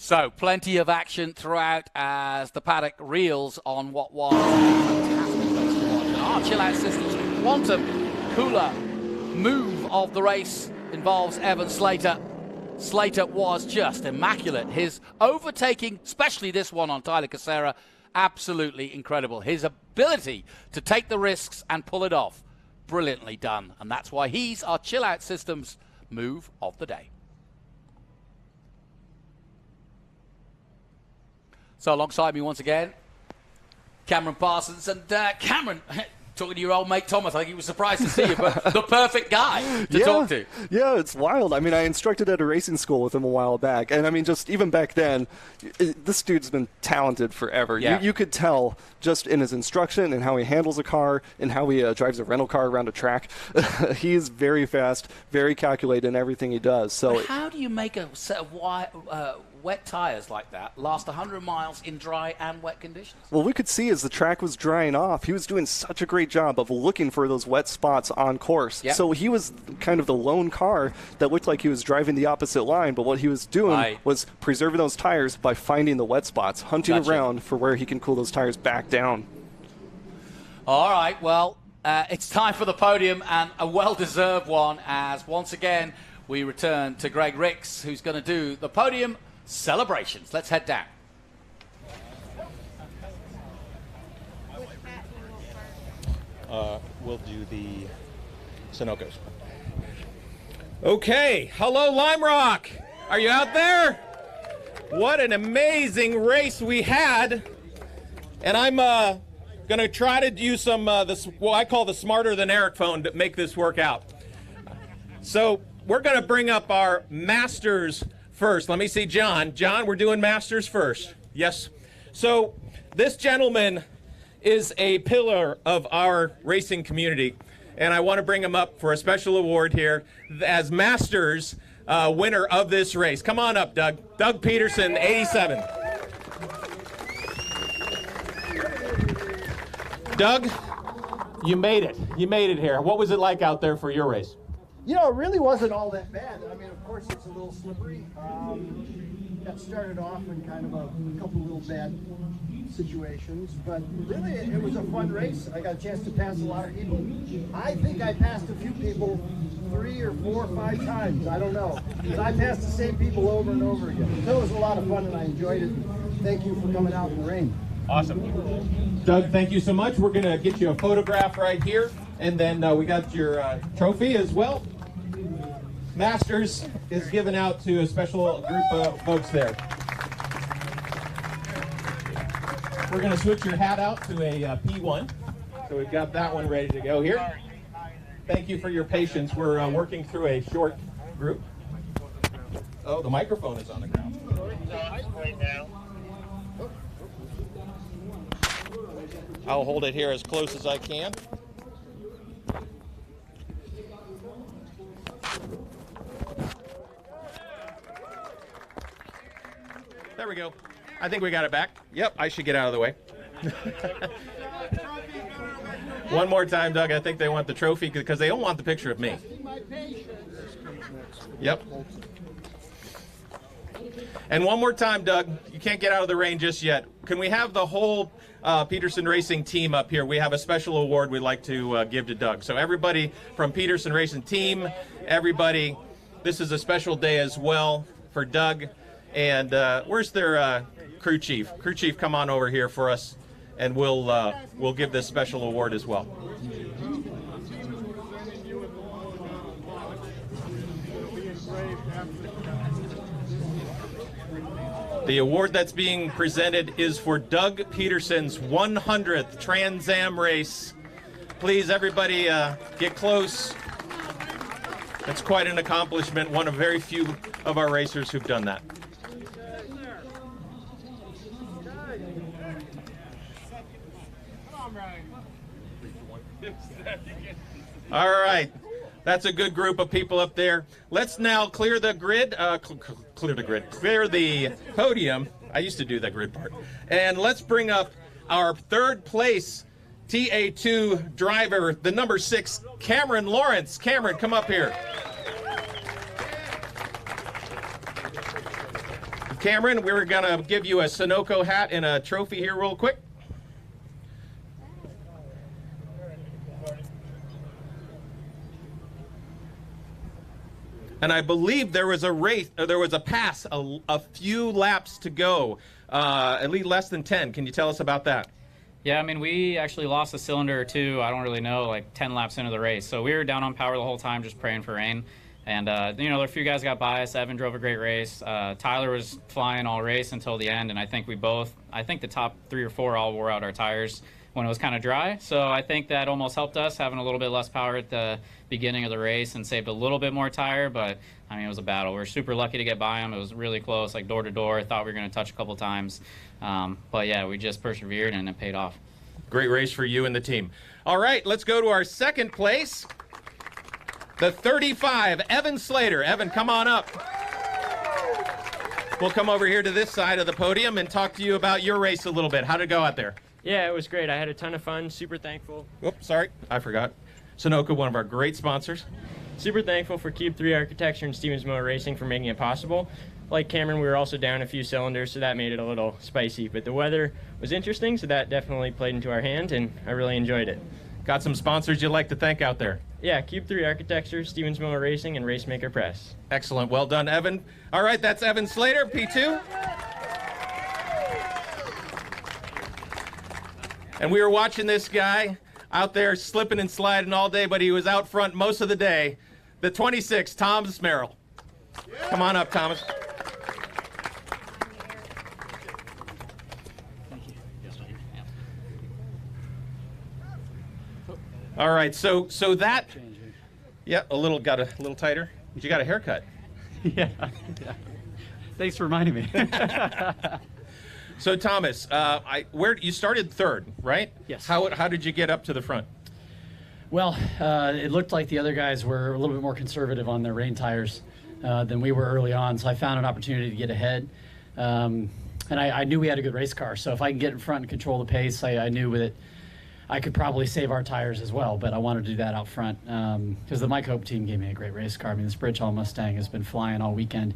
So, plenty of action throughout as the paddock reels on what was a fantastic race to watch. Our Chill Out Systems quantum cooler move of the race involves Evan Slater. Slater was just immaculate. His overtaking, especially this one on Tyler Casera, absolutely incredible. His ability to take the risks and pull it off, brilliantly done. And that's why he's our Chill Out Systems move of the day. So alongside me once again, Cameron Parsons. And Cameron, talking to your old mate Thomas, I think he was surprised to see you, but the perfect guy to talk to. Yeah, it's wild. I mean, I instructed at a racing school with him a while back. And, I mean, just even back then, this dude's been talented forever. Yeah. You could tell just in his instruction and how he handles a car and how he drives a rental car around a track. He's very fast, very calculated in everything he does. So But how do you make a set of wet tires like that last 100 miles in dry and wet conditions? Well, we could see as the track was drying off, he was doing such a great job of looking for those wet spots on course. Yep. So he was kind of the lone car that looked like he was driving the opposite line, but what he was doing was preserving those tires by finding the wet spots, hunting around for where he can cool those tires back down. All right, well, it's time for the podium, and a well-deserved one, as once again we return to Greg Ricks, who's going to do the podium celebrations. Let's head down. we'll do the Sunoco's. Okay, hello Lime Rock. Are you out there? What an amazing race we had. And I'm going to try to use some, what I call the smarter than Eric phone to make this work out. So we're going to bring up our masters first. Let me see John. John, we're doing masters first. Yes. So this gentleman is a pillar of our racing community. And I want to bring him up for a special award here as Masters winner of this race. Come on up, Doug. Doug Peterson, 87. Doug, you made it. You made it here. What was it like out there for your race? You know, it really wasn't all that bad. I mean, of course, it's a little slippery. Got started off in kind of a couple little bad situations, but really it was a fun race. I got a chance to pass a lot of people. I think I passed a few people 3 or 4 or 5 times. I don't know. But I passed the same people over and over again. So it was a lot of fun and I enjoyed it. Thank you for coming out in the rain. Awesome. Doug, thank you so much. We're going to get you a photograph right here, and then we got your trophy as well. Masters is given out to a special group of folks there. We're going to switch your hat out to a P1. So we've got that one ready to go here. Thank you for your patience. We're working through a short group. Oh, the microphone is on the ground. I'll hold it here as close as I can. There we go. I think we got it back. Yep, I should get out of the way. One more time, Doug. I think they want the trophy because they don't want the picture of me. Yep. And one more time, Doug. You can't get out of the rain just yet. Can we have the whole Peterson Racing team up here? We have a special award we'd like to give to Doug. So everybody from Peterson Racing team, everybody, this is a special day as well for Doug. And where's their crew chief? Crew chief, come on over here for us, and we'll give this special award as well. The award that's being presented is for Doug Peterson's 100th Trans Am race. Please, everybody, get close. That's quite an accomplishment. One of very few of our racers who've done that. All right, that's a good group of people up there. Let's now clear the grid, clear the podium. I used to do that grid part. And let's bring up our third place TA2 driver, the number 6, Cameron Lawrence. Cameron, come up here. Cameron, we're gonna give you a Sunoco hat and a trophy here real quick. And I believe there was a race, or there was a pass, a few laps to go, at least less than 10. Can you tell us about that? Yeah, I mean, we actually lost a cylinder or two, I don't really know, like 10 laps into the race. So we were down on power the whole time, just praying for rain. And, you know, there were a few guys got by us. Evan drove a great race. Tyler was flying all race until the end, and I think the top 3 or 4 all wore out our tires when it was kind of dry. So I think that almost helped us, having a little bit less power at the beginning of the race, and saved a little bit more tire. But I mean, it was a battle. We were super lucky to get by them. It was really close, like door to door. I thought we were going to touch a couple times. But yeah, we just persevered and it paid off. Great race for you and the team. All right, let's go to our second place. The 35, Evan Slater. Evan, come on up. We'll come over here to this side of the podium and talk to you about your race a little bit. How'd it go out there? Yeah, it was great. I had a ton of fun. Super thankful. Oops, sorry. I forgot. Sunoco, one of our great sponsors. Super thankful for Cube 3 Architecture and Stevens Motor Racing for making it possible. Like Cameron, we were also down a few cylinders, so that made it a little spicy. But the weather was interesting, so that definitely played into our hand, and I really enjoyed it. Got some sponsors you'd like to thank out there? Yeah, Cube 3 Architecture, Stevens Motor Racing, and Racemaker Press. Excellent. Well done, Evan. All right, that's Evan Slater, P2. And we were watching this guy. out there slipping and sliding all day, but he was out front most of the day. The 26, Thomas Merrill. Come on up, Thomas. All right, so that, yeah, got a little tighter. You got a haircut. Yeah. Thanks for reminding me. So Thomas, where you started third, right? Yes. How did you get up to the front? Well, it looked like the other guys were a little bit more conservative on their rain tires than we were early on, so I found an opportunity to get ahead. And I knew we had a good race car, so if I can get in front and control the pace, I knew that I could probably save our tires as well, but I wanted to do that out front because the Mike Hope team gave me a great race car. I mean, this Bridge Hall Mustang has been flying all weekend.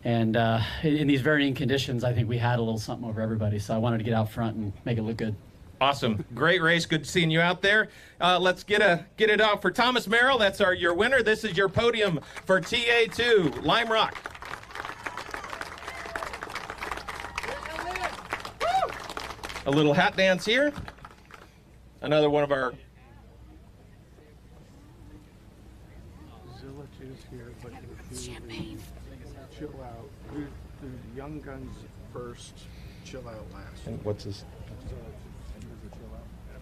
And in these varying conditions, I think we had a little something over everybody, so I wanted to get out front and make it look good. Awesome. Great race. Good seeing you out there. Let's get it out for Thomas Merrill. That's your winner. This is your podium for TA2, Lime Rock. A little hat dance here. Another one of our Champagne. Chill out. Do the young guns first. Chill out last. And what's this?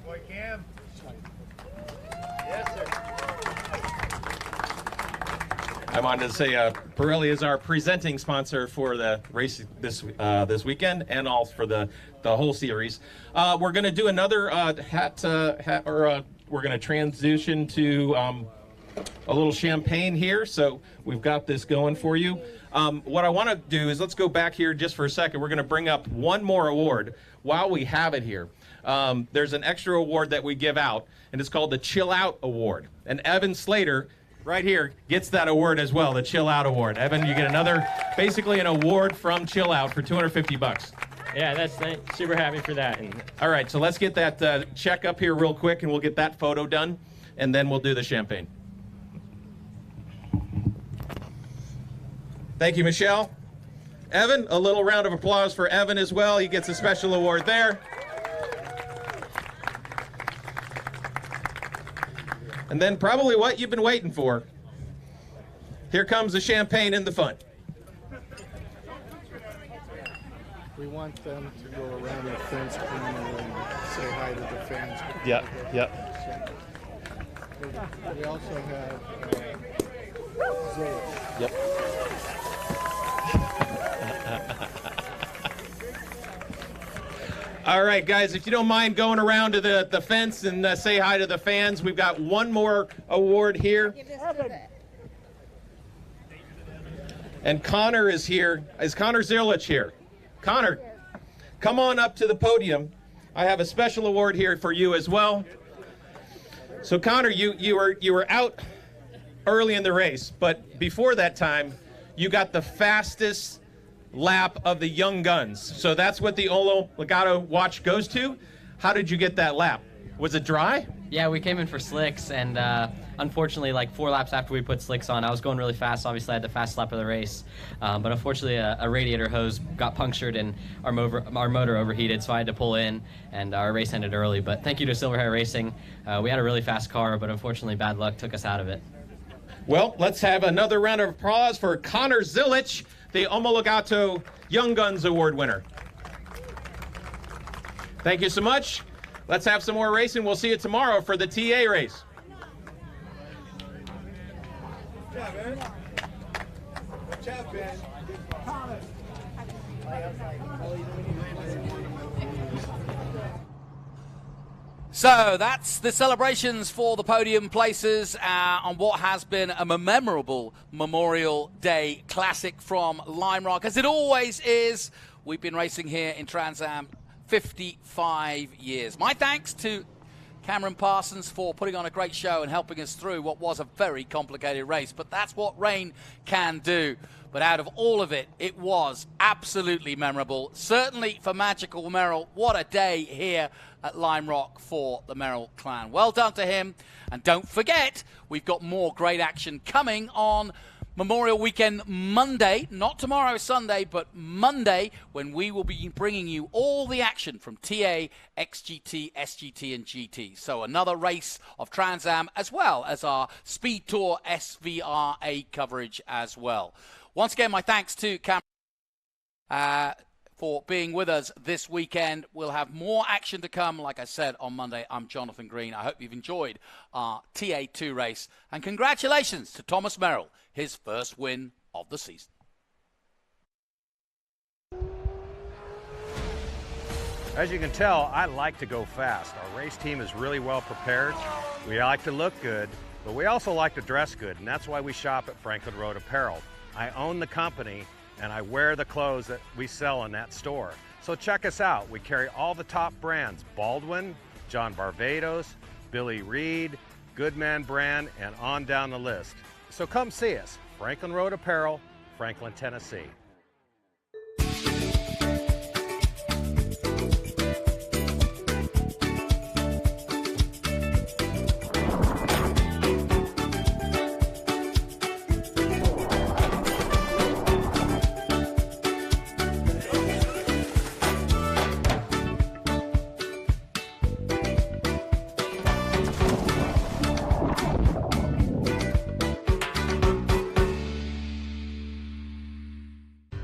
Boy, Cam. Yes, sir. I wanted to say Pirelli is our presenting sponsor for the race this weekend and all for the whole series. We're going to do another we're going to transition to a little champagne here. So we've got this going for you. What I want to do is let's go back here just for a second. We're going to bring up one more award while we have it here. There's an extra award that we give out, and it's called the Chill Out Award. And Evan Slater, right here, gets that award as well, the Chill Out Award. Evan, you get basically an award from Chill Out for $250. Yeah, that's super happy for that. All right, so let's get that check up here real quick, and we'll get that photo done, and then we'll do the champagne. Thank you, Michelle. Evan, a little round of applause for Evan as well. He gets a special award there. And then probably what you've been waiting for. Here comes the champagne and the fun. We want them to go around the fence perimeter and say hi to the fans. Yep. We also have Zoe. Yep. All right, guys, if you don't mind going around to the fence and say hi to the fans, we've got one more award here. And Connor is here. Is Connor Zierlich here? Connor, come on up to the podium. I have a special award here for you as well. So Connor, you were out early in the race, but before that time, you got the fastest lap of the Young Guns. So that's what the Olo Legato watch goes to. How did you get that lap? Was it dry? Yeah, we came in for slicks, and unfortunately, like 4 laps after we put slicks on, I was going really fast. Obviously, I had the fast lap of the race, but unfortunately, a radiator hose got punctured and our motor overheated, so I had to pull in, and our race ended early. But thank you to Silver Hair Racing. We had a really fast car, but unfortunately, bad luck took us out of it. Well, let's have another round of applause for Connor Zierlich, the Omologato Young Guns Award winner. Thank you so much. Let's have some more racing. We'll see you tomorrow for the TA race. Good job, man. Good job, man. So that's the celebrations for the podium places on what has been a memorable Memorial Day Classic from Lime Rock. As it always is, we've been racing here in Trans Am 55 years. My thanks to Cameron Parsons for putting on a great show and helping us through what was a very complicated race. But that's what rain can do. But out of all of it, it was absolutely memorable. Certainly for Magical Merrill, what a day here at Lime Rock for the Merrill clan. Well done to him. And don't forget, we've got more great action coming on Memorial Weekend Monday, not tomorrow, Sunday, but Monday, when we will be bringing you all the action from TA, XGT, SGT, and GT. So another race of Trans Am, as well as our SpeedTour SVRA coverage as well. Once again, my thanks to Cameron for being with us this weekend. We'll have more action to come, like I said, on Monday. I'm Jonathan Green. I hope you've enjoyed our TA2 race. And congratulations to Thomas Merrill, his first win of the season. As you can tell, I like to go fast. Our race team is really well prepared. We like to look good, but we also like to dress good, and that's why we shop at Franklin Road Apparel. I own the company, and I wear the clothes that we sell in that store. So check us out. We carry all the top brands: Baldwin, John Barbados, Billy Reed, Goodman Brand, and on down the list. So come see us, Franklin Road Apparel, Franklin, Tennessee.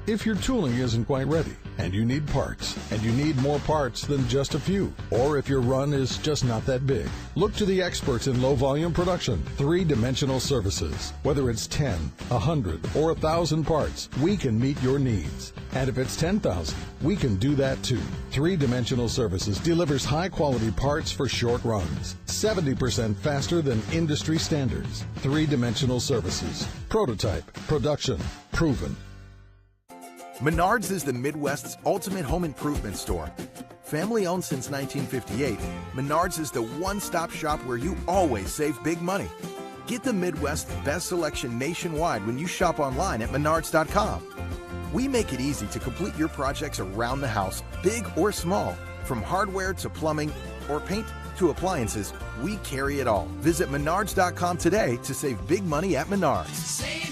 If your tooling isn't quite ready, and you need parts, and you need more parts than just a few, or if your run is just not that big, look to the experts in low-volume production, Three-Dimensional Services. Whether it's 10, 100, or 1,000 parts, we can meet your needs. And if it's 10,000, we can do that too. Three-Dimensional Services delivers high-quality parts for short runs, 70% faster than industry standards. Three-Dimensional Services. Prototype, production, proven. Menards is the Midwest's ultimate home improvement store. Family owned since 1958, Menards is the one-stop shop where you always save big money. Get the Midwest's best selection nationwide when you shop online at menards.com. We make it easy to complete your projects around the house, big or small. From hardware to plumbing or paint to appliances, we carry it all. Visit menards.com today to save big money at Menards.